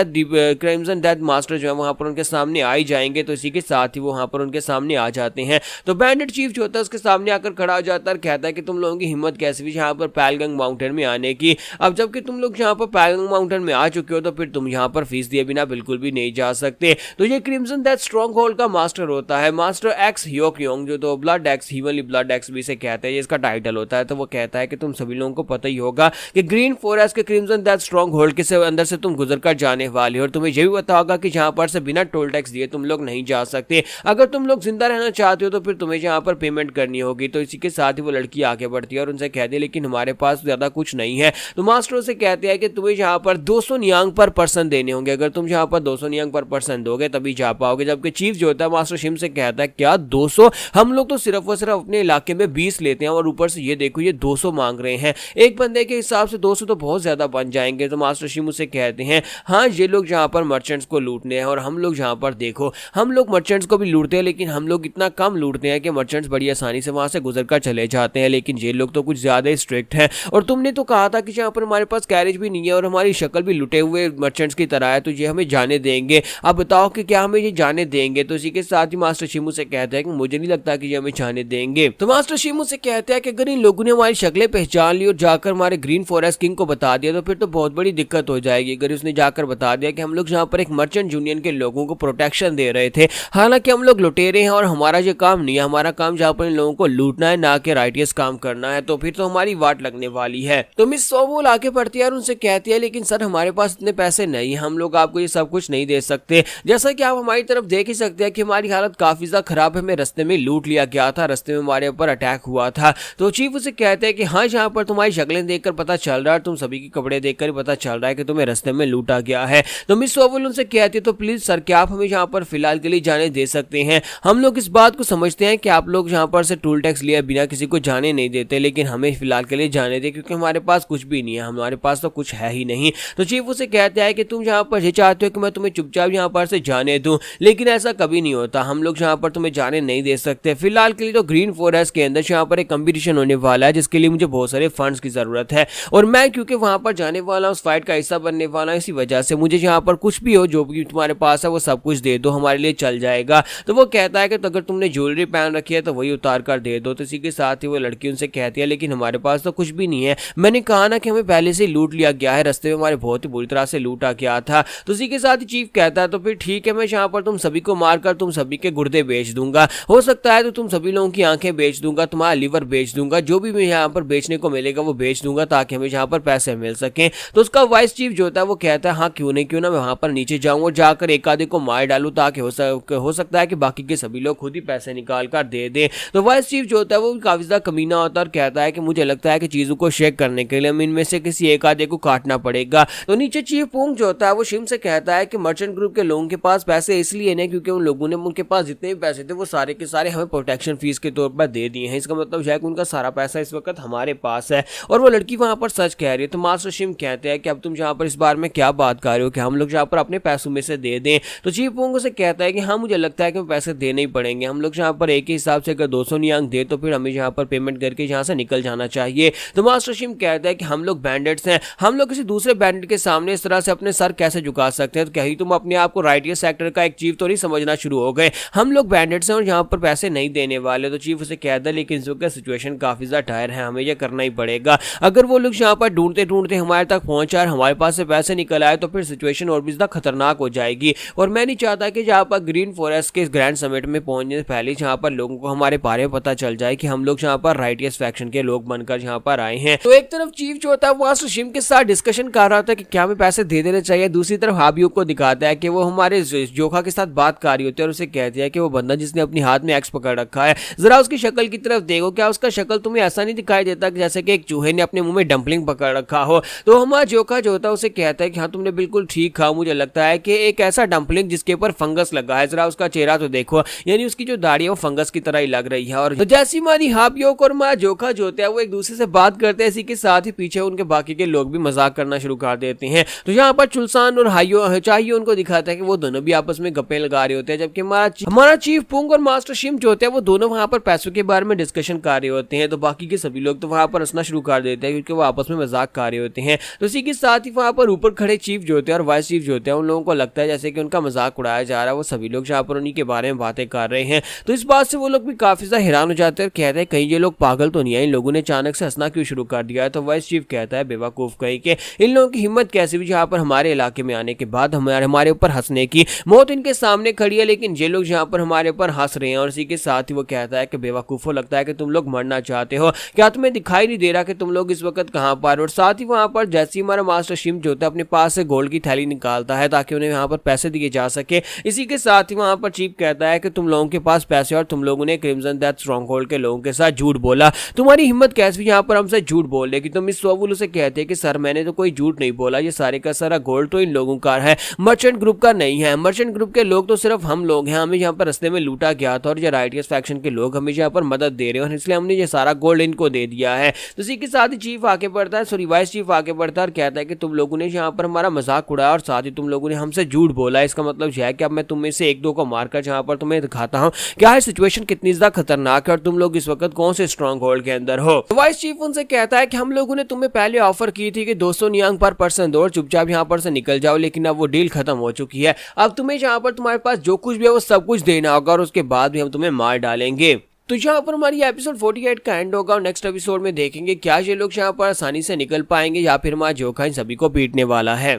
डेथ मास्टर जो है वहां पर उनके सामने आ ही जाएंगे, तो इसी के साथ ही वो वहां पर उनके सामने आ जाते हैं। तो बैंडेड चीफ जो होता है उसके सामने आकर खड़ा हो जाता है और कहता है कि तुम लोगों की हिम्मत कैसे हुई यहाँ पर पालगोंग माउंटेन में आने की? अब जबकि तुम लोग यहाँ पर पालगोंग माउंटेन में आ चुके हो तो फिर तुम यहाँ पर फीस दिए बिना बिल्कुल भी नहीं जा सकते। तो ये क्रिम्सन डेथ स्ट्रॉन्ग होल्ड का मास्टर होता है, मास्टर एक्स ह्योक्योंग, जो तो ब्लड एक्स हीवनली ब्लड एक्स भी से कहते हैं, ये इसका टाइटल होता है। तो वो कहता है कि तुम सभी लोगों को पता ही होगा कि ग्रीन फॉरेस्ट के क्रिम्सन डेथ स्ट्रॉन्ग होल्ड के अंदर से तुम गुजर कर जाने वाले हो और तुम्हें यह भी पता होगा कि यहाँ पर से बिना टोल टैक्स दिए तुम लोग नहीं जा सकते। अगर तुम लोग जिंदा रहना चाहते हो तो फिर तुम्हें यहाँ पर पेमेंट करनी होगी। तो इसी के साथ ही वो लड़की आगे बढ़ती है और उनसे कहती है लेकिन हमारे पास ज्यादा कुछ नहीं है। तो मास्टर से कहते हैं कि तुम्हें यहाँ पर 200 नियांग पर पर्सन देने होंगे, अगर तुम यहाँ पर 200 नियांग पर पर्सन दोगे तभी जा पाओगे। जबकि चीफ जो होता है मास्टर शिम से कहता है क्या 200? हम लोग तो सिर्फ और सिर्फ अपने इलाके में 20 लेते हैं और ऊपर से ये देखो ये 200 मांग रहे हैं। एक बंदे के हिसाब से 200 तो बहुत ज्यादा बन जाएंगे। तो मास्टर शिम उसे कहते हैं हाँ ये लोग यहाँ पर मर्चेंट्स को लूटने हैं और हम लोग यहाँ पर देखो हम लोग मर्चेंट्स को भी लूटते हैं, लेकिन हम लोग इतना कम लूटते हैं कि मर्चेंट्स बड़ी आसानी से वहां से गुजर कर चले जाते हैं, लेकिन ये लोग तो कुछ ज्यादा ही स्ट्रिक्ट हैं। और तुमने तो कहा था कि यहाँ पर हमारे पास कैरेज भी नहीं है और हमारी शक्ल भी लुटे हुए मर्चेंट्स की तरह है, तो ये हमें जाने देंगे? अब बताओ कि क्या हमें ये जाने देंगे? तो इसी के साथ ही मास्टर शिमू से कहता है कि मुझे नहीं लगता कि ये हमें जाने देंगे। तो मास्टर शिमू से कहता है कि अगर इन लोगों ने हमारी शक्लें पहचान ली और जाकर हमारे ग्रीन फॉरेस्ट किंग को बता दिया तो फिर तो बहुत बड़ी दिक्कत हो जाएगी। अगर उसने जाकर बता दिया कि हम लोग यहाँ पर एक मर्चेंट यूनियन के लोगों को प्रोटेक्शन दे रहे थे, हालांकि हम लोग लुटेरे हैं और हमारा ये काम नहीं है, हमारा काम जहाँ पर इन लोगों को लूटना है ना कि राइटियस काम करना है, तो फिर तो हमारी वाट लगने वाली है। तो मिस सोवोल आगे बढ़ती है और उनसे कहती है लेकिन सर हमारे पास इतने पैसे नहीं, हम लोग आपको ये सब कुछ नहीं दे सकते। जैसा कि आप हमारी तरफ देख ही सकते हैं कि हमारी हालत काफी ज्यादा खराब है, हमें रास्ते में लूट लिया गया था, रास्ते में हमारे ऊपर अटैक हुआ था। तो चीफ उसे कहते हैं कि हाँ, जहाँ पर तुम्हारी शक्लें देखकर पता चल रहा है, तुम सभी के कपड़े देखकर पता चल रहा है कि तुम्हें रास्ते में लूटा गया है। तो मिस सोवल उनसे कहती है तो प्लीज सर क्या आप हमें यहाँ पर फिलहाल के लिए जाने दे सकते हैं? हम लोग इस बात को समझते हैं कि आप लोग यहाँ पर से टोल टैक्स लिया बिना किसी को जाने नहीं देते, लेकिन हमें फिलहाल के लिए जाने दे क्योंकि हमारे पास कुछ भी नहीं है, हमारे पास तो कुछ है ही नहीं। तो चीफ उसे कहते हैं कि तुम यहाँ पर ये चाहते हो कि मैं तुम्हें चुपचाप यहाँ पर से जाने दूं, लेकिन ऐसा कभी नहीं होता, हम लोग यहाँ पर तुम्हें जाने नहीं दे सकते। फिलहाल के लिए तो ग्रीन फॉरेस्ट के अंदर यहाँ पर एक कंपटीशन होने वाला है जिसके लिए मुझे बहुत सारे फंड्स की जरूरत है, और मैं क्योंकि वहां पर जाने वाला हूँ, उस फाइट का हिस्सा बनने वाला हूँ, इसी वजह से मुझे यहाँ पर कुछ भी हो, जो भी तुम्हारे पास है वो सब कुछ दे दो, हमारे लिए चल जाएगा। तो वो कहता है कि तो अगर तुमने ज्वेलरी पहन रखी है तो वही उतार कर दे दो। तो इसी के साथ ही वो लड़की उनसे कहती है लेकिन हमारे पास तो कुछ भी नहीं है, मैंने कहा ना कि हमें पहले से लूट लिया गया है, रास्ते में हमारे बहुत ही बुरी तरह से लूटा गया था। तो इसी के साथ ही चीफ कहता है तो फिर ठीक है, मैं यहाँ पर तुम सभी को मारकर तुम सभी के गुर्दे बेच दूंगा, हो सकता है तो तुम सभी लोगों की आंखें बेच दूंगा, तुम्हारा लिवर बेच दूंगा, जो भी मैं यहाँ पर बेचने को मिलेगा वो बेच दूंगा ताकि हमें यहाँ पर पैसे मिल सके। तो उसका वाइस चीफ जो होता है वो कहता है हाँ क्यों नहीं, क्यों ना मैं वहां पर नीचे जाऊं और जाकर एक आधे को मार डालूं ताकि हो सकता है कि बाकी के सभी लोग खुद ही पैसे निकाल कर दे दें। तो वाइस चीफ जो होता है वो काफी ज्यादा कमीना होता है और कहता है कि मुझे लगता है कि चीजों को शेक करने के लिए हमें इनमें से किसी एक आधे को काटना पड़ेगा। तो नीचे चीफ पोंग जो होता है वो शिम से कहता है कि मर्चेंट ग्रुप के लोगों के पास पैसे इसलिए नहीं क्योंकि उन लोगों ने उनके पास जितने भी पैसे थे वो सारे के सारे हमें प्रोटेक्शन फीस के तौर पर दे दिए हैं, इसका मतलब है कि उनका सारा पैसा इस वक्त हमारे पास है। और वो लड़की वहां पर सच कह रही है। तो मास्टर शिम कहते हैं कि अब तुम यहाँ पर इस बार में क्या बात कर रहे हो कि हम लोग यहाँ पर अपने पैसों में से दे दें? तो चीफ पोंग से कहता है कि हाँ मुझे लगता है कि पैसे देने ही पड़ेंगे, हम लोग यहाँ पर एक ही हिसाब से अगर 200 नियांग दे तो फिर हमें यहाँ पर पेमेंट करके यहाँ से निकल जाना चाहिए। तो मास्टर शिम कहता है कि हम लोग बैंडेट्स हैं, हम लोग किसी दूसरे बैंडेट के सामने इस तरह से अपने सर कैसे झुका सकते हैं? तो कहीं तुम अपने आप को राइटियर सेक्टर का एक चीफ तो नहीं समझना शुरू हो गए? हम लोग बैंडेट्स हैं और यहाँ पर पैसे नहीं देने वाले। तो चीफ उसे कहता है लेकिन इस वक्त सिचुएशन काफी ज्यादा टायर है, हमें यह करना ही पड़ेगा। अगर वो लोग यहाँ पर ढूंढते ढूंढते हमारे तक पहुंचा और हमारे पास से पैसे निकल आए तो फिर सिचुएशन और भी ज्यादा खतरनाक हो जाएगी, और मैं नहीं चाहता कि जहाँ पर ग्रीन फॉरेस्ट के ग्रैंड समिट में पहुंचने से पहले जहाँ पर लोगों को हमारे बारे में पता चल जाए कि हम लोग यहाँ पर राइटियस फैक्शन के लोग बनकर यहाँ पर आए हैं। तो एक तरफ चीफ जो होता है वो शिम के साथ डिस्कशन कर रहा था कि क्या हमें पैसे दे देने चाहिए, दूसरी तरफ हाबियों को दिखाता है कि वो हमारे जोखा के साथ बात कर रही होती है और उसे कहती है कि वो बंदा जिसने अपनी हाथ में एक्स पकड़ रखा है जरा उसकी शक्ल की तरफ देखो, क्या उसका शक्ल तुम्हें ऐसा नहीं दिखाई देता कि जैसे कि एक चूहे ने अपने मुंह में डंपलिंग पकड़ रखा हो? तो हमारा जोखा जो होता है उसे कहता है कि हाँ तुमने बिल्कुल ठीक कहा, मुझे लगता है कि एक ऐसा डंपलिंग जिसके ऊपर फंगस लगा है, जरा उसका चेहरा तो देखो, यानी उसकी जो दाढ़ी है वो फंगस की तरह ही लग रही है। और तो जैसी हमारी हाबियों और हमारा जोखा जो होता है वो एक दूसरे से बात करते हैं, इसी के साथ ही पीछे उनके बाकी के लोग भी मजाक करना शुरू कर देते हैं। तो यहाँ पर चुलसान और हाइयो चाहिए उनको दिखाता है कि वो दोनों भी आपस में गप्पे लगा रहे होते हैं, जबकि हमारा चीफ पुंग और मास्टर शिम जो होते हैं वो दोनों वहां पर पैसों के बारे में डिस्कशन कर रहे होते हैं। तो बाकी के सभी लोग तो वहां पर हंसना शुरू कर देते हैं क्योंकि वो आपस में मजाक कर रहे होते हैं। तो इसी के साथ ही वहां पर ऊपर खड़े चीफ जो होते हैं और वाइस चीफ जो होते हैं उन लोगों को लगता है जैसे कि उनका मजाक उड़ाया जा रहा है, वो सभी लोग जहाँ पर उन्हीं के बारे में बातें कर रहे हैं। तो इस बात से वो लोग भी काफी ज्यादा हैरान हो जाते हैं और कहते हैं कहीं ये लोग पागल तो नहीं है, इन लोगों ने अचानक से हंसना क्यों शुरू कर दिया है? तो वाइस चीफ कहता है बेवकूफ कहीं के, इन लोगों की हिम्मत कैसे भी यहाँ पर हमारे इलाके में आने के बाद हमारे ऊपर हंसने की, मौत इनके सामने खड़ी है लेकिन ये लोग यहाँ पर हमारे ऊपर हंस रहे हैं। और इसी के साथ ही वो कहता है कि बेवकूफों, लगता है कि तुम लोग मरना चाहते हो, क्या तुम्हें दिखाई नहीं दे रहा कि तुम लोग इस वक्त कहाँ पर? और साथ ही वहां पर जैसे हमारा मास्टर शिम जो होता है अपने पास से गोल्ड की थैली निकालता है ताकि उन्हें यहाँ पर पैसे दिए जा सके। इसी के साथ ही वहां पर चीफ कहता है कि तुम लोगों के पास पैसे और तुम लोगों ने क्रिम्सन डेथ स्ट्रॉन्ग होल्ड के लोगों के साथ झूठ बोला, तुम्हारी हिम्मत कैसे यहाँ पर हमसे झूठ बोलने की? तो मिस सोवुल उसे कहते हैं कि सर मैंने तो कोई झूठ नहीं बोला, ये सारे का सारा गोल्ड तो इन लोगों का है, मर्चेंट ग्रुप का नहीं है। मर्चेंट ग्रुप के लोग तो सिर्फ हम लोग हैं, हमें यहाँ पर रास्ते में लूटा गया था और ये राइटियस फैक्शन के लोग हमें यहाँ पर मदद दे रहे हैं और इसलिए हमने ये सारा गोल्ड इनको दे दिया है। तो इसी के साथ ही चीफ आगे बढ़ता है, सॉरी वाइस चीफ आगे बढ़ता है और कहता है कि तुम लोगों ने यहाँ पर हमारा मजाक उड़ाया और साथ ही तुम लोगों ने हमसे झूठ बोला, इसका मतलब यह है कि अब मैं तुम में से एक दो को मारकर जहाँ पर तुम्हें दिखाता हूँ क्या है सिचुएशन कितनी ज्यादा खतरनाक है और तुम लोग इस वक्त कौन से स्ट्रॉन्ग होल्ड के अंदर हो। वाइस चीफ उनसे कहता है कि हम लोगों ने तुम्हें पहले ऑफर की थी कि 200 नियांग पर पर्सन दो और चुपचाप यहाँ पर से निकल जाओ, लेकिन अब वो डील खत्म हो चुकी है, अब तुम्हें यहाँ पर तुम्हारे पास जो कुछ भी है वो सब कुछ देना होगा और उसके बाद भी हम तुम्हें मार डालेंगे। तो यहाँ पर हमारी एपिसोड 48 का एंड होगा और नेक्स्ट एपिसोड में देखेंगे क्या ये लोग यहाँ पर आसानी से निकल पाएंगे या फिर हमारा जोखा इन सभी को पीटने वाला है।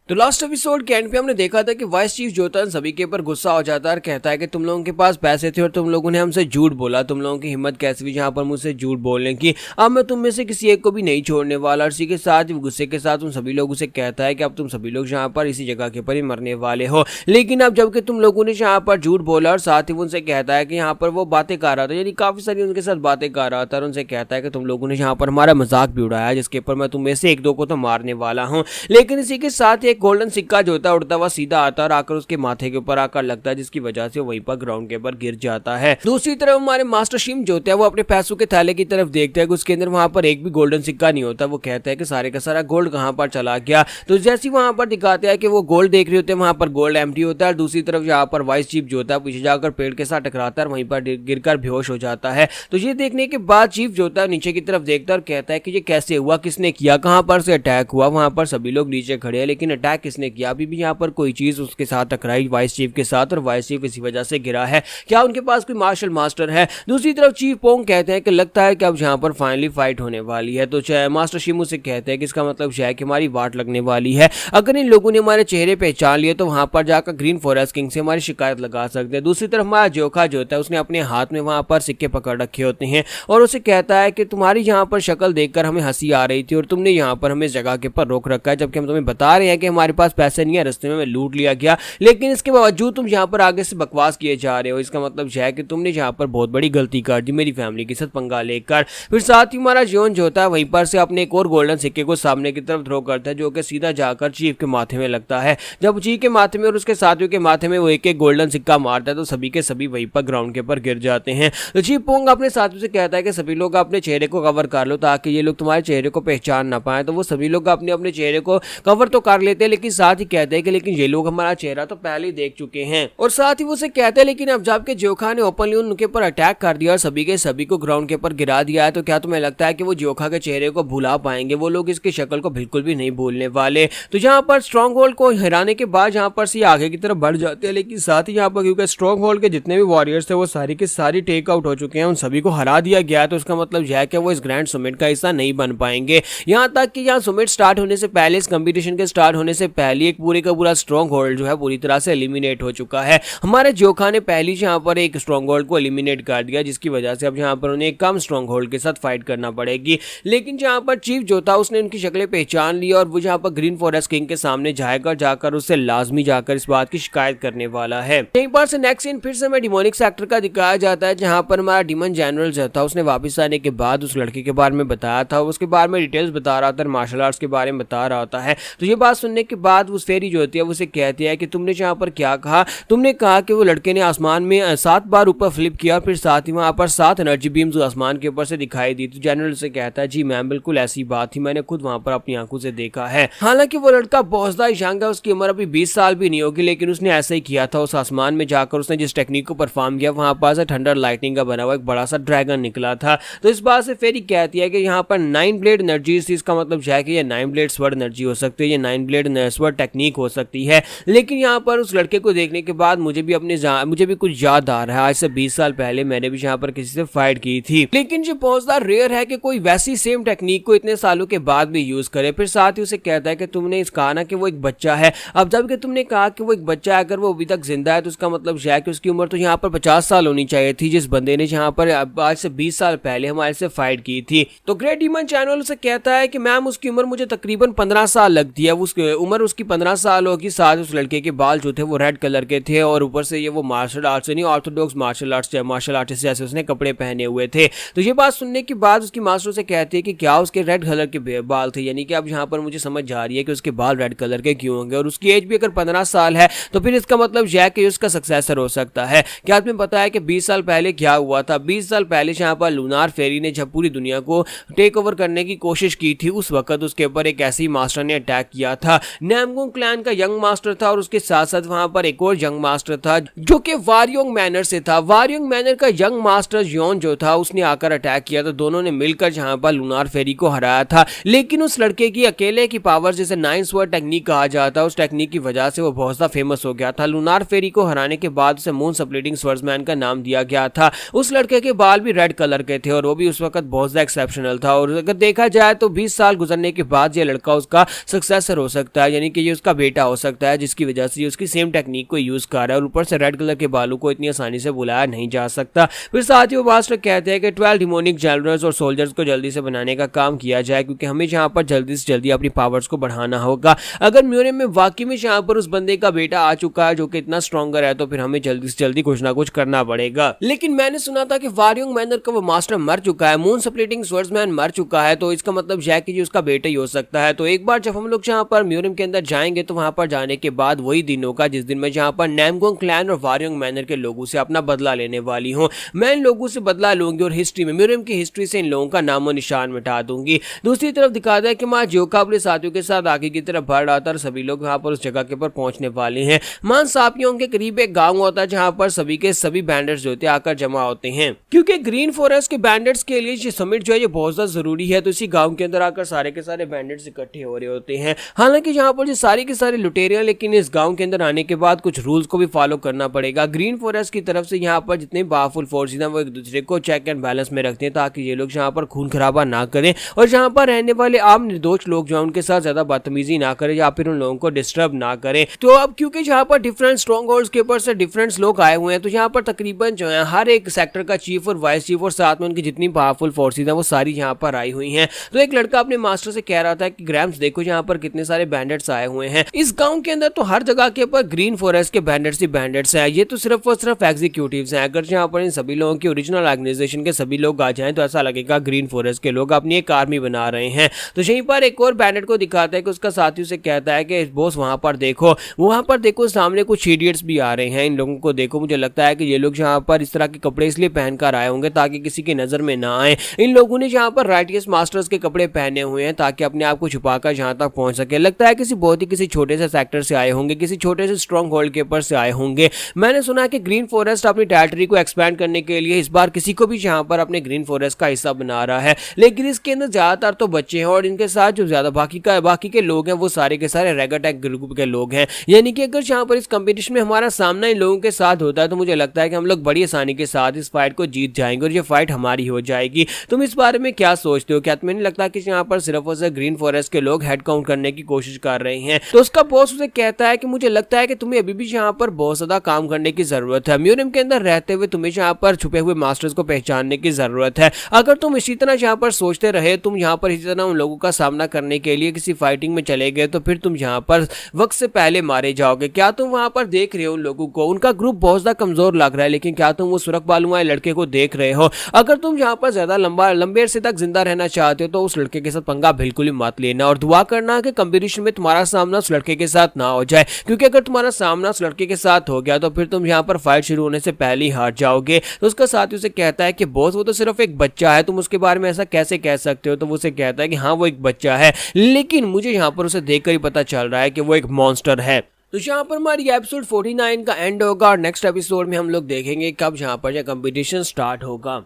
तो लास्ट एपिसोड के एंड पे हमने देखा था कि वाइस चीफ जो था सभी के ऊपर गुस्सा हो जाता है और कहता है कि तुम लोगों के पास पैसे थे और तुम लोगों ने हमसे झूठ बोला, तुम लोगों की हिम्मत कैसे हुई जहां पर मुझसे झूठ बोलने की, अब मैं तुम में से किसी एक को भी नहीं छोड़ने वाला। और इसी के साथ गुस्से के साथ उन सभी लोगों से कहता है कि अब तुम सभी लोग जहाँ पर इसी जगह के ऊपर ही मरने वाले हो। लेकिन अब जबकि तुम लोगों ने यहाँ पर झूठ बोला और साथ ही उनसे कहता है कि यहाँ पर वो बातें कर रहा था, यानी काफी सारी उनके साथ बातें कर रहा था और उनसे कहता है कि तुम लोगों ने यहाँ पर हमारा मजाक भी उड़ाया जिसके ऊपर मैं तुम में से एक दो को तो मारने वाला हूँ। लेकिन इसी के साथ एक गोल्डन सिक्का जो होता है उड़ता हुआ सीधा आता है और आकर उसके माथे के ऊपर आकर लगता है, जिसकी वजह से वहीं पर ग्राउंड के ऊपर गिर जाता है। दूसरी तरफ हमारे मास्टर शिम जो होता है वो अपने पैसों के थैले की तरफ देखता है कि उसके अंदर वहां पर एक भी गोल्डन सिक्का नहीं होता। वो कहता है कि सारे का सारा गोल्ड कहां पर चला गया। तो जैसे वहां पर दिखाते हैं कि वो गोल्ड देख रहे होते हैं, वहां पर गोल्ड एम्प्टी होता है और दूसरी तरफ यहाँ पर वाइस चीफ जो होता है पीछे जाकर पेड़ के साथ टकराता है और वहीं पर गिरकर बेहोश हो जाता है। तो ये देखने के बाद चीफ जो होता है नीचे की तरफ देखता है और कहता है कि ये कैसे हुआ, किसने किया, कहां पर से अटैक हुआ। वहां पर सभी लोग नीचे खड़े हैं लेकिन अटैक किसने किया, अभी भी यहाँ पर कोई चीज उसके साथ टकराई वाइस चीफ के साथ और वाइस चीफ इसी वजह से गिरा है। क्या उनके पास कोई मार्शल मास्टर है? दूसरी तरफ चीफ पोंग कहते हैं कि लगता है कि अब यहाँ पर फाइनली फाइट होने वाली है। तो मास्टर शिमू से कहते हैं कि इसका मतलब है कि हमारी वाट लगने वाली है। अगर इन लोगों ने हमारे चेहरे पहचान लिए तो वहां पर जाकर ग्रीन फॉरेस्ट किंग से हमारी शिकायत लगा सकते हैं। दूसरी तरफ हमारा जोखा जो होता है उसने अपने हाथ में वहां पर सिक्के पकड़ रखे होते हैं और उसे कहता है कि तुम्हारी यहाँ पर शक्ल देखकर हमें हंसी आ रही थी और तुमने यहाँ पर हमें इस जगह के ऊपर रोक रखा है, जबकि हम तुम्हें बता रहे हैं कि हमारे पास पैसे नहीं है, रास्ते में हमें लूट लिया गया, लेकिन इसके बावजूद तुम यहाँ पर आगे से बकवास किए जा रहे हो। इसका मतलब है कि तुमने यहाँ पर बहुत बड़ी गलती कर दी मेरी फैमिली के साथ पंगा लेकर। फिर साथ ही हमारा जोन जो होता है वहीं पर से अपने एक और गोल्डन सिक्के को सामने की तरफ थ्रो करता है जो कि सीधा जाकर चीफ के माथे में लगता है। जब चीफ के माथे में और उसके साथियों के माथे में वो एक एक गोल्डन सिक्का मारता है तो सभी के सभी वहीं पर ग्राउंड के ऊपर गिर जाते हैं। तो चीफ पोंग अपने साथियों से कहता है कि सभी लोग अपने चेहरे को कवर कर लो ताकि ये लोग तुम्हारे चेहरे को पहचान ना पाए। तो वो सभी लोग अपने अपने चेहरे को कवर तो कर लेते हैं लेकिन साथ ही कहते हैं कि लेकिन ये लोग हमारा चेहरा तो पहले ही देख चुके हैं। और साथ ही वो से कहते हैं लेकिन अब जबकि जोखा ने ओपनली उनके ऊपर अटैक कर दिया और सभी के सभी को ग्राउंड के ऊपर गिरा दिया है, तो क्या तुम्हें लगता है कि वो जोखा के चेहरे को भुला पाएंगे? वो लोग इसकी शक्ल को बिल्कुल भी नहीं भूलने वाले। तो यहाँ पर स्ट्रॉन्ग होल्ड को हराने के बाद यहाँ पर से आगे की तरफ बढ़ जाते हैं, लेकिन साथ ही यहाँ पर क्योंकि स्ट्रॉन्ग होल्ड के जितने भी वॉरियर्स थे वो सारी के सारी टेक आउट हो चुके हैं, उन सभी को हरा दिया गया है। तो उसका मतलब यह है कि वो इस ग्रैंड समिट का हिस्सा नहीं बन पाएंगे। यहाँ तक कि यहाँ समिट स्टार्ट होने से पहले, इस कंपटीशन के स्टार्ट होने से पहले एक पूरे का पूरा स्ट्रॉन्ग होल्ड जो है पूरी तरह से एलिमिनेट हो चुका है। हमारे जोखा ने पहले यहाँ पर एक स्ट्रॉन्ग होल्ड को एलिमिनेट कर दिया जिसकी वजह से अब यहाँ पर उन्हें कम स्ट्रॉन्ग होल्ड के साथ फाइट करना पड़ेगी। लेकिन जहाँ पर चीफ जो था उसने उनकी शक्लें पहचान ली और वो जहाँ पर ग्रीन फॉरेस्ट किंग के सामने जाकर उससे लाजमी जाकर इस बात की शिकायत करने वाला है। यहीं पर से नेक्स्ट सीन फिर से हमें डिमोनिक सेक्टर का दिखाया जाता है जहाँ पर हमारा डिमन जनरल जो था उसने वापस आने के बाद उस लड़के के बारे में बताया था, उसके बारे में डिटेल्स बता रहा था, मार्शल आर्ट्स के बारे में बता रहा होता है। तो ये बात सुनने के बाद उस फेरी जो होती है उसे कहती है कि तुमने यहाँ पर क्या कहा? तुमने कहा कि वो लड़के ने आसमान में 7 बार ऊपर फ्लिप किया, फिर साथ ही वहां पर 7 एनर्जी बीम्स आसमान के ऊपर से दिखाई दी। तो जनरल से कहता है जी मैम बिल्कुल ऐसी बात थी, मैंने खुद वहां पर अपनी आंखों से देखा है। हालांकि वो लड़का बहुत ज्यादा यंग है, उसकी उम्र अभी 20 साल भी नहीं होगी, लेकिन उसने ऐसा ही किया था। उस आसमान में जाकर उसने जिस टेक्निक को परफॉर्म किया वहां पर थंडर लाइटनिंग का बना हुआ एक बड़ा सा ड्रैगन निकला था। तो इस बात से फेरी कहती है कि यहाँ पर 9 ब्लेड एनर्जी थी, इसका मतलब है कि ये 9 ब्लेड स्वर्ड एनर्जी हो सकती है, ये 9 ब्लेड स्वर्ड टेक्निक हो सकती है। लेकिन यहाँ पर उस लड़के को देखने के बाद मुझे भी कुछ याद आ रहा है, आज से 20 साल पहले मैंने भी यहाँ पर किसी से फाइट की थी। लेकिन जो बहुत ज्यादा रेयर है कि कोई वैसी सेम टेक्निक को इतने सालों के बाद भी यूज करे। फिर साथ ही उसे कहता है कि तुमने इस कहा ना कि वो एक बच्चा है, अब जबकि तुमने कहा कि वो एक बच्चा है, अगर वो अभी तक जिंदा है तो उसका मतलब है कि उसकी उम्र तो यहाँ पर 50 साल होनी चाहिए थी जिस बंदे ने यहाँ पर आज से 20 साल पहले हमारे से फाइट की थी। तो ग्रेट डीमन चैनल उसे कहता है कि मैम उसकी उम्र मुझे तकरीबन 15 साल लगती है, उसकी उम्र उसकी 15 साल होगी। साथ उस लड़के के बाल जो थे वो रेड कलर के थे और ऊपर से ये वो मार्शल आर्ट्स नहीं ऑर्थोडॉक्स मार्शल आर्टिस्ट जैसे उसने कपड़े पहने हुए थे। तो ये बात सुनने के बाद उसकी मास्टर से कहती है कि क्या उसके रेड कलर के बाल थे, यानी कि अब यहाँ पर मुझे समझ जा रही है कि उसके बाल रेड कलर के क्यों होंगे और उसकी एज भी अगर 15 साल है तो फिर इसका मतलब यह है कि उसका सक्सेसर हो सकता है। क्या तुम्हें पता है कि 20 साल पहले क्या हुआ था? 20 साल पहले यहाँ पर लूनार फेरी ने जब पूरी दुनिया को टेक ओवर करने की कोशिश की थी उस वक्त उसके ऊपर एक ऐसी मास्टर ने अटैक किया था। नैमगोंग क्लैन का यंग मास्टर था और उसके साथ साथ वहां पर एक और यंग मास्टर था जो कि वारियोंग मैनर से था। वारियोंग मैनर का यंग मास्टर योन जो था उसने आकर अटैक किया था, दोनों ने मिलकर जहां पर लूनार फेरी को हराया था। लेकिन उस लड़के की अकेले की पावर जिसे 9 स्वर्ड टेक्निक कहा जाता है, उस टेक्निक की वजह से वो बहुत ज्यादा फेमस हो गया था। लूनार फेरी को हराने के बाद उसे मून स्प्लिटिंग स्वर्ड्समैन का नाम दिया गया था। उस लड़के के बाल भी रेड कलर के थे और वो भी उस वक्त बहुत ज्यादा एक्सेप्शनल था। और अगर देखा जाए तो 20 साल गुजरने के बाद ये लड़का उसका सक्सेसर हो सकता सकता है, यानी कि ये उसका बेटा हो सकता है, जिसकी वजह से उसकी सेम टेक्निक को यूज कर रहा है और ऊपर से रेड कलर के बालों को इतनी आसानी से बुलाया नहीं जा सकता। फिर साथ ही वो मास्टर कहते हैं कि 12 डिमोनिक जनरल्स और सोल्जर्स को जल्दी से बनाने का काम किया जाए, क्योंकि हमें यहाँ पर जल्दी से जल्दी अपनी पावर्स को बढ़ाना होगा। अगर म्यूनियम में वाकई में यहाँ पर उस बंदे का बेटा आ चुका है जो कि इतना स्ट्रॉन्गर है, तो फिर हमें जल्दी से जल्दी कुछ ना कुछ करना पड़ेगा। लेकिन मैंने सुना था कि वारियोंग मैनर का वो मास्टर मर चुका है, मून स्प्लिटिंग स्वर्ड्समैन मर चुका है, तो इसका मतलब जैकी जी उसका बेटा ही हो सकता है। तो एक बार जब हम लोग यहाँ पर म्यूनियम के अंदर जाएंगे तो वहां पर जाने के बाद वही दिन होगा जिस दिन मैं यहाँ पर नामगोंग क्लैन और वारियोंग मैनर के लोगों से अपना बदला लेने वाली हूँ। मैं इन लोगों से बदला लूंगी और हिस्ट्री में, म्यूनियम की हिस्ट्री से इन लोगों का नामो निशान मिटा दूंगी। दूसरी तरफ दिखाता है कि मां ज्योका अपने साथियों के साथ आगे की तरफ बढ़ रहा था और सभी लोग यहाँ पर उस जगह के ऊपर पहुंचने वाले हैं। मान सापियों के करीब एक गांव होता है जहां पर सभी के सभी बैंडर्स जो होते हैं आकर जमा होते हैं, क्योंकि ग्रीन फॉरेस्ट के बैंडर्स के लिए ये समिट जो है ये बहुत ज्यादा जरूरी है। तो इसी गांव के अंदर आकर सारे के सारे बैंडर्स इकट्ठे हो रहे होते हैं। हालांकि यहाँ पर जो सारे के सारे लुटेरे, लेकिन इस गांव के अंदर आने के बाद कुछ रूल्स को भी फॉलो करना पड़ेगा। ग्रीन फॉरेस्ट की तरफ से यहाँ पर जितने पावरफुल फोर्सेस हैं वो एक दूसरे को चेक एंड बैलेंस में रखते हैं, ताकि ये लोग यहाँ पर खून खराबा ना करें और यहाँ पर रहने वाले आम निर्दोष लोग जो उनके साथ ज्यादा बदतमीजी ना करें या फिर उन लोगों को डिस्टर्ब ना करें। तो अब क्योंकि यहाँ पर डिफरेंट स्ट्रॉन्ग होल्ड्स के ऊपर से डिफरेंट लोग आए हुए हैं, तो यहाँ पर तकरीबन जो है हर एक सेक्टर का चीफ और वाइस चीफ और साथ में उनकी जितनी पावरफुल फोर्सेज हैं वो सारी यहाँ पर आई हुई हैं। तो एक लड़का अपने मास्टर से कह रहा था कि ग्रैम्स देखो यहाँ पर कितने सारे बैंडर्स आए हुए हैं इस गांव के अंदर, तो हर जगह के ऊपर ग्रीन फॉरेस्ट के बैंडर्स ही बैंडर्स हैं, ये तो सिर्फ और सिर्फ एग्जीक्यूटिव्स हैं। अगर यहाँ पर इन सभी लोगों की ओरिजिनल ऑर्गेनाइजेशन के सभी लोग आ जाएं तो ऐसा लगेगा ग्रीन फॉरेस्ट के लोग अपनी एक आर्मी बना रहे हैं। तो यहीं पर एक और बैंडर को दिखाता है कि उसका साथी उसे कहता है कि बॉस वहां पर देखो सामने कुछ इडियट्स भी आ रहे हैं, इन लोगों को देखो। मुझे लगता है कि ये लोग यहाँ पर इस तरह के कपड़े इसलिए पहनकर आए होंगे ताकि किसी की नजर में ना आए। इन लोगों ने यहाँ पर राइटियस मास्टर्स के कपड़े पहने हुए हैं ताकि अपने आप को छुपाकर जहां तक पहुंच सके। लगता है किसी छोटे से सेक्टर से आए होंगे, किसी छोटे से स्ट्रॉन्ग होल्ड के ऊपर से आए होंगे। मैंने सुना है कि ग्रीन फॉरेस्ट अपनी टेरिटरी को एक्सपैंड करने के लिए इस बार किसी को भी यहाँ पर अपने ग्रीन फॉरेस्ट का हिस्सा बना रहा है, लेकिन इसके अंदर ज्यादातर तो बच्चे हैं और इनके साथ जो ज्यादा बाकी के लोग हैं वो सारे के सारे रेग अटैक ग्रुप के लोग हैं। यानी कि अगर यहाँ पर इस कंपटीशन में हमारा सामना इन लोगों के साथ होता है तो मुझे लगता है कि हम लोग बड़ी आसानी के साथ इस फाइट को जीत जाएंगे और ये फाइट हमारी हो जाएगी। तुम इस बारे में क्या सोचते हो? क्या तुम्हें नहीं लगता कि यहाँ पर सिर्फ और सिर्फ ग्रीन फॉरेस्ट के लोग हेड काउंट करने की कोशिश कर रहे हैं? तो उसका बॉस उसे कहता है कि मुझे लगता है कि तुम्हें अभी भी यहाँ पर बहुत ज्यादा काम करने की जरूरत है। म्यूनियम के अंदर रहते हुए तुम्हें यहाँ पर छुपे हुए मास्टर्स को पहचानने की जरूरत है। अगर तुम इसी तरह यहाँ पर सोचते रहे, तुम यहाँ पर इसी तरह उन लोगों का सामना करने के लिए किसी फाइटिंग में चले गए, तो फिर तुम यहाँ पर वक्त से पहले मारे जाओगे। क्या तुम वहां पर देख रहे हो उन लोगों को? उनका ग्रुप बहुत ज्यादा कमजोर लग रहा है, लेकिन क्या तुम वो सुरख बालू वाले लड़के को देख रहे हो? अगर तुम यहाँ पर ज्यादा लंबे अरसे तक जिंदा रहना चाहते हो तो उस लड़के के साथ पंगा बिल्कुल ही मत लेना और दुआ करना कि कंपटीशन में तुम्हारा सामना उस लड़के के साथ ना हो जाए, क्योंकि अगर तुम्हारा सामना उस लड़के के साथ हो गया तो फिर तुम यहाँ पर फाइट शुरू होने से पहले ही हार जाओगे। तो उसका साथी उसे कहता है कि बॉस वो तो सिर्फ एक बच्चा है, तुम उसके बारे में ऐसा कैसे कह सकते हो? तो वो उसे कहता है कि हाँ वो एक बच्चा है, लेकिन मुझे यहाँ पर उसे देखकर ही पता चल रहा है कि वो एक मॉन्स्टर है। तो यहाँ पर हमारी एपिसोड 49 का एंड होगा और नेक्स्ट एपिसोड में हम लोग देखेंगे कब यहाँ पर कंपटीशन स्टार्ट होगा।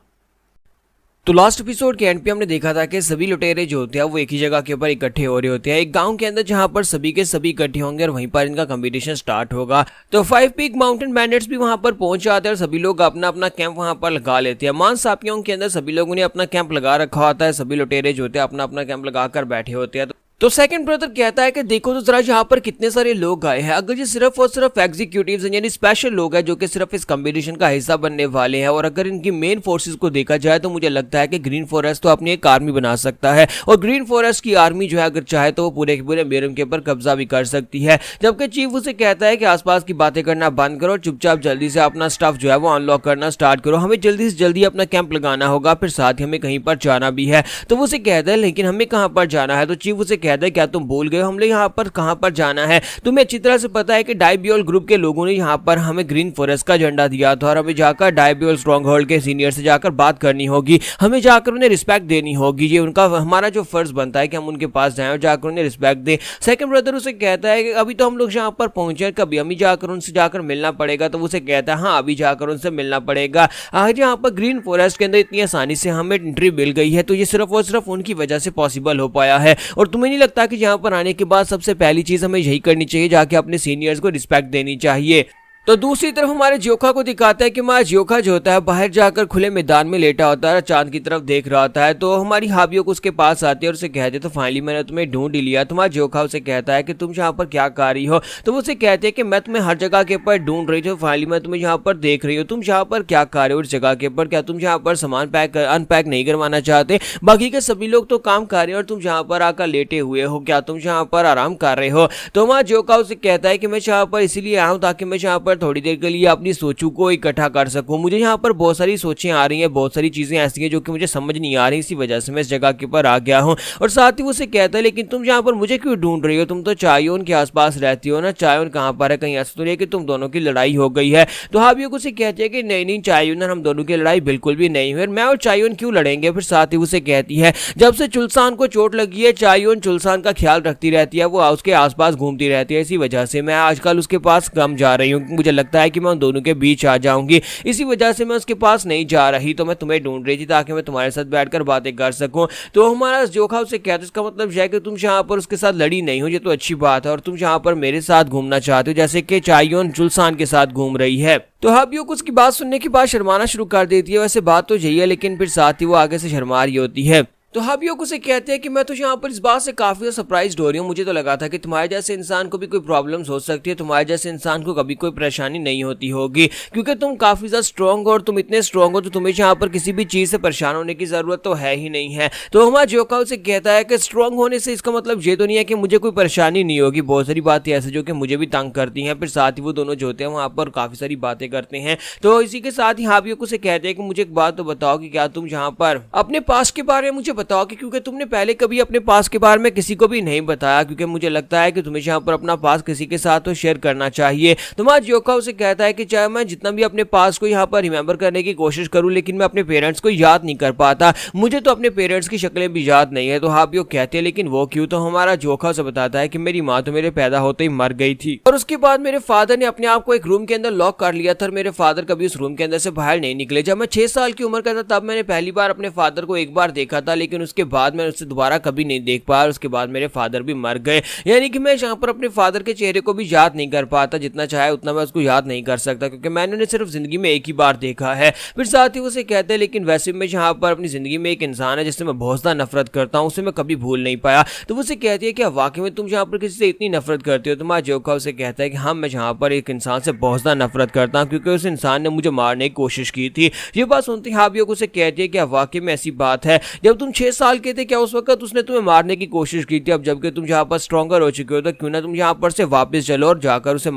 तो लास्ट एपिसोड के एंड पे हमने देखा था कि सभी लुटेरे जो होते हैं वो एक ही जगह के ऊपर इकट्ठे हो रहे होते हैं, एक गांव के अंदर जहां पर सभी के सभी इकट्ठे होंगे और वहीं पर इनका कंपटीशन स्टार्ट होगा। तो 5 पीक माउंटेन बैंडिट्स भी वहां पर पहुंच जाते हैं और सभी लोग अपना अपना कैंप वहां पर लगा लेते हैं। मान सापियों के अंदर सभी लोगों ने अपना कैंप लगा रखा होता है, सभी लुटेरे जो होते हैं अपना अपना कैंप लगाकर बैठे होते हैं। तो सेकंड ब्रदर कहता है कि देखो तो जरा यहाँ पर कितने सारे लोग आए हैं। अगर ये सिर्फ और सिर्फ एग्जीक्यूटिव्स हैं, यानी स्पेशल लोग हैं जो कि सिर्फ इस कंपटीशन का हिस्सा बनने वाले हैं, और अगर इनकी मेन फोर्सेस को देखा जाए तो मुझे लगता है कि ग्रीन फॉरेस्ट तो अपनी एक आर्मी बना सकता है और ग्रीन फॉरेस्ट की आर्मी जो है अगर चाहे तो वो पूरे के पूरे म्यूनियम के ऊपर कब्जा भी कर सकती है। जबकि चीफ उसे कहता है कि आसपास की बातें करना बंद करो, चुपचाप जल्दी से अपना स्टफ जो है वो अनलॉक करना स्टार्ट करो, हमें जल्दी से जल्दी अपना कैंप लगाना होगा, फिर साथ ही हमें कहीं पर जाना भी है। तो वो उसे कहता है लेकिन हमें कहाँ पर जाना है? तो चीफ उसे कहता है क्या तुम भूल गए हमने यहाँ पर कहां पर जाना है? तुम्हें अच्छी तरह से पता है कि डायबियोल ग्रुप के लोगों ने यहाँ पर हमें ग्रीन फॉरेस्ट का झंडा दिया था और हमें जाकर डायबियोल स्ट्रॉन्ग होल्ड के सीनियर से जाकर बात करनी होगी, हमें जाकर उन्हें रिस्पेक्ट देनी होगी। ये उनका हमारा जो फर्ज बनता है कि हम उनके पास जाएं और जाकर उन्हें रिस्पेक्ट दें। सेकंड ब्रदर उसे कहता है कि अभी तो हम लोग यहाँ पर पहुंचे, कभी हमें जाकर उनसे जाकर मिलना पड़ेगा। तो उसे कहता है हाँ अभी जाकर उनसे मिलना पड़ेगा। आज यहाँ पर ग्रीन फॉरेस्ट के अंदर इतनी आसानी से हमें एंट्री मिल गई है तो ये सिर्फ और सिर्फ उनकी वजह से पॉसिबल हो पाया है। और तुम्हें नहीं लगता कि यहाँ पर आने के बाद सबसे पहली चीज हमें यही करनी चाहिए, जाके अपने सीनियर्स को रिस्पेक्ट देनी चाहिए? तो दूसरी तरफ हमारे जोखा को दिखाता है कि हमारा जोखा जो होता है बाहर जाकर खुले मैदान में लेटा होता है, चांद की तरफ देख रहा होता है। तो हमारी हाबियों को उसके पास आती है और उसे कहते हैं तो फाइनली मैंने तुम्हें ढूंढ ही लिया। तुम्हारा जोखा उसे कहता है कि तुम यहाँ पर क्या कर रही हो। तो वो उसे कहते हैं कि मैं तुम्हें हर जगह के ऊपर ढूंढ रही थी, फाइनली मैं तुम्हें यहाँ पर देख रही हूँ। तुम यहाँ पर क्या कर रहे हो इस जगह के ऊपर, क्या तुम यहाँ पर सामान अनपैक नहीं करवाना चाहते? बाकी के सभी लोग तो काम कर रहे हैं और तुम यहाँ पर आकर लेटे हुए हो, क्या तुम यहाँ पर आराम कर रहे हो? तो हमारा जोखा उसे कहता है कि मैं यहाँ पर इसीलिए आया हूँ ताकि मैं यहाँ पर थोड़ी देर के लिए अपनी सोचों को इकट्ठा कर सकूं। मुझे यहाँ पर बहुत सारी सोचें आ रही हैं, बहुत सारी चीजें ऐसी हैं जो कि मुझे समझ नहीं आ रही, इसी वजह से मैं इस जगह के ऊपर आ गया हूँ। और साथ ही उसे कहता है लेकिन तुम यहाँ पर मुझे क्यों ढूंढ रही हो? तुम तो चायोन के आसपास रहती हो ना, चायोन कहाँ पर है? कहीं ऐसा तो नहीं कि तुम दोनों की लड़ाई हो गई है? तो हाबियों को उसे कहती है कि नहीं नहीं चायोन, हम दोनों की लड़ाई बिल्कुल भी नहीं हुई, मैं और चायोन क्यों लड़ेंगे? फिर साथ ही उसे कहती है जब से चुलसान को चोट लगी है चायोन चुलसान का ख्याल रखती रहती है, वो उसके आसपास घूमती रहती है, इसी वजह से मैं आजकल उसके पास कम जा रही हूँ। मुझे लगता है कि मैं उन दोनों के बीच आ जाऊंगी, इसी वजह से मैं उसके पास नहीं जा रही। तो मैं तुम्हें ढूंढ रही थी ताकि मैं तुम्हारे साथ बैठकर बातें कर सकूं। तो हमारा जोखा उसे कहता है इसका मतलब है कि तुम यहाँ पर उसके साथ लड़ी नहीं हो, ये तो अच्छी बात है, और तुम यहाँ पर मेरे साथ घूमना चाहते हो जैसे कि चायोन जुलसान के साथ घूम रही है। तो हाबियों को उसकी बात सुनने के बाद शर्माना शुरू कर देती है। वैसे बात तो यही है लेकिन फिर साथ ही वो आगे से शर्मा रही होती है। तो हाबियों को से कहते हैं कि मैं तो यहाँ पर इस बात से काफी ज्यादा सरप्राइज हो रही हूँ, मुझे तो लगा था कि तुम्हारे जैसे इंसान को भी कोई प्रॉब्लम्स हो सकती है, तुम्हारे जैसे इंसान को कभी कोई परेशानी नहीं होती होगी, क्योंकि तुम काफी ज्यादा स्ट्रॉन्ग हो और तुम इतने स्ट्रॉन्ग हो तो तुम्हें यहाँ पर किसी भी चीज से परेशान होने की जरूरत तो है ही नहीं है। तो हमारा जोखा उसे कहता है कि स्ट्रॉन्ग होने से इसका मतलब ये तो नहीं है कि मुझे कोई परेशानी नहीं होगी, बहुत सारी बातें ऐसी जो कि मुझे भी तंग करती हैं। फिर साथ ही वो दोनों जो होते हैं वहाँ पर काफी सारी बातें करते हैं। तो इसी के साथ ही हाबियों को से कहते हैं कि मुझे एक बात तो बताओ कि क्या तुम यहाँ पर अपने पास के बारे में मुझे बताओ, कि क्योंकि तुमने पहले कभी अपने पास के बारे में किसी को भी नहीं बताया, क्योंकि मुझे लगता है कि तुम्हें यहाँ पर अपना पास किसी के साथ तो शेयर करना चाहिए। तुम्हारा जोखा उसे कहता है कि चाहे मैं जितना भी अपने पास को यहाँ पर रिमेंबर करने की कोशिश करूं लेकिन मैं अपने पेरेंट्स को याद नहीं कर पाता, मुझे तो अपने पेरेंट्स की शक्लें भी याद नहीं है। तो हाबियों कहते हैं लेकिन वो क्यों? तो हमारा जोखा उसे बताता है कि मेरी माँ तो मेरे पैदा होते ही मर गई थी और उसके बाद मेरे फादर ने अपने आप को एक रूम के अंदर लॉक कर लिया था और मेरे फादर कभी उस रूम के अंदर से बाहर नहीं निकले। जब मैं 6 साल की उम्र का था तब मैंने पहली बार अपने फादर को एक बार देखा था, लेकिन उसके बाद मैं उससे दोबारा कभी नहीं देख पाया। उसके बाद मेरे फादर भी मर गए, यानी कि मैं यहाँ पर अपने फादर के चेहरे को भी याद नहीं कर पाता, जितना चाहे उतना मैं उसको याद नहीं कर सकता क्योंकि मैंने उन्हें सिर्फ जिंदगी में एक ही बार देखा है। फिर साथ ही उसे कहते हैं लेकिन वैसे मैं यहाँ पर अपनी जिंदगी में एक इंसान है जिससे मैं बहुत ज्यादा नफरत करता हूँ, उसे मैं कभी भूल नहीं पाया। तो उसे कहती है कि वाकई में तुम यहाँ पर किसी से इतनी नफरत करते हो? तुम्हारा जोखा उसे कहता है कि हाँ मैं यहाँ पर एक इंसान से बहुत ज्यादा नफरत करता हूँ क्योंकि उस इंसान ने मुझे मारने की कोशिश की थी। ये बात सुनती हाबियों को उसे कहती है कि वाकई में ऐसी बात है, जब तुम 6 साल के थे क्या उस वक्त उसने तुम्हें मारने की कोशिश की थी? अब जबकि तुम यहाँ पर स्ट्रॉन्गर हो चुके हो तो क्यों ना तुम यहाँ पर से वापस चलो और जाकर उसे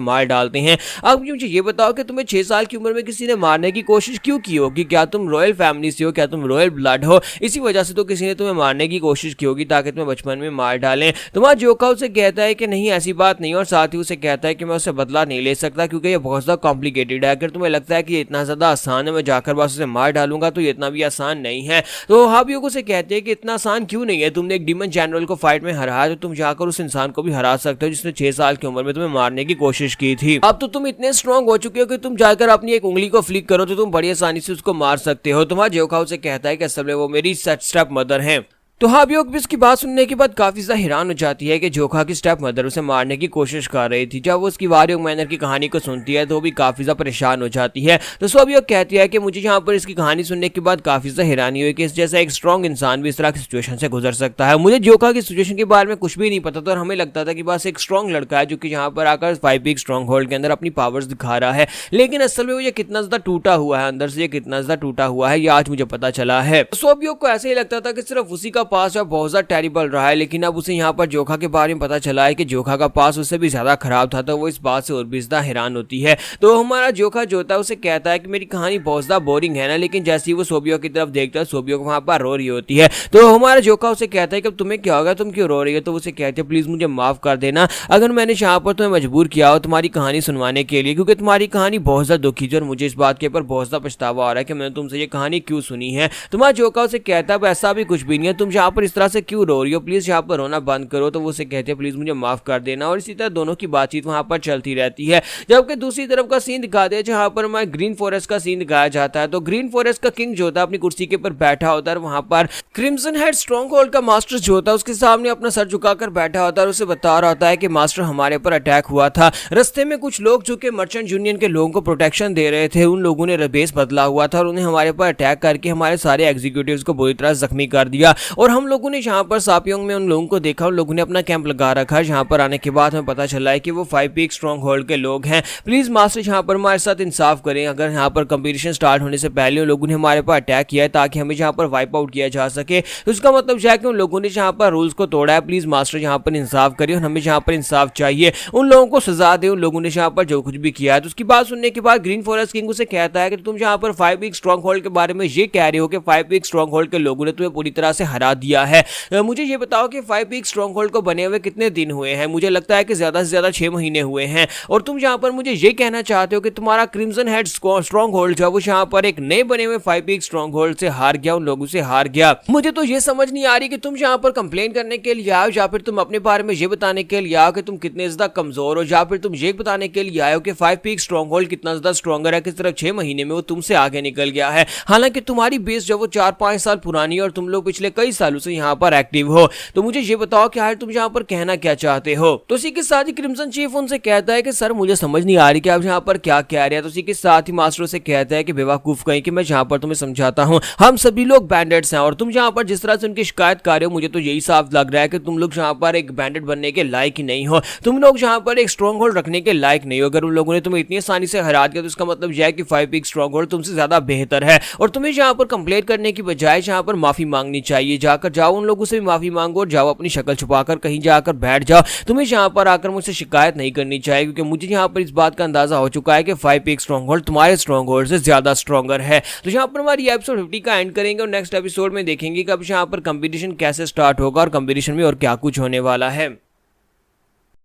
मार डालते हैं। अब मुझे ये बताओ कि तुम्हें 6 साल की उम्र में किसी ने मारने की कोशिश क्यों की होगी? क्या तुम रॉयल फैमिली से हो? क्या तुम रॉयल ब्लड हो? इसी वजह से तो किसी ने तुम्हें मारने की कोशिश की होगी ताकि तुम्हें बचपन में मार डालें। तुम्हारा जोखा उसे कहता है कि नहीं ऐसी बात नहीं, और साथ ही उसे कहता है कि मैं उससे बदला नहीं ले सकता क्योंकि ये बहुत ज्यादा कॉम्प्लिकेटेड है। अगर तुम्हें लगता है कि इतना ज्यादा आसान है मैं जाकर बस उसे मार डालूंगा तो ये इतना भी आसान नहीं है। तो हाबियों को उसे कहते हैं कि इतना आसान क्यों नहीं है, तुमने एक डीमन जनरल को फाइट में हराया तो तुम जाकर उस इंसान को भी हरा सकते हो जिसने 6 साल की उम्र में तुम्हें मारने की कोशिश की थी। अब तो तुम इतने स्ट्रॉन्ग हो चुके हो कि तुम जाकर अपनी एक उंगली को फ्लिक करो तो तुम बड़ी आसानी से उसको मार सकते हो। तुम्हारा जोखा उसे कहता है कि असल में वो मेरी स्टेप मदर है। तो हाबियों भी इसकी बात सुनने के बाद काफी ज्यादा हैरान हो जाती है कि जोखा की स्टेप मदर उसे मारने की कोशिश कर रही थी। जब वो उसकी वारियो मैनर की कहानी को सुनती है तो वो भी काफी ज्यादा परेशान हो जाती है। तो सोबियो कहती है कि मुझे यहाँ पर इसकी कहानी सुनने के बाद काफी ज्यादा हैरानी हुई कि इस जैसा एक स्ट्रॉन्ग इंसान भी इस तरह की सिचुएशन से गुजर सकता है। मुझे जोखा की सिचुएशन के बारे में कुछ भी नहीं पता था और हमें लगता था कि बस एक स्ट्रॉन्ग लड़का है जो कि यहाँ पर आकर 5 पीक स्ट्रॉन्ग होल्ड के अंदर अपनी पावर्स दिखा रहा है, लेकिन असल में वो ये कितना ज्यादा टूटा हुआ है, अंदर से ये कितना ज्यादा टूटा हुआ है ये आज मुझे पता चला है। सोबियो को ऐसे ही लगता था कि सिर्फ उसी का पास बहुत टेरिबल रहा है, लेकिन अब उसे यहाँ पर जोखा के बारे में पता चला है कि जोखा का पास उससे भी ज्यादा खराब था। तो वो इस बात से और भी ज्यादा हैरान होती है। तो हमारा जोखा जो होता है उसे कहता है कि मेरी कहानी बहुत ज्यादा बोरिंग है ना, लेकिन जैसे ही वो सोबियो की तरफ देखता है सोबियो को वहां पर रो रही होती है। तो हमारा जोखा उसे कहता है कि तुम्हें क्या होगा, तुम क्यों रो रही हो? तो उसे कहते हैं प्लीज मुझे माफ कर देना अगर मैंने यहाँ पर तुम्हें मजबूर किया हो तुम्हारी कहानी सुनवाने के लिए, क्योंकि तुम्हारी कहानी बहुत ज्यादा दुखी थी और मुझे इस बात के ऊपर बहुत ज्यादा पछतावा आ रहा है कि मैंने तुमसे ये कहानी क्यों सुनी है। तुम्हारा जोखा उसे कहता है ऐसा भी कुछ भी नहीं है, तुम यहाँ पर इस तरह से क्यों रो रही हो, प्लीज यहाँ पर रोना बंद करो। तो वो उसे कहते हैं प्लीज मुझे माफ कर देना, और इसी तरह दोनों की बातचीत वहां पर चलती रहती है। जबकि दूसरी तरफ का सीन दिखाते हैं जहां पर हमारे ग्रीन फॉरेस्ट का सीन दिखाया जाता है। तो ग्रीन फॉरेस्ट का किंग जो होता है अपनी कुर्सी के ऊपर बैठा होता है, वहां पर क्रिम्सन हेड स्ट्रॉन्ग होल्ड का मास्टर जो होता है उसके सामने अपना सर झुकाकर बैठा होता है और उसे बता रहा होता है कि मास्टर हमारे पर अटैक हुआ था। रास्ते में कुछ लोग जो कि मर्चेंट यूनियन के लोगों को प्रोटेक्शन दे रहे थे, उन लोगों ने बेस बदला हुआ था और उन्हें हमारे पर अटैक करके हमारे सारे एग्जीक्यूटिव्स को बुरी तरह जख्मी कर दिया। और हम लोगों ने जहां पर सापियोंग में उन लोगों को देखा, उन लोगों ने अपना कैंप लगा रखा है। जहां पर आने के बाद हमें पता चला है कि वो 5 पीक स्ट्रॉन्ग होल्ड के लोग हैं। प्लीज मास्टर यहाँ पर हमारे साथ इंसाफ करें। अगर यहाँ पर कंपटीशन स्टार्ट होने से पहले उन लोगों ने हमारे पर अटैक किया है ताकि हमें यहाँ पर वाइप आउट किया जा सके, तो उसका मतलब है कि उन लोगों ने यहाँ पर रूल्स को तोड़ा है। प्लीज मास्टर यहाँ पर इंसाफ करिए और हमें यहाँ पर इंसाफ चाहिए, उन लोगों को सजा दे, उन लोगों ने यहाँ पर जो कुछ भी किया है। तो उसकी बात सुनने के बाद ग्रीन फॉरेस्ट किंग उसे कहता है कि तुम यहाँ पर 5 पीक स्ट्रॉन्ग होल्ड के बारे में ये कह रहे हो कि 5 पीक स्ट्रॉन्ग होल्ड के लोगों ने तुम्हें पूरी तरह से हरा दिया है। मुझे ये बताओ कि 5 पीक स्ट्रॉन्ग होल्ड को बने हुए कितने दिन हुए हैं? मुझे लगता है कि ज्यादा से ज्यादा 6 महीने हुए हैं। और तुम यहाँ पर मुझे ये कहना चाहते हो कि तुम्हारा क्रिम्सन हेड स्ट्रॉन्ग होल्ड जो वो यहाँ पर एक नए बने हुए 5 पीक स्ट्रॉन्ग होल्ड से हार गया, उन लोगों से हार गया। मुझे तो ये समझ नहीं आ रही कि तुम यहाँ पर कंप्लेन करने के लिए आओ या फिर तुम अपने बारे में ये बताने के लिए आओ कि तुम कितने ज्यादा कमजोर हो, या फिर तुम ये बताने के लिए आए हो कि 5 पीक स्ट्रॉन्ग होल्ड कितना ज्यादा स्ट्रॉन्गर है, किस तरह 6 महीने में वो तुमसे आगे निकल गया है। हालांकि तुम्हारी बेस जो वो 4-5 साल पुरानी है और तुम लोग पिछले कई सालों से यहाँ पर एक्टिव हो। तो मुझे ये बताओ कि यार तुम यहाँ पर कहना क्या चाहते हो? तो इसी के साथ ही क्रिम्सन चीफ उनसे कहता है कि सर मुझे समझ नहीं आ रही कि आप यहाँ पर क्या कह रहे हैं। तो इसी के साथ ही मास्टर से कहता है कि बेवकूफ कहीं कि मैं यहाँ पर तुम्हें समझाता हूँ, हम सभी लोग बैंडेड्स हैं और तुम यहाँ पर जिस तरह से उनकी शिकायत कर रहे हो, मुझे तो यही साफ लग रहा है कि तुम लोग यहाँ पर एक बैंडेड बनने के लायक ही नहीं हो, तुम लोग यहाँ पर एक स्ट्रॉन्ग होल्ड रखने के लायक नहीं हो। अगर उन लोगों ने तुम्हें इतनी आसानी से हरा दिया तो इसका मतलब यह है कि 5 पीक स्ट्रॉन्ग होल्ड तुमसे ज्यादा बेहतर है और तुम्हें यहाँ पर कंप्लेन करने की बजाय यहाँ पर माफी मांगनी चाहिए। जाकर जाओ उन लोगों से भी माफी मांगो और जाओ अपनी शक्ल छुपाकर कहीं जाकर बैठ जाओ। तुम्हें यहाँ पर आकर मुझसे शिकायत नहीं करनी चाहिए, क्योंकि मुझे यहाँ पर इस बात का अंदाजा हो चुका है कि 5 पीक स्ट्रॉन्ग होल्ड तुम्हारे स्ट्रॉन्ग होल्ड से ज्यादा स्ट्रॉन्गर है। तो यहाँ पर हमारी एपिसोड 50 का एंड करेंगे और नेक्स्ट एपिसोड में देखेंगे कि अब यहाँ पर कंपटीशन कैसे स्टार्ट होगा और कंपटीशन में और क्या कुछ होने वाला है।